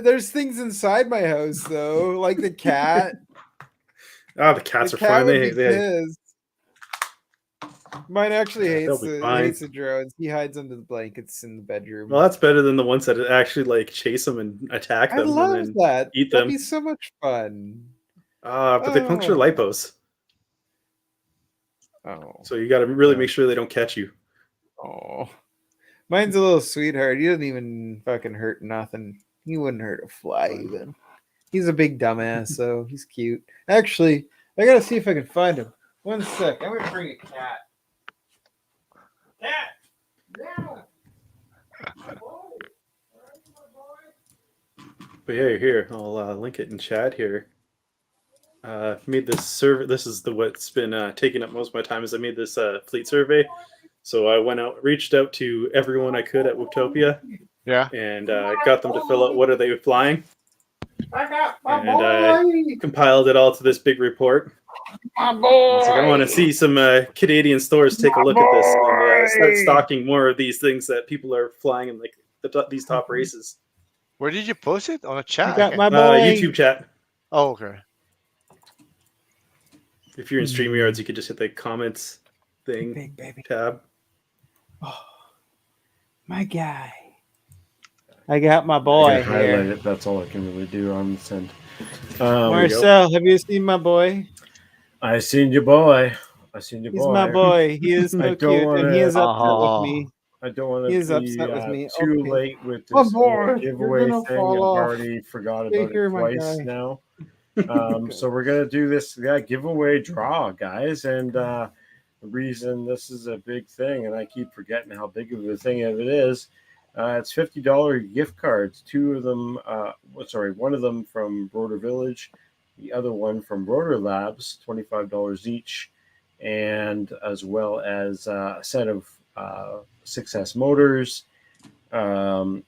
There's things inside my house though, like the cat. The cats The are cat fine. would be They pissed. Mine actually they'll hates be the fine. hates the drones. He hides under the blankets in the bedroom. Well, that's better than the ones that actually like chase them and attack I them love and then that. eat That'd them. be so much fun. But they puncture lipos, Oh, so you got to really make sure they don't catch you. oh, mine's a little sweetheart. He doesn't even fucking hurt nothing. He wouldn't hurt a fly even. He's a big dumbass, so he's cute. Actually, I gotta see if I can find him. One sec. I'm gonna bring a cat. Cat! Yeah! But yeah, you're here. I'll link it in chat here. Made this survey. This is what's been taking up most of my time. Is I made this fleet survey. So I went out, reached out to everyone I could at Wootopia. Yeah. And got them to fill out what are they flying. I got my And boy! I compiled it all to this big report. My boy! It's like I want to see some Canadian stores take a look at this and start stocking more of these things that people are flying in like these top races. Where did you post it? On a chat? I got my boy. YouTube chat. Oh, okay. If you're in StreamYards, you could just hit the comments thing Big baby. tab. Oh, my guy. I got my boy I can highlight here. it. That's all I can really do on this end. Marcel, have you seen my boy? I seen your boy. I seen your He's boy. my boy. He is so cute, and he is upset with me. I don't want He to is be upset with me. too Okay. late with My this boy, giveaway you're gonna thing. I've fall off. already forgot Stay about here, it my twice guy. now. So we're gonna do this giveaway draw, guys, and the reason this is a big thing, and I keep forgetting how big of a thing it is. It's $50 gift cards. Two of them, one of them from Rotor Village, the other one from Rotor Labs, $25 each, and as well as a set of Success motors, and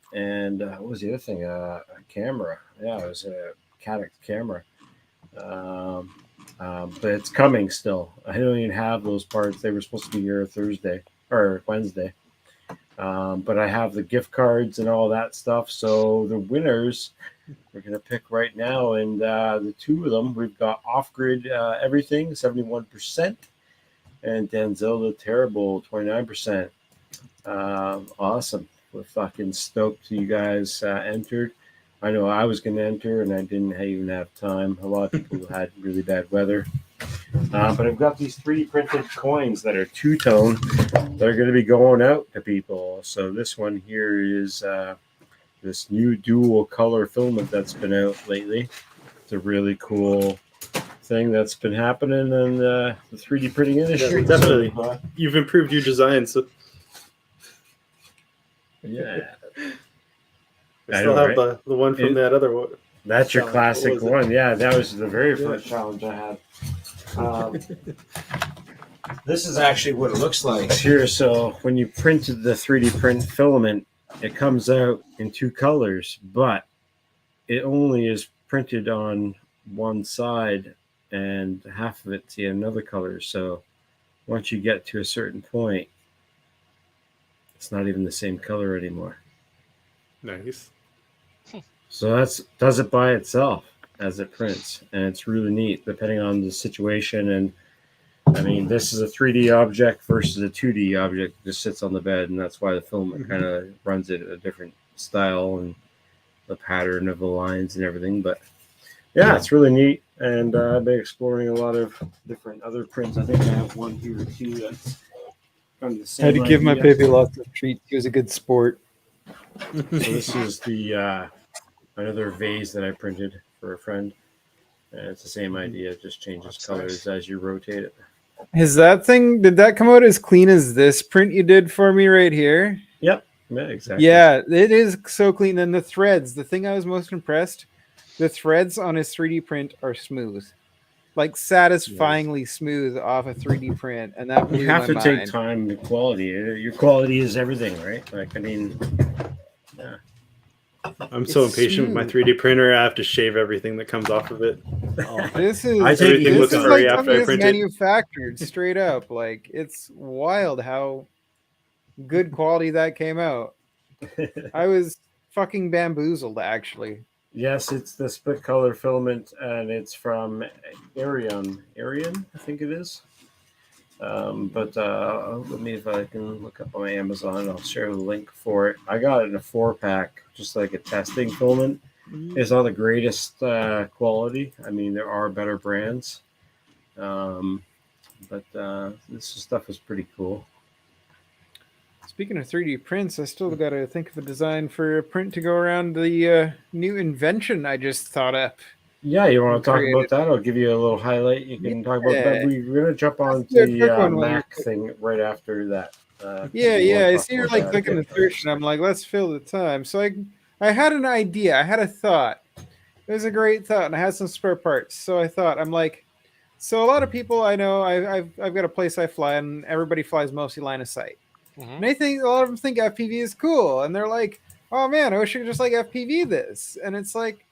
what was the other thing? A camera. Yeah, it was a Caddx camera. But it's coming still. I don't even have those parts. They were supposed to be here Thursday or Wednesday. But I have the gift cards and all that stuff. So the winners we're going to pick right now. And the two of them, we've got Off-Grid Everything, 71%. And Denzel the Terrible, 29%. Awesome. We're fucking stoked you guys entered. I know I was going to enter, and I didn't even have time. A lot of people had really bad weather. But I've got these 3D printed coins that are two-tone that are going to be going out to people. So this one here is this new dual color filament that's been out lately. It's a really cool thing that's been happening in the 3D printing industry. Yeah, definitely. You've improved your design, so yeah. I still have the one from that other one. That's your classic one. Yeah, that was the very Yeah. first challenge I had. This is actually what it looks like here. So when you printed the 3D print filament, it comes out in two colors, but it only is printed on one side and half of it's in another color. So once you get to a certain point, it's not even the same color anymore. Nice. So that's does it by itself as it prints, and it's really neat depending on the situation. And I mean, this is a 3D object versus a 2D object. It just sits on the bed, and that's why the filament kind of runs it a different style and the pattern of the lines and everything. But yeah, it's really neat, and I've been exploring a lot of different other prints. I think I have one here too that's kind of the same. I had to give my idea. baby lots of treats. He was a good sport. So this is the another vase that I printed for a friend. And it's the same idea, it just changes colors as you rotate it. Did that come out as clean as this print you did for me right here? Yep. Yeah, exactly. Yeah, it is so clean. And the threads, the thing I was most impressed, the threads on his 3D print are smooth. like satisfyingly smooth off a 3D print, and that blew You have my to mind. take time and quality. Your quality is everything, right? Like, I mean, yeah. I'm so It's impatient with my smooth. 3D printer. I have to shave everything that comes off of it. This I is take Everything it this looks is time. great like after something I that's print it. manufactured straight up. Like it's wild how good quality that came out. I was fucking bamboozled actually. Yes, it's the split color filament, and it's from Arion, I think it is. But let me, if I can look up on Amazon, I'll share the link for it. I got it in a 4-pack, just like a testing filament. It's not the greatest quality. I mean, there are better brands, but this stuff is pretty cool. Speaking of 3D prints, I still got to think of a design for a print to go around the new invention I just thought up. Yeah, you want to talk Creative. about that? I'll give you a little highlight. You can talk about that. Yeah. We're going to jump on do a to the quick one while you're MAAC thing right after that. Yeah, you wanna yeah. I talk see you're about like that. clicking the search, and I'm like, let's fill the time. So I had an idea. I had a thought. It was a great thought, and I had some spare parts. So I thought, I'm like, so a lot of people I know, I've got a place I fly, and everybody flies mostly line of sight. And they think a lot of them think FPV is cool, and they're like, oh man, I wish I could just like FPV this. And it's like,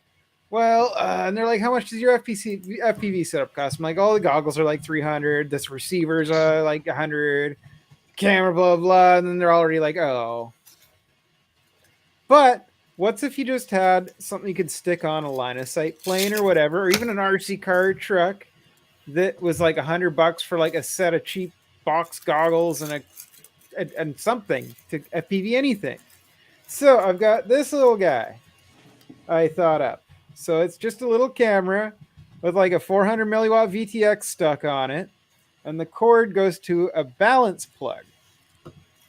well, and they're like, how much does your FPV setup cost? I'm like, all the goggles are like 300. This receiver's like 100. Camera, blah blah, and then they're already like, oh. But what's if you just had something you could stick on a line of sight plane or whatever, or even an RC car truck that was like $100 for like a set of cheap box goggles and something to FPV anything. So I've got this little guy I thought up. So it's just a little camera with like a 400 milliwatt VTX stuck on it, and the cord goes to a balance plug.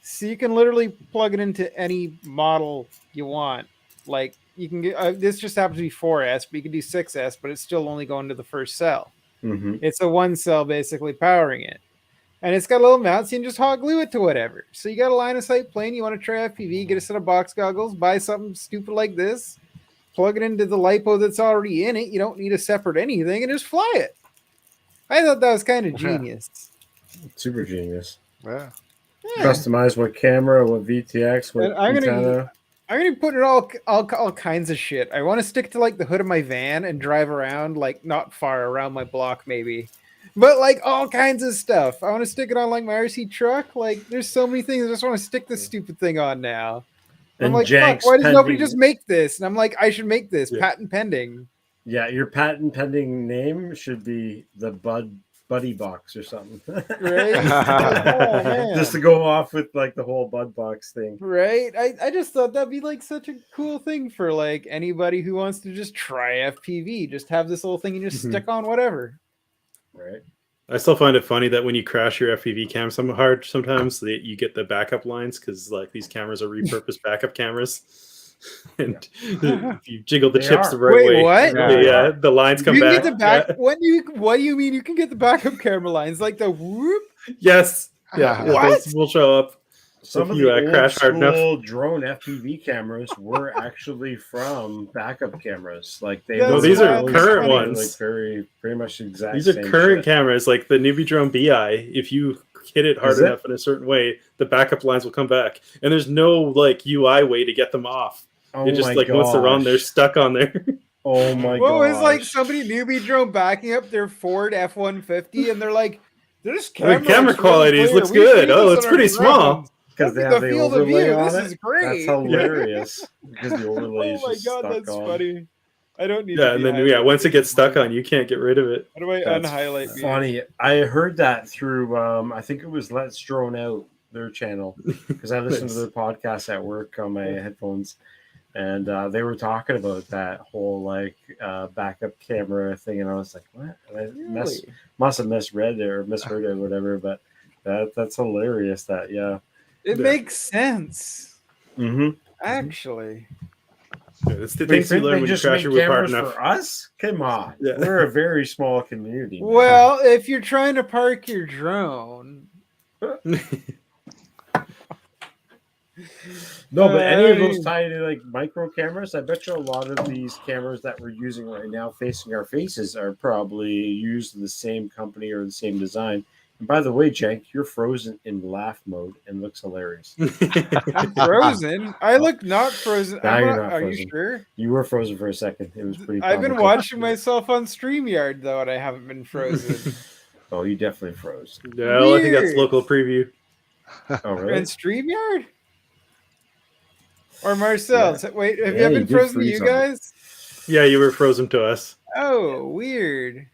So you can literally plug it into any model you want. Like you can get this just happens to be 4S, but you can do 6S, but it's still only going to the first cell. Mm-hmm. It's a one cell basically powering it. And it's got a little mount, so you can just hot glue it to whatever. So you got a line of sight plane, you want to try FPV, get a set of box goggles, buy something stupid like this, plug it into the LiPo that's already in it. You don't need a separate anything, and just fly it. I thought that was kind of genius. Super genius. Yeah. Customize what camera, what VTX, what And I'm antenna. gonna put it all kinds of shit. I want to stick to like the hood of my van and drive around, like not far around my block maybe, but like all kinds of stuff. I want to stick it on like my RC truck. Like there's so many things I just want to stick this stupid thing on now. I'm like, fuck, why does nobody just make this? And I'm like, I should make this. Patent pending. Yeah, your patent pending name should be the Buddy Box or something. Right? Oh, just to go off with like the whole Bud Box thing. Right? I just thought that'd be like such a cool thing for like anybody who wants to just try FPV. Just have this little thing and just stick on whatever. Right. I still find it funny that when you crash your FPV cam sometimes that you get the backup lines because like these cameras are repurposed backup cameras, and if you jiggle the chips the right way, what? Yeah, the lines come back. Get the back. What do you mean you can get the backup camera lines like the whoop? Yes. Yeah. What? Those will show up. Some of you the crash hard enough. drone FPV cameras were actually from backup cameras. Like they. No, these are current ones. Like pretty much exact. These are current cameras, like the Newbie Drone BI. If you hit it hard enough in a certain way, the backup lines will come back, and there's no like UI way to get them off. Oh it just like once they're on, they're stuck on there. Oh my god! What was like somebody Newbie Drone backing up their Ford F-150, and they're like, "This camera quality looks good. Oh, it's pretty small." Because they have the overlay on this it. is great. That's hilarious. Because the overlay oh my god, that's funny. I don't need. Yeah, and then once it gets stuck on, you can't get rid of it. How do I unhighlight? Funny. I heard that through. I think it was Let's Drone Out, their channel, because I listened to their podcast at work on my headphones, and they were talking about that whole like backup camera thing, and I was like, what? And I must have misread it or misheard it or whatever, but that's hilarious. That It makes sense. Mm-hmm. Actually. Yeah, it's the things you learn when you crash your whip hard enough. For us? Come on. Yeah. We're a very small community. Man. Well, if you're trying to park your drone. No, but any I of those mean- tiny like micro cameras, I bet you a lot of these cameras that we're using right now facing our faces are probably used in the same company or the same design. And by the way, Jank, you're frozen in laugh mode and looks hilarious. I'm frozen. I look not frozen. Now I'm you're not, not are you frozen. sure? You were frozen for a second. It was pretty I've been comical. watching myself on StreamYard though, and I haven't been frozen. Oh, you definitely froze. No, I think that's Weird. local preview. Oh, really? And StreamYard? Or Marcel? Wait, have Yeah, I you been did frozen to freeze you on me. guys? Yeah, you were frozen to us. Oh, weird.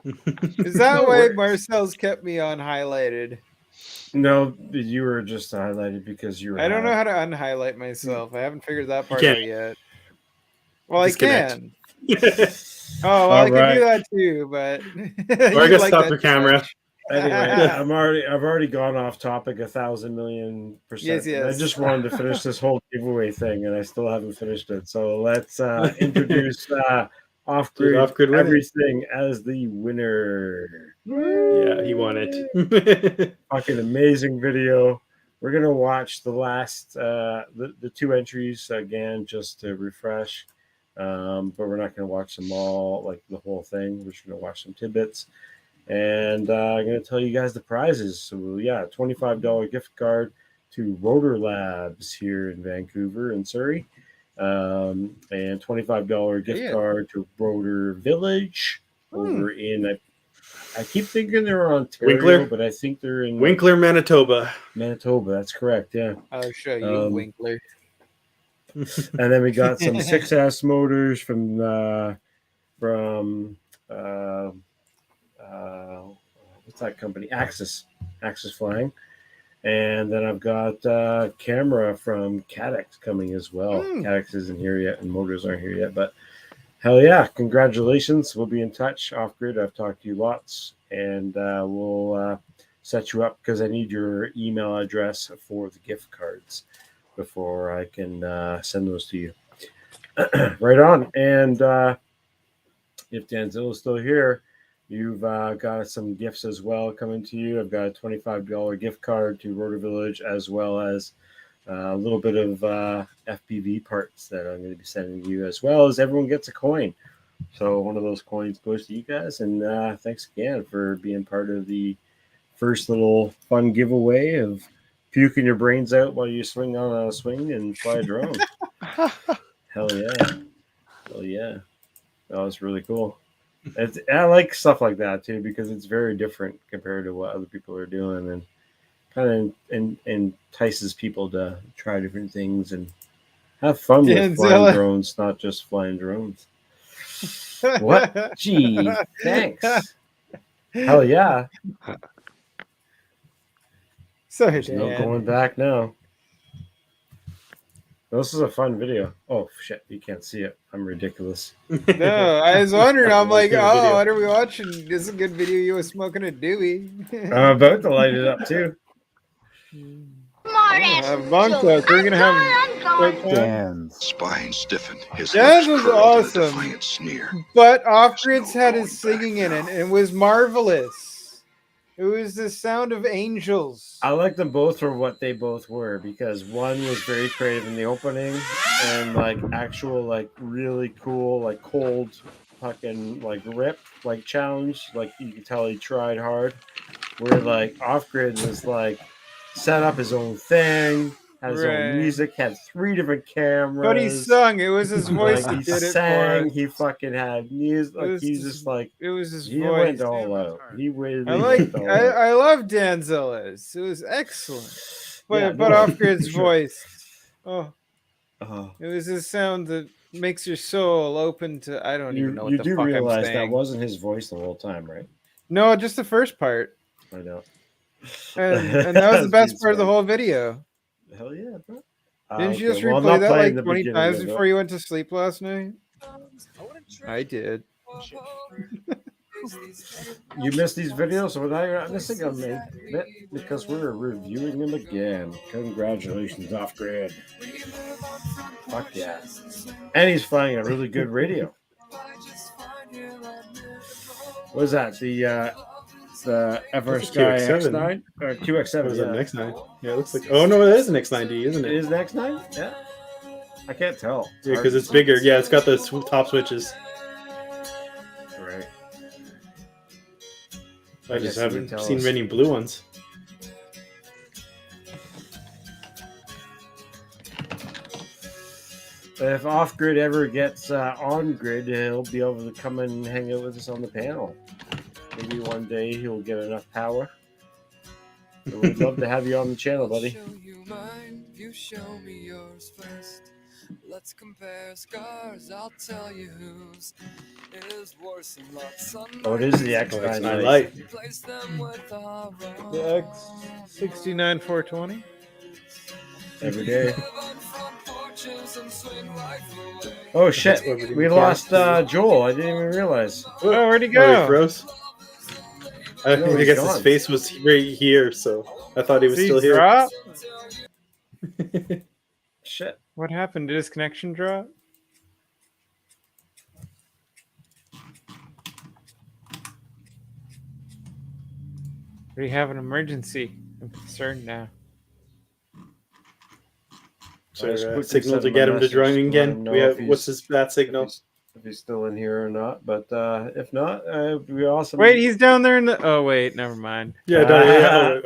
Is that No why worries. Marcel's kept me on highlighted? No, you were just highlighted because you were. I don't know high. how to unhighlight myself. I haven't figured that part can't. out yet. Well, Disconnect. I can. Oh, well, All I can right. do that too, but Or I you guess like stop that your too camera. much. Anyway, I've already gone off topic 1,000,000,000%. Yes, And I yes. just wanted to finish this whole giveaway thing, and I still haven't finished it. So let's introduce Off-Grid Off-Grid winner. Everything as the winner. Yeah, he won it. Fucking amazing video. We're gonna watch the last the two entries again just to refresh, but we're not gonna watch them all like the whole thing. We're just gonna watch some tidbits. And I'm going to tell you guys the prizes. So, yeah, $25 gift card to Rotor Labs here in Vancouver and Surrey. And $25 gift card to Rotor Village over in, I keep thinking they're Ontario, Winkler? but I think they're in Winkler, Manitoba. Manitoba. That's correct, yeah. I'll show you, Winkler. And then we got some 6S motors from what's that company? Axis Flying. And then I've got camera from Cadex coming as well. Cadex isn't here yet and motors aren't here yet, but hell yeah, congratulations. We'll be in touch. Off-Grid, I've talked to you lots, and we'll set you up because I need your email address for the gift cards before I can send those to you. Right on. And if Danzilla is still here, you've got some gifts as well coming to you. I've got a $25 gift card to Rotor Village, as well as a little bit of FPV parts that I'm going to be sending you, as well as everyone gets a coin. So one of those coins goes to you guys. And thanks again for being part of the first little fun giveaway of puking your brains out while you swing on a swing and fly a drone. Hell yeah. Hell yeah. That was really cool. I like stuff like that too because it's very different compared to what other people are doing, and kind of entices people to try different things and have fun with flying drones, not just flying drones. What? Gee, thanks. Hell yeah. So there's no going back now. This is a fun video. Oh shit, you can't see it. I'm ridiculous. No, I was wondering. I'm like, oh, what are we watching? This is a good video. You were smoking a Dewey. I'm about to light it up too. Bonk, we're gonna have Dan's Spine stiffened. His Dan's lips was curled in a awesome. defiant sneer. But Off-Grid's had his singing in it, and it was marvelous. It was the sound of angels. I like them both for what they both were, because one was very creative in the opening and like actual like really cool like cold fucking like rip like challenge, like you can tell he tried hard. Where like Off-Grid was like set up his own thing, had his own music, had 3 different cameras. But he sung. It was his voice that he did it sang, for us. He fucking had music. Like he's just like it was his he voice. went all out. He waited. I love Danzilla's. It was excellent. But Yeah, but no, Off-Grid's sure. voice. It was his sound that makes your soul open to. I don't even know what You the do fuck I'm realize saying. that wasn't his voice the whole time, right? No, just the first part. I know. And that was the best part of the whole video. Hell yeah, bro. Didn't you just Okay, well, I'm replay not that playing like the 20 beginning times of it. before you went to sleep last night? I did. You missed these videos, so now you're not missing them, mate. Because we're reviewing them again. Congratulations, Off-Grid. Fuck yeah. And he's flying a really good radio. What is that? The the That's a Eversky QX7. X9 or QX7. Or is Yeah. that an X9? Yeah, it looks like. Oh no, it is an X9D, isn't It it? is an X9. Yeah. I can't tell. Yeah, because it's bigger. Yeah, it's got the top switches. Right. I just guess you haven't would tell seen us. many blue ones. If Off Grid ever gets on grid, he'll be able to come and hang out with us on the panel. Maybe one day he'll get enough power. So we'd love to have you on the channel, buddy. Show you mine, you show me yours first. Let's compare scars, I'll tell you whose is worse than lots. Oh, it is the Oh, X9 X9 Lite. Lite. Replace them with our own. The X69 420. Every day. Live on front porches and swing life away. Oh shit, That's what we lost Joel. I didn't even realize. Oh, where'd he Oh, he go? froze. I No, he's guess gone. his face was right here, so I thought he was Did he still here. drop? Shit. What happened? Did his connection drop? We have an emergency. I'm concerned now. So, I just quickly signal sent to him get a him to message join to let again. him know We if have what's he's- his bat signal? If he's still in here or not, but if not, it'd be awesome. Wait, he's down there in the. Oh wait, never mind. Yeah, no, yeah.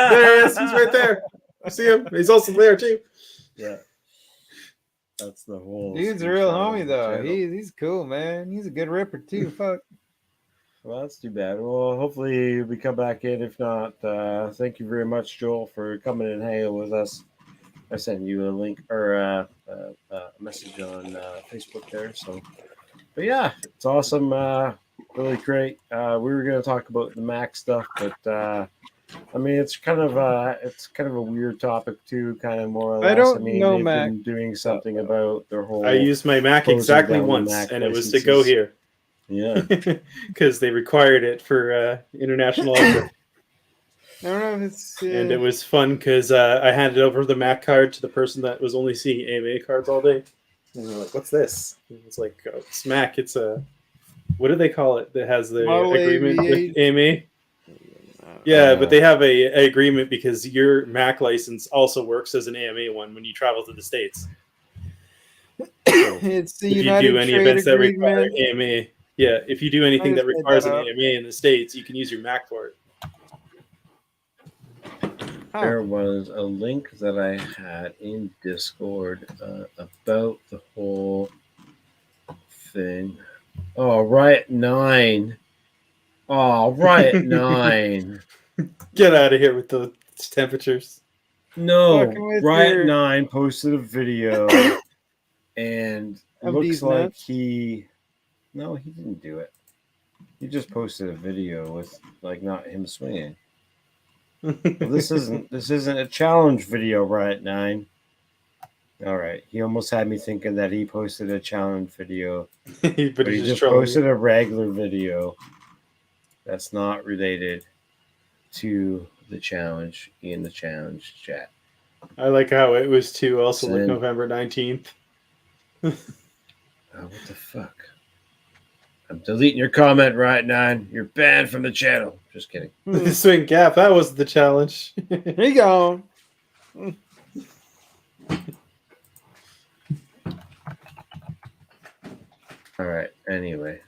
There he is. He's right there. I see him. He's also there too. Yeah. That's the whole. Dude's a real screenshot of homie the though. channel. He's cool, man. He's a good ripper too. Fuck. Well, that's too bad. Well, hopefully we come back in. If not, thank you very much, Joel, for coming and hanging with us. I sent you a link or a message on Facebook there. So, but yeah, it's awesome. Really great. We were going to talk about the MAAC stuff, but I mean, it's kind of a weird topic too, kind of more or less. I don't mean, know they've MAAC. been doing something about their whole. I used my Mac closing exactly down the once, MAAC and it was to go licenses. here Yeah. because they required it for international output. I don't know if it's. And it was fun because I handed over the Mac card to the person that was only seeing AMA cards all day. And they're like, "What's this?" And it's like, oh, it's Mac. It's a what do they call it? That has the Model agreement AV8. with AMA. Yeah, but they have a agreement because your Mac license also works as an AMA one when you travel to the States. It's the If you United do any Trade events that require Agreement. AMA, yeah, if you do anything I that just made requires that an up. AMA in the States, you can use your Mac for it. There was a link that I had in Discord about the whole thing. Oh, Riot 9. Oh, Riot 9. Get out of here with the temperatures. No, Fucking with Riot your- 9 posted a video and Of looks these like nuts? No, he didn't do it. He just posted a video with like not him swinging. Well, this isn't a challenge video, Riot 9. All right, he almost had me thinking that he posted a challenge video, but but he he's just trolling posted a regular video that's not related to the challenge in the challenge chat. I like how it was too. Also, like Send. November 19th. Oh, what the fuck? I'm deleting your comment, Riot 9. You're banned from the channel. Just kidding. Swing gap. That was the challenge. Here you go. All right. Anyway.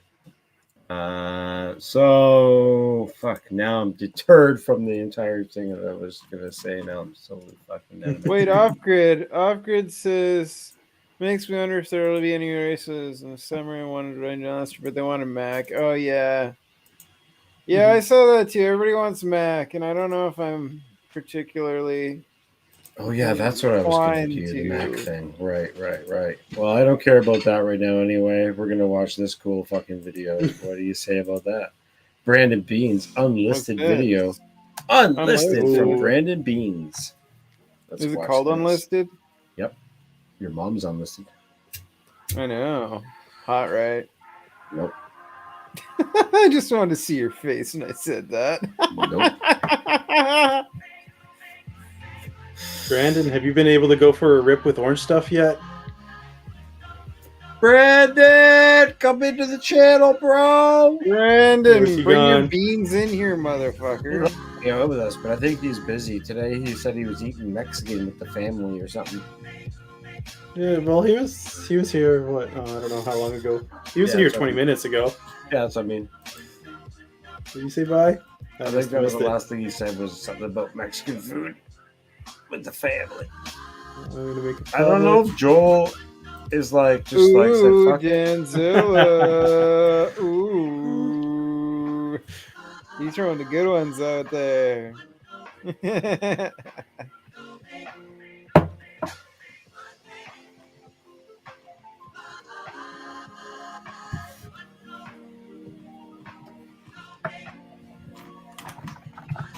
So fuck. Now I'm deterred from the entire thing that I was gonna say. Now I'm so fucking down. Wait, off grid. Off grid says makes me wonder if there will be any races in the summer. I wanted to run Monster, but they want a Mac. Oh yeah, yeah. I saw that too. Everybody wants Mac, and I don't know if I'm particularly. Oh yeah, that's what I was gonna Inclined do. The to. Mac thing. Right. Well, I don't care about that right now. Anyway, we're gonna watch this cool fucking video. What do you say about that? Brandon Beans unlisted What's this? video. Unlisted from Unlisted. Brandon Beans. Let's Is it watch called this. unlisted? Your mom's unlisted. I know. Hot, right? Nope. I just wanted to see your face when I said that. Nope. Brandon, have you been able to go for a rip with orange stuff yet? Brandon, come into the channel, bro. Where's Brandon, he bring your gone? beans in here, motherfucker. Yeah, with us, but I think he's busy today. He said he was eating Mexican with the family or something. Yeah, well, he was here. What? I don't know how long ago. He was here 20 minutes ago. Yeah, that's what I mean. Did you say bye? I think that was the last thing he said was something about Mexican food with the family. I'm gonna make I don't know if Joel is like just like said, Ooh, fuck it. Danzilla. Ooh. He's throwing the good ones out there.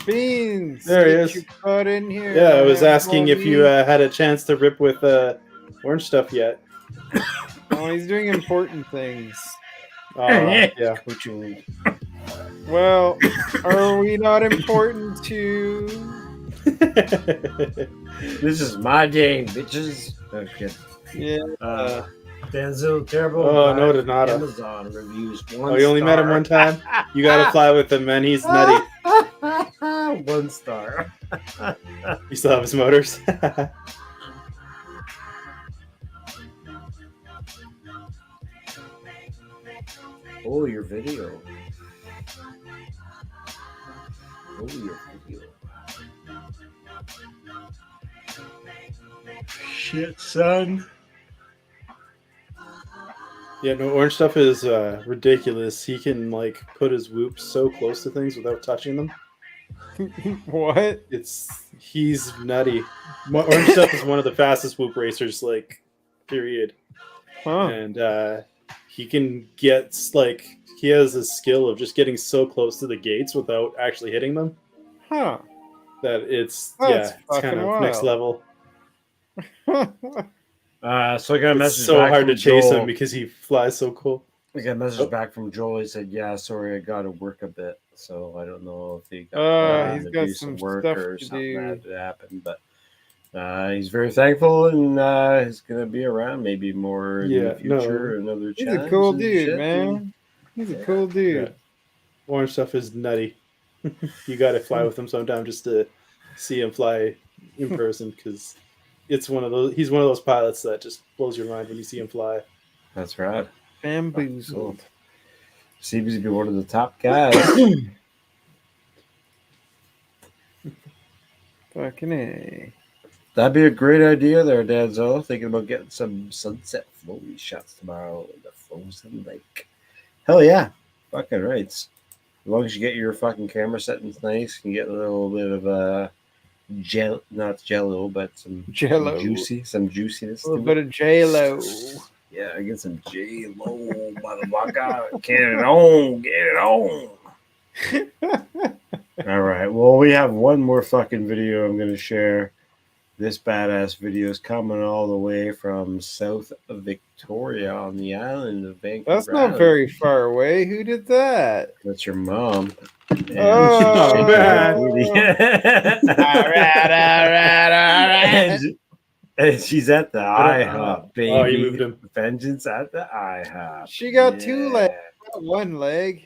Beans. There he get is. your butt in here. Yeah, I was asking if you buddy. had a chance to rip with orange stuff yet. Oh, he's doing important things. Yeah. Coaching. Well, are we not important too? This is my game, bitches. Okay. Yeah. Denzel Terrible. Oh, no, to nada. Amazon reviews. Oh, you only met him one time? You gotta fly with him, man. He's nutty. 1 star. You still have his motors? Oh, your video. Oh, your video. Shit, son. Yeah, no, orange stuff is ridiculous. He can like put his whoops so close to things without touching them. What? He's nutty. Orange stuff is one of the fastest whoop racers, like, period. Huh. And he can get like he has a skill of just getting so close to the gates without actually hitting them. Huh. That it's That's it's fucking kind of wild. next level. So I got a It's message so back hard to from chase Joel. him because he flies so cool. I got a message Oh. back from Joel. He said, "Yeah, sorry, I got to work a bit, so I don't know if he got He's to got do some work stuff or to something do. had to happen." But he's very thankful, and he's gonna be around maybe more in Yeah, the future. no. Another He's challenge a cool and dude, shit, man. He's a cool dude. Yeah. Orange stuff is nutty. You got to fly with him sometime just to see him fly in person because it's one of those. He's one of those pilots that just blows your mind when you see him fly. That's right. Bamboozled. Seems to be one of the top guys. Fucking A. That'd be a great idea there, Danzo. Thinking about getting some sunset flowy shots tomorrow in the frozen lake. Hell yeah. Fucking rights. As long as you get your fucking camera settings nice, you can get a little bit of not jello, but some Jello. some juiciness. A little to bit it. of J-Lo. Yeah, I get some J-Lo, motherfucker. Get it on. Get it on. All right. Well, we have one more fucking video I'm going to share. This badass video is coming all the way from South Victoria on the island of Vancouver. That's not very far away. Who did that? That's your mom. And Oh, man. all right. And she's at the IHOP, baby. Oh, you moved him. Vengeance at the IHOP. She got 2 Yeah. legs, not 1 leg.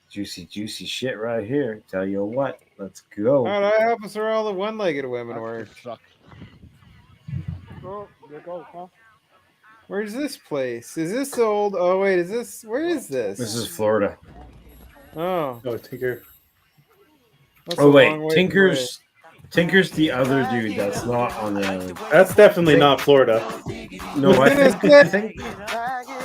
Juicy shit right here. Tell you what, let's go. All right, IHOP is where all the 1-legged women work. Oh, there goes, huh? Where's this place? Is this old? Oh wait, is this? Where is this? This is Florida. Oh. Oh, Tinker. That's Oh a wait, long way Tinker's the other dude that's not on the island. That's definitely not Florida. No, I think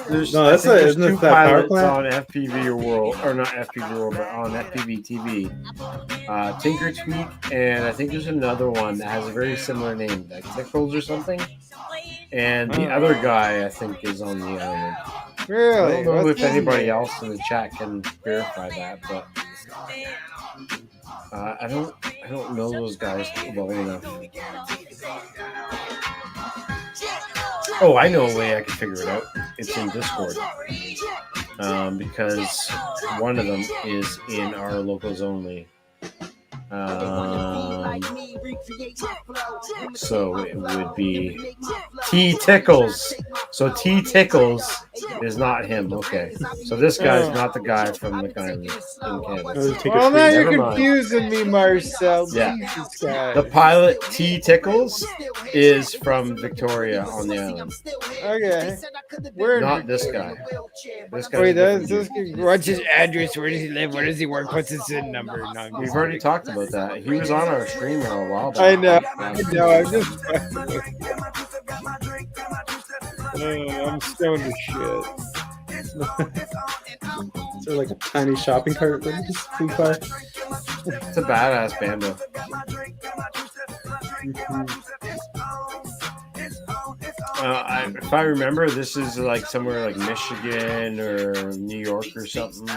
there's, No, I that's think there's isn't it two that power pilots plant? on FPV World, or not FPV World, but on FPV TV. Tinker Tweak, and I think there's another one that has a very similar name, like Tickles or something. And the other guy, I think, is on the island. Really? I don't know What's if his anybody name? else in the chat can verify that, but I don't know those guys well enough. Oh, I know a way I can figure it out. It's in Discord. Because one of them is in our locals only. So it would be T Tickles. So T Tickles is not him. Okay. So this guy's not the guy from the guy in Canada. Well, now you're Never mind. confusing me, Marcel. Yeah. Jesus, guy. The pilot T Tickles is from Victoria on the island. Okay. Where in Not this Victoria? guy. This guy. Wait, that's this guy. What's his address? Where does he live? Where does he work? What's his SIN number? No, I'm We've just already kidding. talked about that. He was on our streamer a while back. I know. I'm just. I'm stoned as shit. Is there like a tiny shopping cart that just flew by? It's a badass bando. If I remember, this is like somewhere like Michigan or New York or something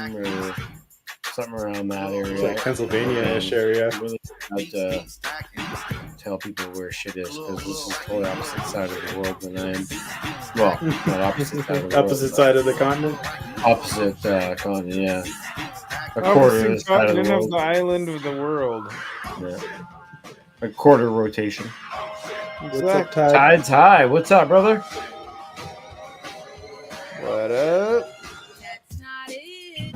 around that area. It's like Pennsylvania-ish area. Really hard to tell people where shit is because this is totally opposite side of the world than I am. Well, not opposite side of the world. Opposite side of the continent? Opposite continent, yeah. A quarter of the side of the Continent world. the island of the world. Yeah. A quarter rotation. What's up, Ty? Tide's high. What's up, brother? What up? That's not it.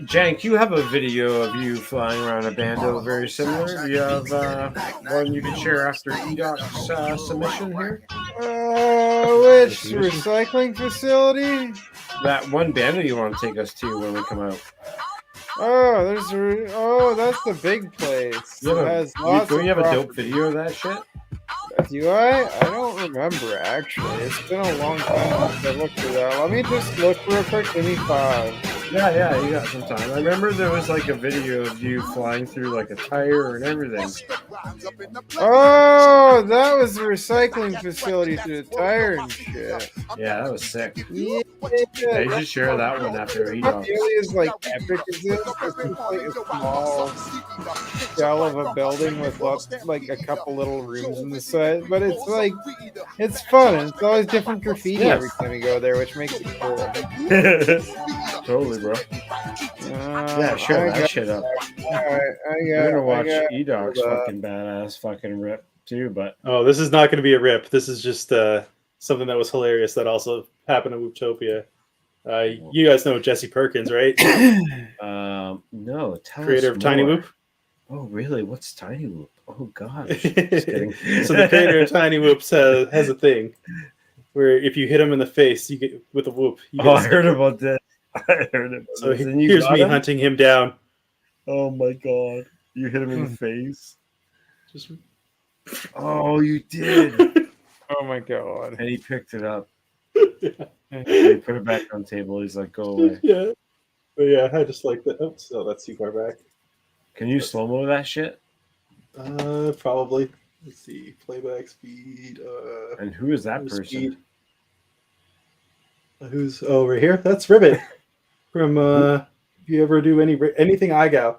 Jank, you have a video of you flying around a bando very similar. Do you have one you can share after EDOC's submission here? Which recycling facility? That one bando you want to take us to when we come out. Oh, that's the big place. You have It a, has lots don't of you have a dope property. video of that shit? Do I? I don't remember actually. It's been a long time since I looked for that. Let me just look real quick. Give me 5. Yeah, you got some time. I remember there was like a video of you flying through like a tire and everything. Oh, that was the recycling facility through the tire and shit. Yeah, that was sick. Yeah, You should share that one after not EDOC. nearly as like epic as this. It's like a small shell of a building with like a couple little rooms in the side, but it's like it's fun. And it's always different graffiti every time you go there, which makes it cool. Totally, bro. Yeah, share that shit up. We're gonna watch EDOC's fucking badass fucking rip too, but Oh, this is not going to be a rip. This is just something that was hilarious that also happened in Wooptopia. You guys know Jesse Perkins, right? no, tell Creator us of Tiny more. Whoop. Oh, really? What's Tiny Whoop? Oh, gosh. So the creator of Tiny Whoops has a thing where if you him in the face, you get with a whoop. You get I heard about that. I heard about So this. And you here's got me him? hunting him down. Oh my god! You hit him in the face. Just Oh, you did. Oh my god! And he picked it up. And he put it back on the table. He's like, "Go away." Yeah, but yeah, I just like that. Oops, oh, that's too far back. Can you slow mo that shit? Probably. Let's see, playback speed. And who is that person? Speed. Who's over here? That's Ribbit from. If you ever do anything IGAL.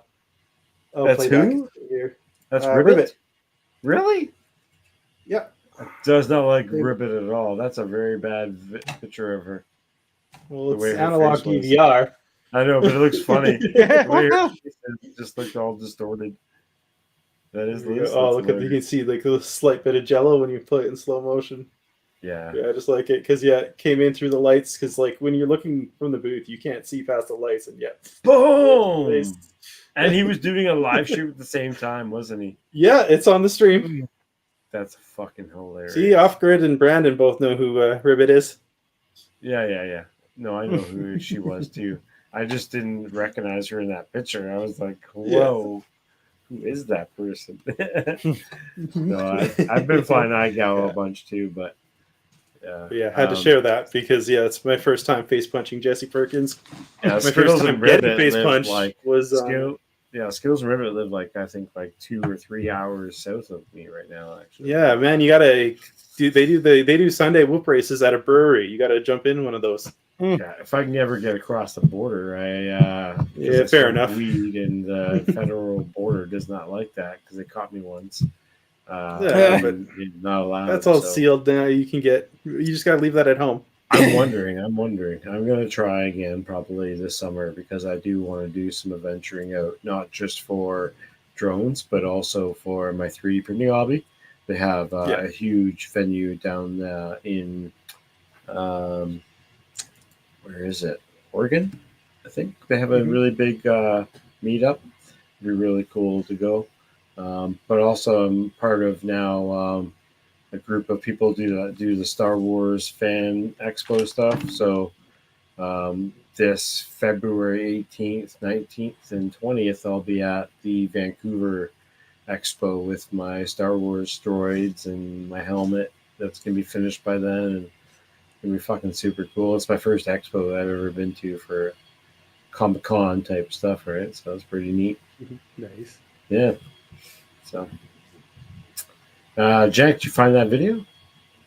Oh, That's playback who? here. That's Ribbit. Ribbit. Really? Yeah. Does not like Ribbit at all. That's a very bad picture of her. Well, The it's way her analog face was. DVR. I know, but it looks funny. The way her face just looked all distorted. That is. Oh, look at you can see like a slight bit of jello when you play it in slow motion. Yeah. Yeah, I just like it because it came in through the lights. Because like when you're looking from the booth, you can't see past the lights, and Boom! And he was doing a live shoot at the same time, wasn't he? Yeah, it's on the stream. That's fucking hilarious. See, Off Grid and Brandon both know who Ribbit is. Yeah. No, I know who she was too. I just didn't recognize her in that picture. I was like, whoa, who is that person? No, I've been flying iGal a bunch too, but yeah, I had to share that because it's my first time face punching Jesse Perkins. Yeah, my Skittles first time and getting Ribbit face live, punched like, was Skittles and Ribbit live like I think like 2 or 3 hours south of me right now. Actually, yeah, man, you gotta do. They do Sunday whoop races at a brewery. You gotta jump in one of those. Yeah, if I can ever get across the border, Yeah, fair enough. Weed and the federal border does not like that because they caught me once. Yeah, but you're not allowed. That's all so. sealed now. You just gotta leave that at home. I'm wondering. I'm going to try again probably this summer because I do want to do some adventuring out, not just for drones, but also for my 3D printing hobby. They have a huge venue down in, where is it? Oregon, I think. They have a really big meetup. It'd be really cool to go. But also, I'm part of now a group of people do the Star Wars fan expo stuff. So this February 18th, 19th, and 20th, I'll be at the Vancouver expo with my Star Wars droids and my helmet that's gonna be finished by then, and it's gonna be fucking super cool. It's my first expo I've ever been to for Comic Con type stuff, right? So it's pretty neat. Nice. Yeah. So, Jack, did you find that video?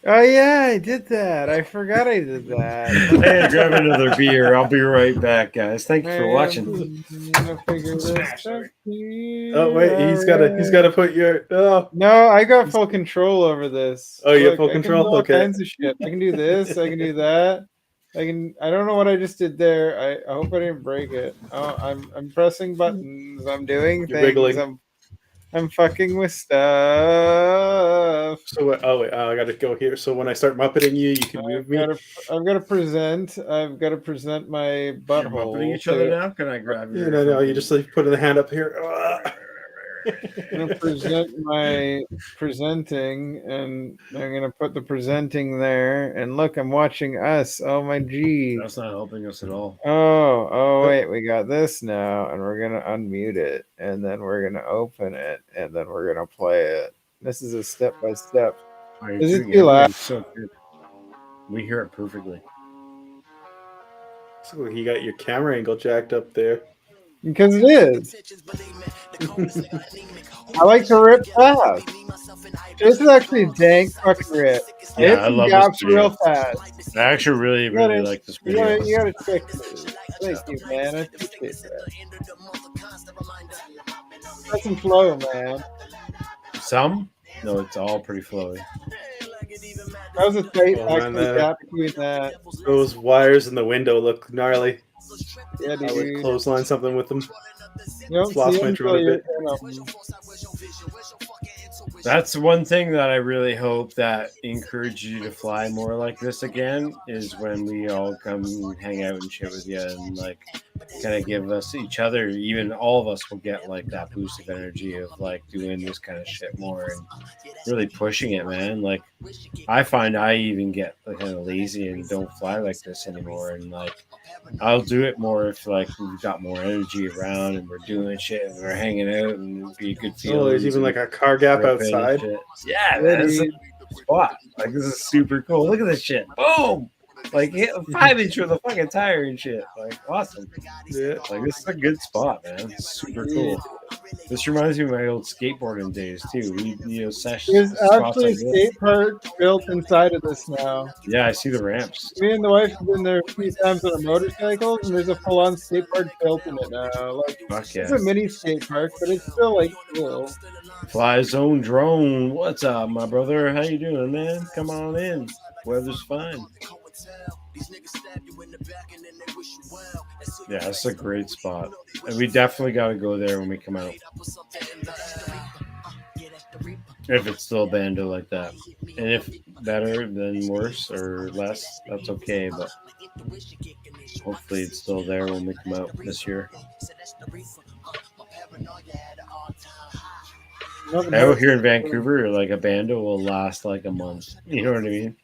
Oh yeah, I did that. I forgot I did that. Hey, grab another beer. I'll be right back, guys. Thank you for watching. I'm gonna figure this out. Oh wait, he's got to put your. Oh no, I got full control over this. Oh, you have Look, full I can control? do all Okay. kinds of shit. I can do this. I can do that. I don't know what I just did there. I hope I didn't break it. Oh, I'm pressing buttons. I'm doing You're things. wiggling. I'm fucking with stuff. So I got to go here. So when I start muppeting you, you can move me. I've got to present. I've got to present my butthole. Putting each other now? Can I grab you? No. You just like put the hand up here. I'm gonna present my presenting, and I'm gonna put the presenting there. And look, I'm watching us. Oh my G. That's not helping us at all. Oh wait, we got this now, and we're gonna unmute it, and then we're gonna open it, and then we're gonna play it. This is a step by step. Is it too loud? So good. We hear it perfectly. So you got your camera angle jacked up there. Because it is. I like to rip fast. This is actually a dang fucking rip. Yeah, I love this video. Real fast. I actually really like this video. You gotta check this. Thank you, man. I appreciate that. That's some flow, man. Some? No, it's all pretty flowy. That was a tight gap between that. Those wires in the window look gnarly. Yeah, dude. I would clothesline something with them. You don't Lost see my them drone a bit. That's one thing that I really hope that encourages you to fly more like this again is when we all come hang out and shit with you and like kind of give us each other, even all of us will get like that boost of energy of like doing this kind of shit more and really pushing it, man. Like I find I even get like kind of lazy and don't fly like this anymore, and like I'll do it more if like we've got more energy around and we're doing shit and we're hanging out and it'd be a good feeling. Oh, there's even like a car gap outside. Yeah, man, it's a spot. Like this is super cool. Look at this shit. Boom! Like hit a 5-inch with a fucking tire and shit. Like awesome. Yeah. Like this is a good spot, man. It's super cool. This reminds me of my old skateboarding days too. We sessions. There's actually a skate park built inside of this now. Yeah, I see the ramps. Me and the wife have been there a few times on a motorcycle, and there's a full-on skate park built in it now. Like Fuck yeah. It's a mini skate park, but it's still like cool. Fly Zone Drone. What's up, my brother? How you doing, man? Come on in. Weather's fine. Yeah, it's a great spot. And we definitely got to go there when we come out. If it's still a bando like that. And if better than worse or less, that's okay. But hopefully it's still there when we come out this year. Out here in Vancouver, like a bando will last like a month. You know what I mean?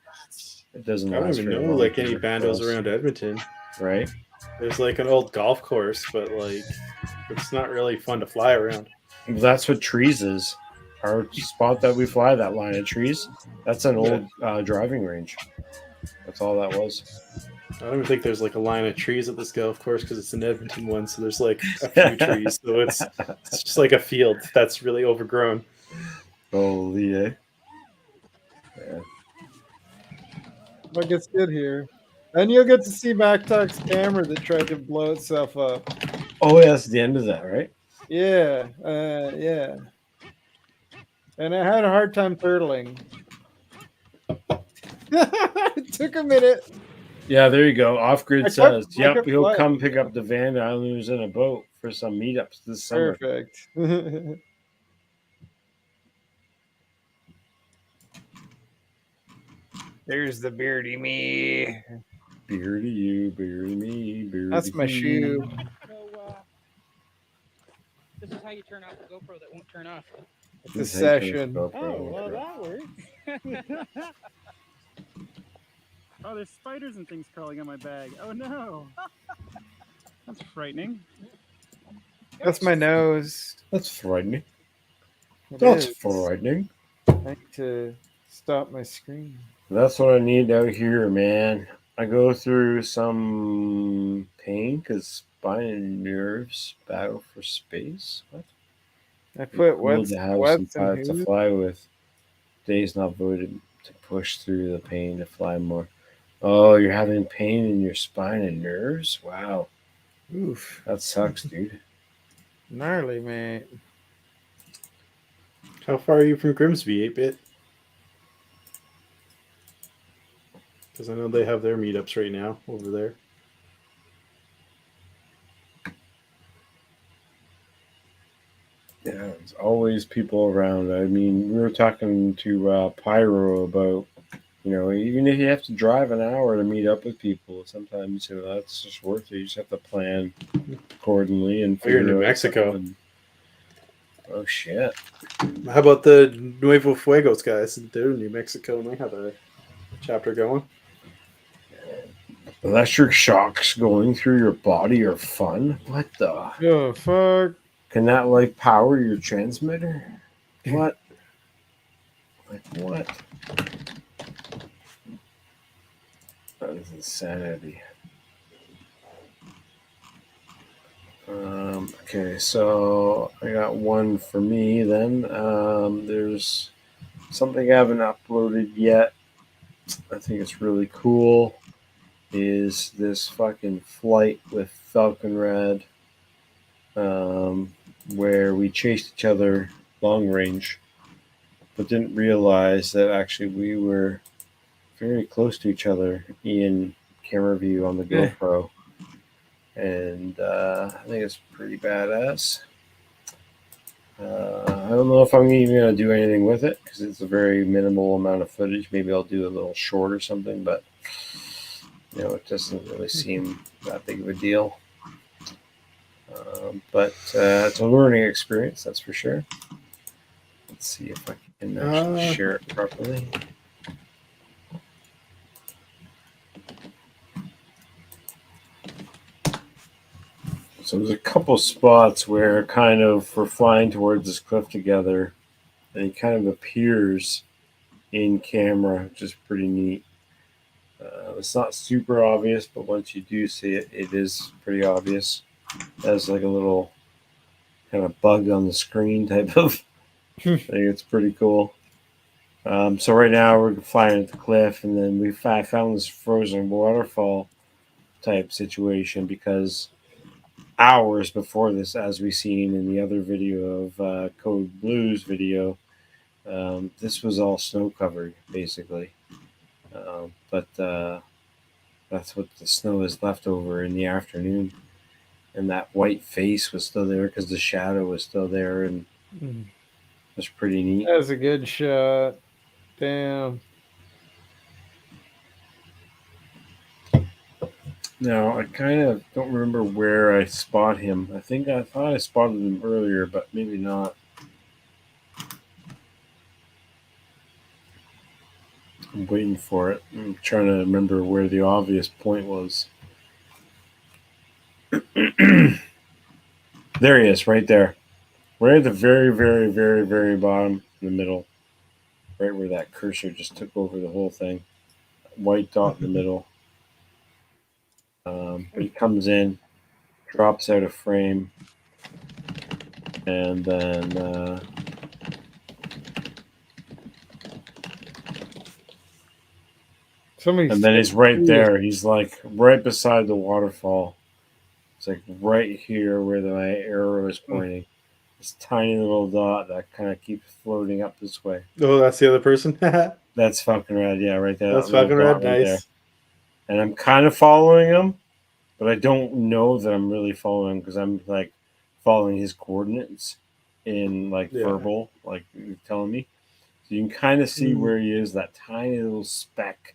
It doesn't. I don't even know like any bandos around Edmonton. Right? There's like an old golf course, but like it's not really fun to fly around. Well, that's what trees is. Our spot that we fly, that line of trees, that's an old driving range. That's all that was. I don't even think there's like a line of trees at this golf course because it's an Edmonton one, so there's like a few trees. So it's just like a field that's really overgrown. Holy yeah. What gets good here? And you'll get to see MacTalk's camera that tried to blow itself up. Oh, yeah, that's the end of that, right? Yeah, yeah. And I had a hard time turtling. It took a minute. Yeah, there you go. Off Grid says, I "Yep, kept he'll quiet. come pick up the Van Islanders in a boat for some meetups this summer." Perfect. There's the beardy me. Beer to you, beer to me, beer That's to my he. shoe. So this is how you turn off the GoPro that won't turn off. It's This a is how you turn session. this GoPro Oh, well, over. that works. Oh, there's spiders and things crawling on my bag. Oh no. That's frightening. That's my nose. That's frightening. It That's is. frightening. I need to stop my screen. That's what I need out here, man. I go through some pain because spine and nerves battle for space. What? I put Cool what's to have some what's and pilots to who. fly with. Days not voted to push through the pain to fly more. Oh, you're having pain in your spine and nerves? Wow. Oof. That sucks, dude. Gnarly, mate. How far are you from Grimsby, 8-bit? Because I know they have their meetups right now over there. Yeah, there's always people around. I mean, we were talking to Pyro about, even if you have to drive an hour to meet up with people, sometimes that's just worth it. You just have to plan accordingly and Oh, you're in figure New out Mexico. something. Oh shit! How about the Nuevo Fuegos guys? They're in New Mexico and they have a chapter going. Electric shocks going through your body are fun. What the? Oh fuck! Can that power your transmitter? What? What? That is insanity. Okay, so I got one for me then. There's something I haven't uploaded yet. I think it's really cool. Is this fucking flight with Falcon Red, where we chased each other long range, but didn't realize that actually we were very close to each other in camera view on the GoPro. And I think it's pretty badass. I don't know if I'm even going to do anything with it because it's a very minimal amount of footage. Maybe I'll do a little short or something, but it doesn't really seem that big of a deal. But it's a learning experience, that's for sure. Let's see if I can actually share it properly. So there's a couple spots where kind of we're flying towards this cliff together, and he kind of appears in camera, which is pretty neat. It's not super obvious, but once you do see it, it is pretty obvious. As like a little kind of bug on the screen type of thing. It's pretty cool. So right now we're flying at the cliff, and then I found this frozen waterfall type situation because hours before this, as we've seen in the other video of Code Blue's video, this was all snow covered basically. But that's what the snow is left over in the afternoon. And that white face was still there because the shadow was still there, and it was pretty neat. That was a good shot. Damn. Now, I kind of don't remember where I spot him. I thought I spotted him earlier, but maybe not. I'm waiting for it. I'm trying to remember where the obvious point was. There he is, right there. Right at the very, very, very, very bottom in the middle. Right where that cursor just took over the whole thing. White dot in the middle. He comes in, drops out of frame, and then he's right there. He's like right beside the waterfall. It's like right here where my arrow is pointing. This tiny little dot that kind of keeps floating up this way. Oh, that's the other person? That's Falcon Red, yeah, right there. That's that Falcon Red, right nice. there. and I'm kind of following him, but I don't know that I'm really following him because I'm like following his coordinates in like verbal, like you're telling me. So you can kind of see where he is, that tiny little speck.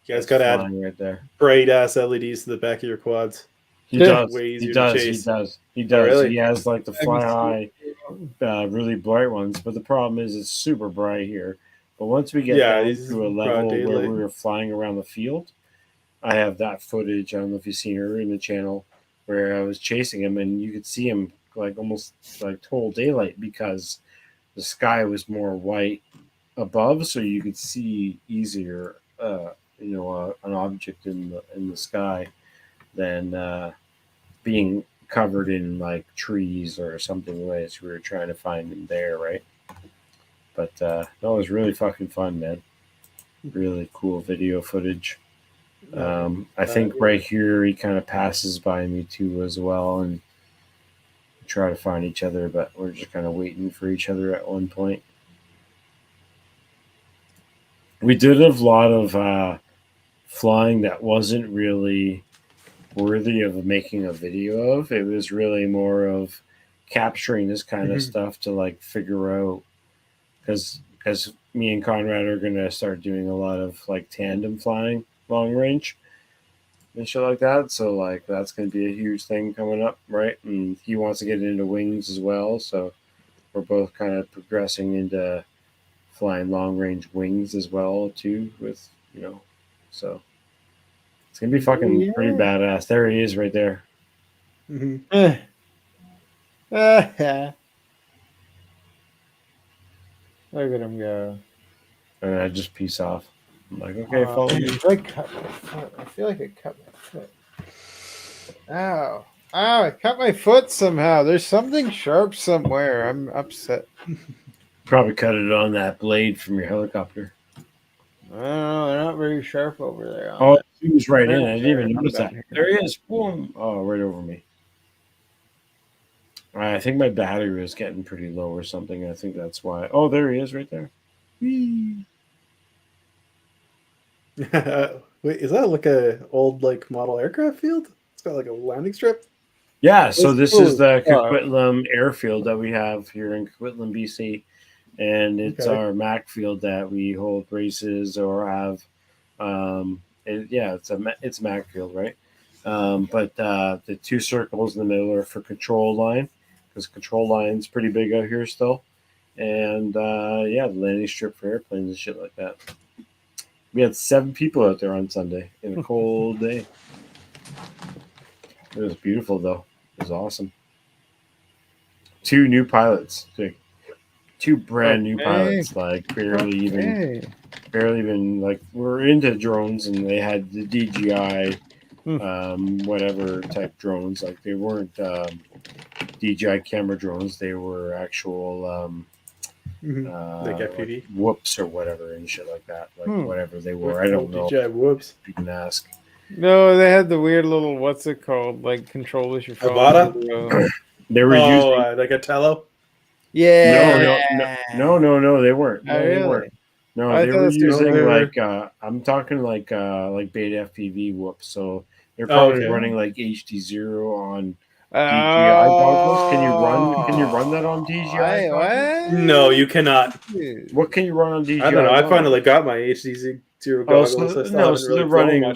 You guys got to add right there. bright ass LEDs to the back of your quads. He does. Way He easier does. to He chase. does. He Oh, does. really? He has like the fly high, really bright ones. But the problem is, it's super bright here. But once we get down to a level where we were flying around the field, I have that footage. I don't know if you've seen her in the channel where I was chasing him, and you could see him like almost like total daylight because the sky was more white above, so you could see easier. An object in the sky than being covered in like trees or something as we were trying to find him there, right? But that was really fucking fun, man. Really cool video footage. I think right here he kind of passes by me too as well, and try to find each other, but we're just kind of waiting for each other at one point. We did a lot of flying that wasn't really worthy of making a video of. It was really more of capturing this kind of stuff to like figure out, because as me and Conrad are going to start doing a lot of like tandem flying long range and shit like that, so like that's going to be a huge thing coming up, right? And he wants to get into wings as well, so we're both kind of progressing into flying long range wings as well too, with so it's gonna be fucking pretty badass. There he is right there. Look at him go. And I just peace off. I'm like, okay, follow me. I cut my foot. I feel like I cut my foot. Ow. Ow, I cut my foot somehow. There's something sharp somewhere. I'm upset. Probably cut it on that blade from your helicopter. I don't know. They're not very sharp over there. Oh, he was right in. I didn't even notice that. There he is. Boom. Oh, right over me. I think my battery was getting pretty low or something. I think that's why. Oh, there he is right there. Wait, is that like a old like model aircraft field? It's got like a landing strip. Yeah, so this is the Coquitlam airfield that we have here in Coquitlam, BC, and it's our MAAC field that we hold races or have. It's MAAC field, right? But the two circles in the middle are for control line, because control line's pretty big out here still, and the landing strip for airplanes and shit like that. We had 7 people out there on Sunday in a cold day. It was beautiful, though. It was awesome. 2 new pilots. 2 brand new pilots. Like barely even like we're into drones, and they had the DJI, whatever type drones. Like they weren't DJI camera drones. They were actual like FPV whoops or whatever and shit like that. Like whatever they were. I don't know. DJI whoops. You can ask. No, they had the weird little what's it called? Like controllers your phone. Avata? They were using like a Tello. Yeah. No, they weren't. No, really? They weren't. No, they were using like I'm talking like beta FPV whoops. So they're probably running like HD0 on DJI goggles. Can you run that on DJI goggles? No, you cannot. What can you run on DJI? I don't know. I finally got my HD0 goggles.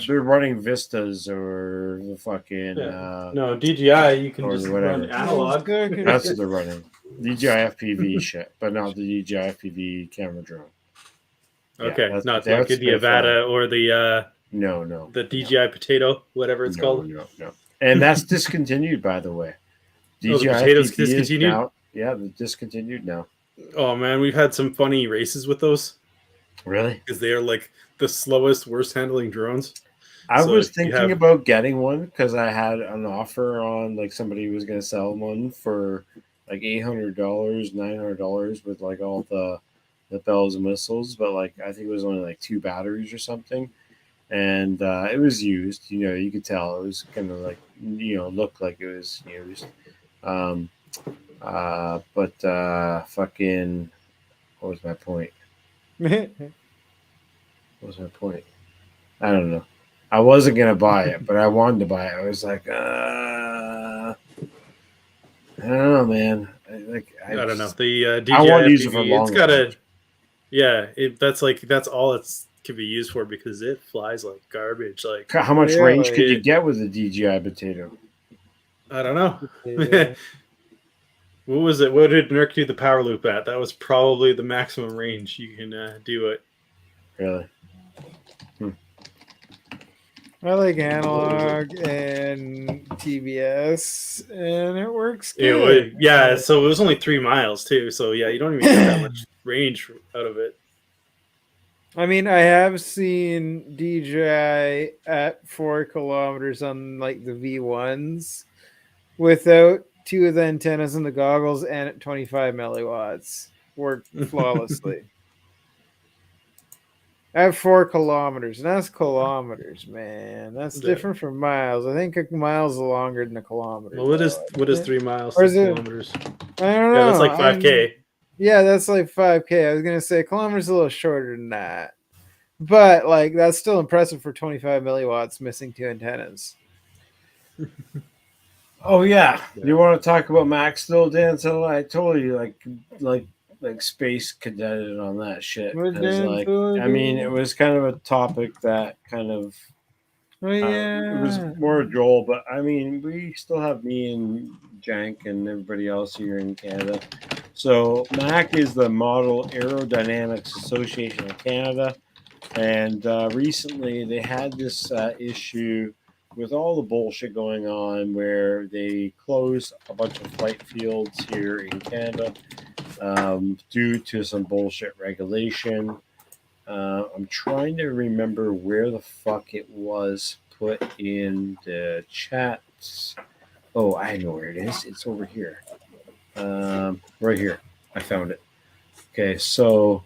They're running Vistas or the fucking no DJI. You can just whatever. run analog. That's what they're running. DJI FPV shit, but not the DJI FPV camera drone. Okay, not like the Avata or the no the DJI Potato, whatever it's called. No, and that's discontinued, by the way. DJI the Potato's FPV discontinued. Now, they're discontinued now. Oh man, we've had some funny races with those. Really? Because they are like the slowest, worst handling drones. I was thinking about getting one because I had an offer on like somebody was going to sell one for like $800, $900 with like all the bells and whistles, but like I think it was only like 2 batteries or something, and it was used. You could tell it was kind of like looked like it was used. Fucking, what was my point? What was my point? I don't know. I wasn't gonna buy it, but I wanted to buy it. I was like, I don't know, man. I don't know. The I want DJI to use it for FPV, it's longer. got a that's all it's can be used for because it flies like garbage. Like How much range could you it- get with a DJI potato? I don't know. Yeah. What was it? What did Nerk do the power loop at? That was probably the maximum range you can do it. Really? I like analog and TBS, and it works It good. was, so it was only 3 miles too. So yeah, you don't even get that much range out of it. I mean, I have seen DJI at 4 kilometers on like the V1s without 2 of the antennas and the goggles and at 25 milliwatts. Worked flawlessly. At 4 kilometers, and that's kilometers, man. That's Yeah. different from miles. I think a mile's longer than a kilometer. Well, what is 3 miles? Or is it- kilometers? I don't know. Yeah, that's like 5K. Yeah, that's like 5K. I was gonna say kilometers a little shorter than that, but like that's still impressive for 25 milliwatts missing 2 antennas. Oh yeah. You want to talk about MAAC still, Dan? So I totally like space cadeted on that shit. What 'Cause, Dan like, told I mean, you? it was kind of a topic that kind of Oh it yeah, was more Joel, but I mean, we still have me and Jank and everybody else here in Canada. So MAAC is the Model Aerodynamics Association of Canada, and recently they had this issue with all the bullshit going on where they closed a bunch of flight fields here in Canada due to some bullshit regulation. I'm trying to remember where the fuck it was put in the chat. Oh, I know where it is. It's over here. Right here. I found it. Okay, so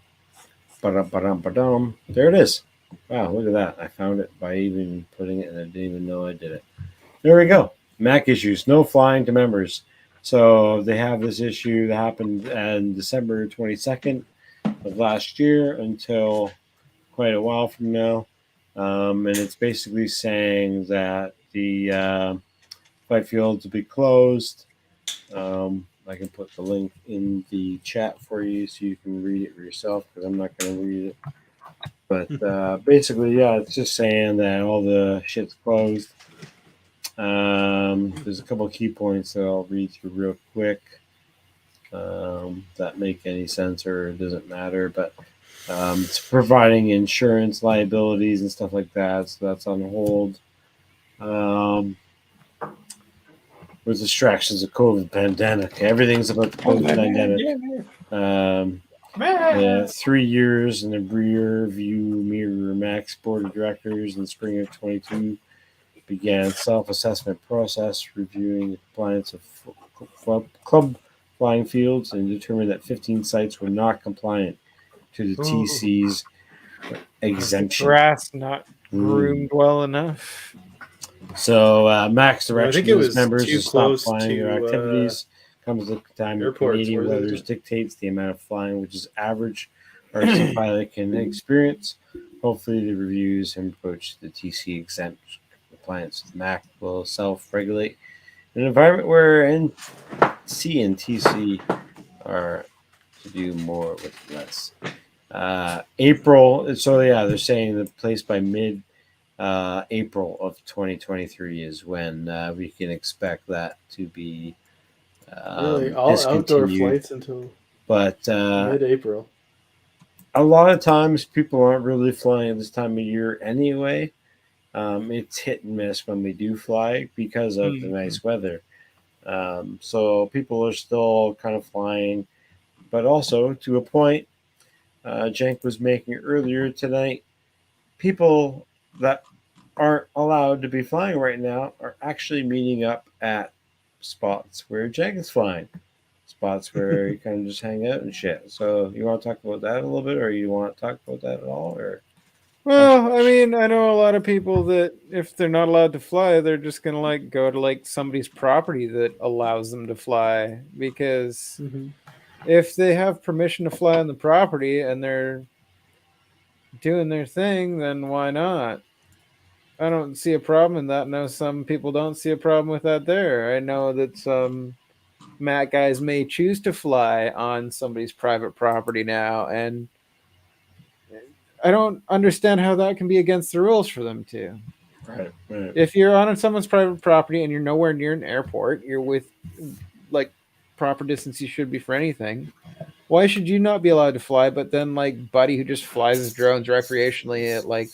ba-dum. There it is. Wow, look at that. I found it by even putting it, and I didn't even know I did it. There we go. MAAC issues. No flying to members. So they have this issue that happened on December 22nd of last year until quite a while from now. And it's basically saying that the flight fields will be closed. I can put the link in the chat for you so you can read it for yourself because I'm not going to read it. But basically, yeah, it's just saying that all the shit's closed. There's a couple of key points that I'll read through real quick that make any sense or it doesn't matter. But it's providing insurance liabilities and stuff like that. So that's on hold. With distractions of COVID pandemic. Everything's about the COVID pandemic. 3 years in the rear view mirror. MAAC's board of directors in spring of 22 began self-assessment process reviewing the compliance of club flying fields and determined that 15 sites were not compliant to the TC's exemption. Grass not groomed well enough. So MAAC's direction to its members too to stop close flying their to, activities comes at the time of airports, Canadian where weather is it? dictates the amount of flying which is average RC pilot can experience. Hopefully the reviews and approach to the TC exempt compliance with MAAC will self-regulate in an environment where NC and TC are to do more with less. April, so yeah, they're saying the place by mid April of 2023 is when we can expect that to be Really, all outdoor discontinued. flights until But mid-April. a lot of times people aren't really flying at this time of year anyway. It's hit and miss when we do fly because of the nice weather. So people are still kind of flying, but also to a point Jank was making earlier tonight, people that aren't allowed to be flying right now are actually meeting up at spots where Jank is flying. Spots where you kind of just hang out and shit. So you want to talk about that a little bit, or you want to talk about that at all, or? Well, I mean, I know a lot of people that if they're not allowed to fly, they're just gonna like go to like somebody's property that allows them to fly because if they have permission to fly on the property and they're doing their thing, then why not? I don't see a problem in that. I know some people don't see a problem with that there. I know that some MAAC guys may choose to fly on somebody's private property now, and I don't understand how that can be against the rules for them to. Right. Right. If you're on someone's private property and you're nowhere near an airport, you're with like proper distance you should be for anything. Why should you not be allowed to fly? But then like Buddy, who just flies his drones recreationally at like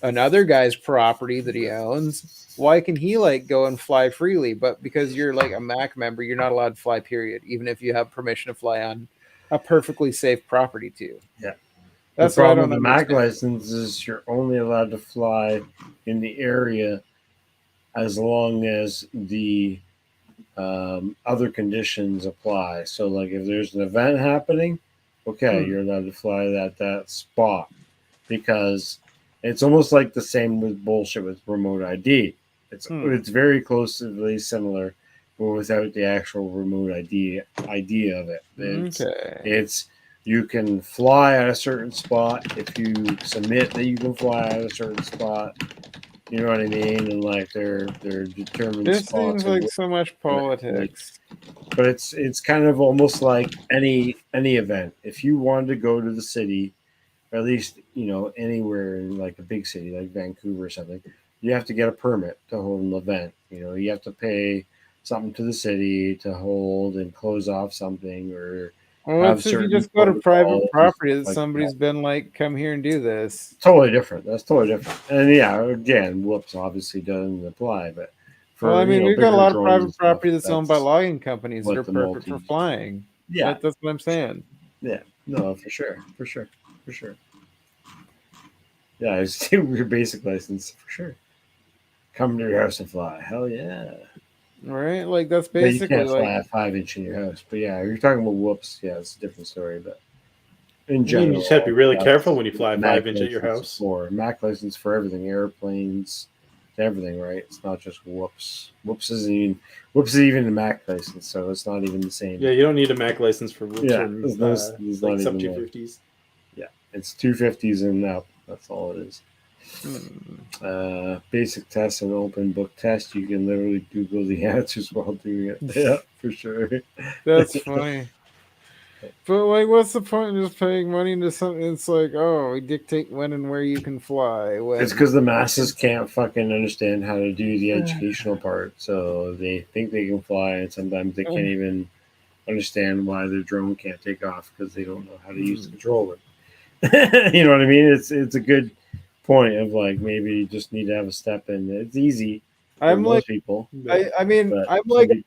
another guy's property that he owns, why can he like go and fly freely? But because you're like a MAAC member, you're not allowed to fly. Period. Even if you have permission to fly on a perfectly safe property too. Yeah. That's the what I problem don't with the MAC understand. license is you're only allowed to fly in the area as long as the other conditions apply. So, like if there's an event happening, okay, you're allowed to fly that spot because it's almost like the same with bullshit with remote ID. It's very closely similar, but without the actual remote idea of it. It's you can fly at a certain spot if you submit that you can fly at a certain spot. You know what I mean? And like they're determined This spots. seems like so much politics. But it's kind of almost like any event. If you wanted to go to the city, or at least anywhere in like a big city like Vancouver or something, you have to get a permit to hold an event. You have to pay something to the city to hold and close off something or. Well, if you just go to private property that somebody's been like, come here and do this. Totally different. That's totally different. And yeah, again, whoops obviously doesn't apply, but we've got a lot of private property that's owned by logging companies that are perfect for flying. Yeah, that's what I'm saying. Yeah, no, for sure. Yeah, it's your basic license for sure. Come to your house and fly. Hell yeah. Right? Like that's basically you can't fly at 5-inch in your house. But yeah, you're talking about whoops, yeah, it's a different story. But in general, you just have to be really careful when you fly 5-inch at your house. For MAC license for everything, airplanes, everything, right? It's not just whoops. Whoops is even a MAC license, so it's not even the same. Yeah, you don't need a MAC license for whoops. Yeah, and, there's like not sub even 250s. Yeah, it's 250s and up. That's all it is. Basic test and open book test. You can literally Google the answers while doing it. Yeah, for sure. That's funny. But like, what's the point of just paying money into something? It's like, oh, we dictate when and where you can fly. It's because the masses can't fucking understand how to do the educational part, so they think they can fly, and sometimes they can't even understand why their drone can't take off because they don't know how to use the controller. You know what I mean? It's a good point of like maybe you just need to have a step in. It's easy. I'm like people. I'm like a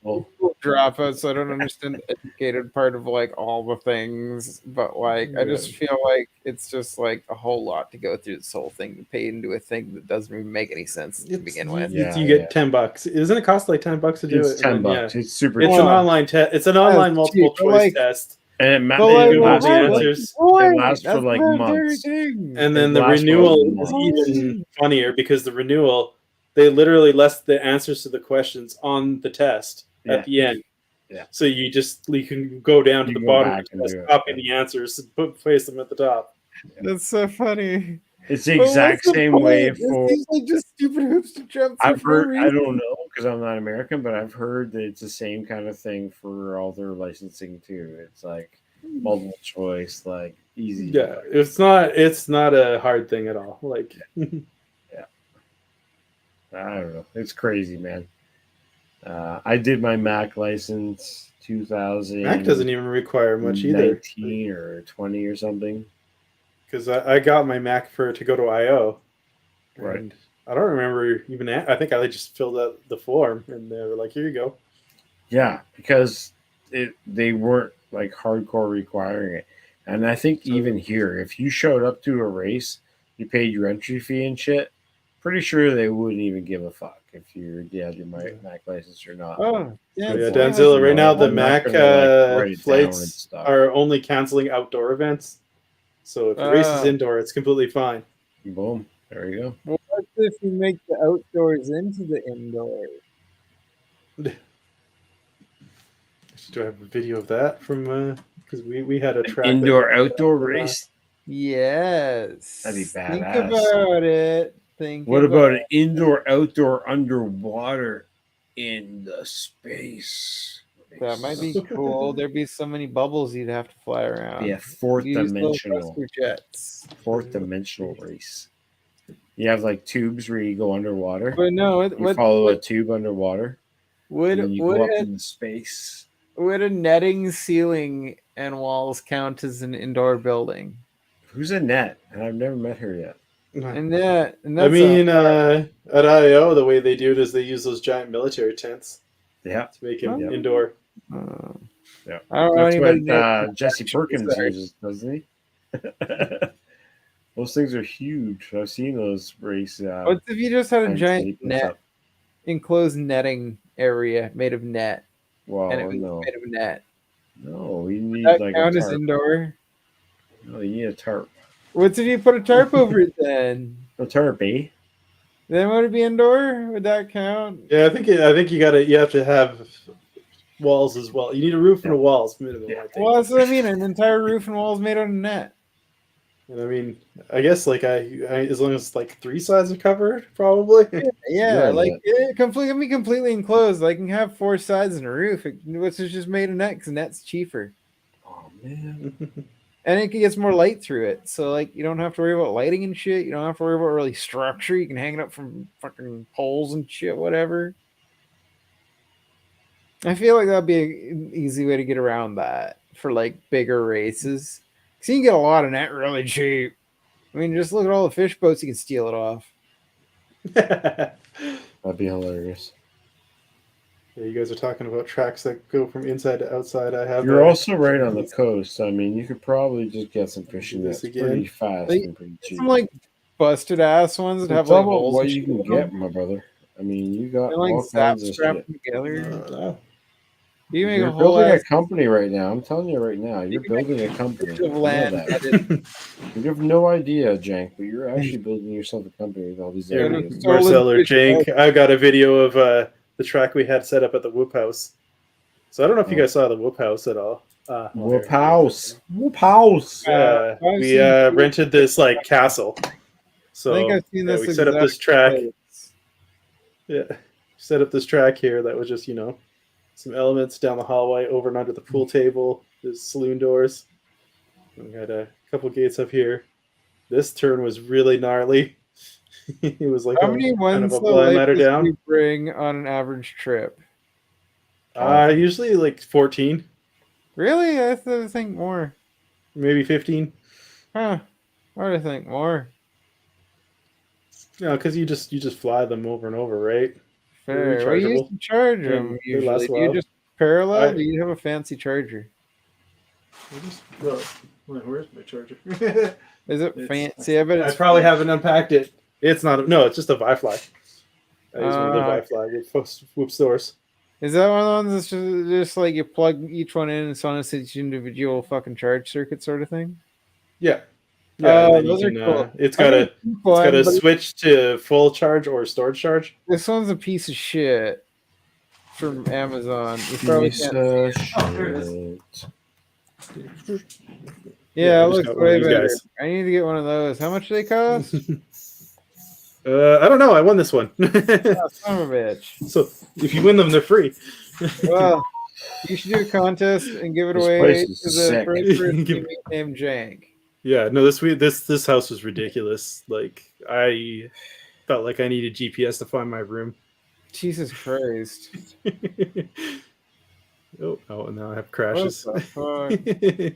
dropout, so I don't understand the educated part of like all the things. But like, I just feel like it's just like a whole lot to go through this whole thing to pay into a thing that doesn't even make any sense to begin with. You get $10. Isn't it cost like $10 to do it? It's $10. Yeah. It's super. It's an online test. It's an online multiple choice test. And it answers. It lasts for like months. And then the renewal is even funnier because the renewal, they literally list the answers to the questions on the test at the end. Yeah. So you can go down to the bottom and copy the answers and place them at the top. That's so funny. It's the exact same way for. It seems like just stupid hoops to jump through. I've heard. I don't know because I'm not American, but I've heard that it's the same kind of thing for all their licensing too. It's like multiple choice, like easy. Yeah, it's not a hard thing at all. Like, yeah, I don't know. It's crazy, man. I did my MAC license 2000. MAC doesn't even require much either. 19 or 20 or something. Because I got my MAC to go to I/O. Right. And I don't remember even. I think I just filled out the form, and they were like, "Here you go." Yeah, because they weren't like hardcore requiring it, and I think even here, if you showed up to a race, you paid your entry fee and shit. Pretty sure they wouldn't even give a fuck if you had your MAC license or not. Oh, yeah, Danzilla. Right now, the MAC flights are only canceling outdoor events. So if the race is indoor, it's completely fine. Boom. There you go. Well, what if you make the outdoors into the indoors? Do I have a video of that from because we had a track indoor outdoor race? Yes. That'd be badass. Think about it. think. What about an indoor, outdoor, underwater, in the space? That might be cool. There'd be so many bubbles you'd have to fly around. Yeah, fourth Use little dimensional. thruster jets. Fourth dimensional race. You have like tubes where you go underwater. But no, You follow a tube underwater. And then you go up into space. Would a netting ceiling and walls count as an indoor building? Who's Annette? I've never met her yet. And that, and I that's mean, at IO, the way they do it is they use those giant military tents. Yeah. To make it indoor. Yeah. I don't know That's anybody what Jesse Perkins uses, doesn't he? Those things are huge. I've seen those race. What if you just had a giant net, enclosed netting area made of net? Well, and it was no. made of net. No, you need That like count a as tarp. indoor? No, you need a tarp. What if you put a tarp over it then? A tarp, eh? Then would it be indoor? Would that count? Yeah, I think you have to have walls as well. You need a roof and a walls minimum. I think. Well, that's what I mean. An entire roof and walls made out of net. And I mean, I guess like I as long as like 3 sides are covered, probably. Yeah, like it can be completely enclosed. I can have 4 sides and a roof, which is just made of net because net's cheaper. Oh man. And it gets more light through it. So like you don't have to worry about lighting and shit. You don't have to worry about really structure. You can hang it up from fucking poles and shit, whatever. I feel like that'd be an easy way to get around that for like bigger races. Cause you can get a lot of net really cheap. I mean, just look at all the fish boats you can steal it off. That'd be hilarious. Yeah, you guys are talking about tracks that go from inside to outside. I have. You're also right on the coast. I mean, you could probably just get some fishing that's pretty fast and pretty cheap. Some like busted ass ones that have like holes. What and you shit can in get, them. my brother. I mean, you got They're like all zap kinds of strapped shit. together. You make You're a whole building ass a company right now. I'm telling you right now. You're building a company. of You know land that. You have no idea, Jank, but you're actually building yourself a company with all these Yeah, areas. Marcel or Jank, I got a video of the track we had set up at the Whoop House. So I don't know if you guys saw the Whoop House at all. Whoop House. Whoop House. Yeah, I've we seen- rented this like castle. So I think I've seen yeah, this we set up this exact track. place. Yeah, set up this track here that was just some elements down the hallway, over and under the pool table. There's saloon doors. And we had a couple gates up here. This turn was really gnarly. It was like How many kind of ones a blind ladder do down. you bring on an average trip? Usually like 14, Really? I think more. maybe 15. Huh? I would think more. No, because you just fly them over and over, right? They're Fair. What do you use rechargeable. to charge Yeah, them they last usually? a Do you while. just parallel? I- Do you have a fancy charger? Where's my charger? Is it fancy? I bet I it's probably fancy. haven't unpacked it. It's not. No, it's just a Wi-Fi. I use one of the Wi-Fi with Whoop stores. Is that one of the ones that's just like you plug each one in and it's on each individual fucking charge circuit sort of thing? Yeah. Yeah, and then those you are can, cool. it's got a But switch to full charge or storage charge. this one's a piece of shit from Amazon. You probably can't. Yeah, it I just looks got one of way these better. guys. I need to get one of those. How much do they cost? I don't know. I won this one. Oh, son of a bitch. So if you win them, they're free. Well, you should do a contest and give it This away place to is the sick. first person you meet named Jank. Yeah, no, this house was ridiculous. Like I felt like I needed GPS to find my room. Jesus Christ. Oh, and now I have crashes. What the fuck?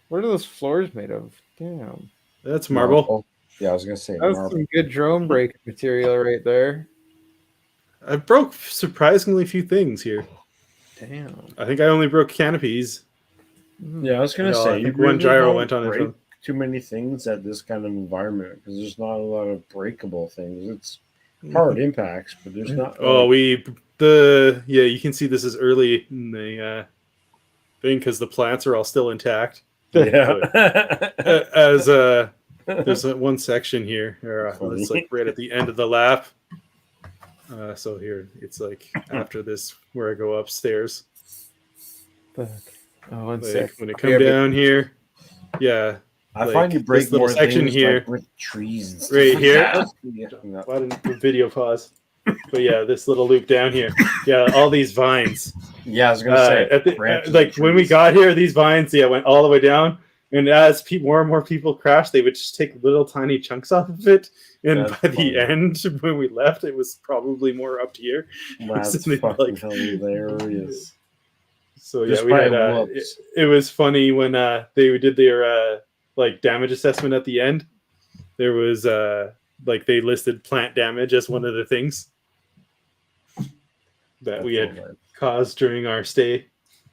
What are those floors made of? Damn. That's marble. Yeah, I was gonna say That's marble. some good drone breaking material right there. I broke surprisingly few things here. Damn. I think I only broke canopies. Yeah, I was gonna No, I say think you one really gyro don't went on its break own. too many things at this kind of environment because there's not a lot of breakable things. It's hard impacts, but there's not. Oh, you can see this is early in the thing because the plants are all still intact. Yeah. As there's one section here, it's like right at the end of the lap. So here it's like after this where I go upstairs. Fuck. Oh, one Like, sec. when it come down here, yeah, I Like, find you break this little more section things here, like with trees and stuff right like here. that. Yeah. Why didn't the video pause? But yeah, this little loop down here. Yeah, all these vines. Yeah, I was gonna say At the, branches like of when we trees. got here, these vines went all the way down, and as more and more people crashed, they would just take little tiny chunks off of it. And That's by funny. the end, when we left, it was probably more up here. That's So they, fucking hilarious. So yeah, Just we by had whoops. it was funny when they did their like damage assessment at the end. There was like they listed plant damage as one of the things that we had caused during our stay.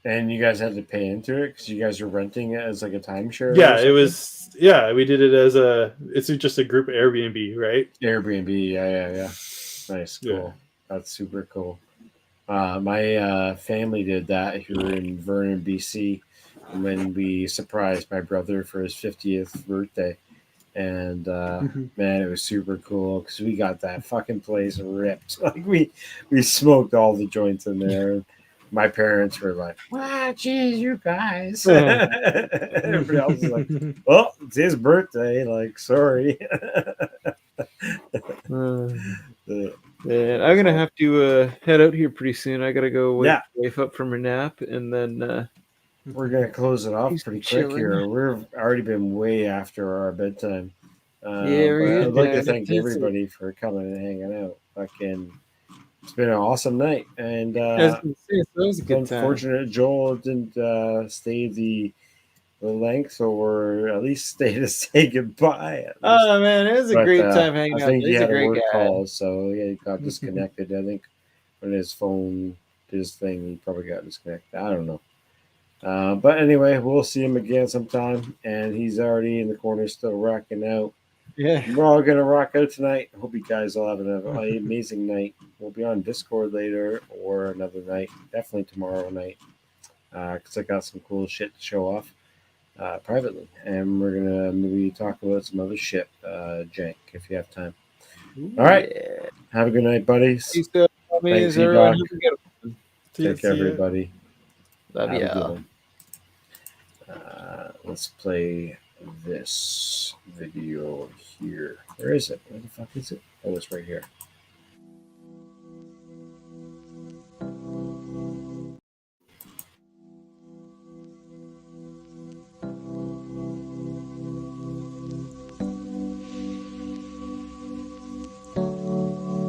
And you guys had to pay into it because you guys were renting it as like a timeshare. Yeah, it was. Yeah, we did it as it's just a group Airbnb, right? Airbnb. Yeah. Nice, cool. Yeah. That's super cool. My family did that here in Vernon, BC, when we surprised my brother for his 50th birthday. And man, it was super cool because we got that fucking place ripped. Like we smoked all the joints in there. My parents were like, "Wow, geez, you guys." Everybody else was like, "Well, it's his birthday. Like, sorry." Man, I'm gonna have to head out here pretty soon. I gotta go wake Yeah. wife up from her nap, and then We're gonna close it off He's pretty quick chilling. here. We've already been way after our bedtime. Yeah, But we're I'd like to good, thank man. everybody for coming and hanging out. Fucking, it's been an awesome night, and I was gonna say, so that was a it's good time. unfortunate Joel didn't stay the length, or at least stay to say goodbye. At least. Oh man, it was a But, great time hanging I out. think he He's a had a great work guy. call, so yeah, he got disconnected. I think when his phone did his thing, he probably got disconnected. I don't know. But anyway, we'll see him again sometime, and he's already in the corner still rocking out. Yeah. We're all gonna rock out tonight. Hope you guys all have an amazing night. We'll be on Discord later or another night, definitely tomorrow night, because I got some cool shit to show off privately, and we're gonna maybe talk about some other shit, Jank, if you have time. All right, have a good night, buddies. Thanks, E-Doc. Take care, everybody. Love Have a good y'all. one. Let's play this video here. Where is it? Where the fuck is it? Oh, it's right here.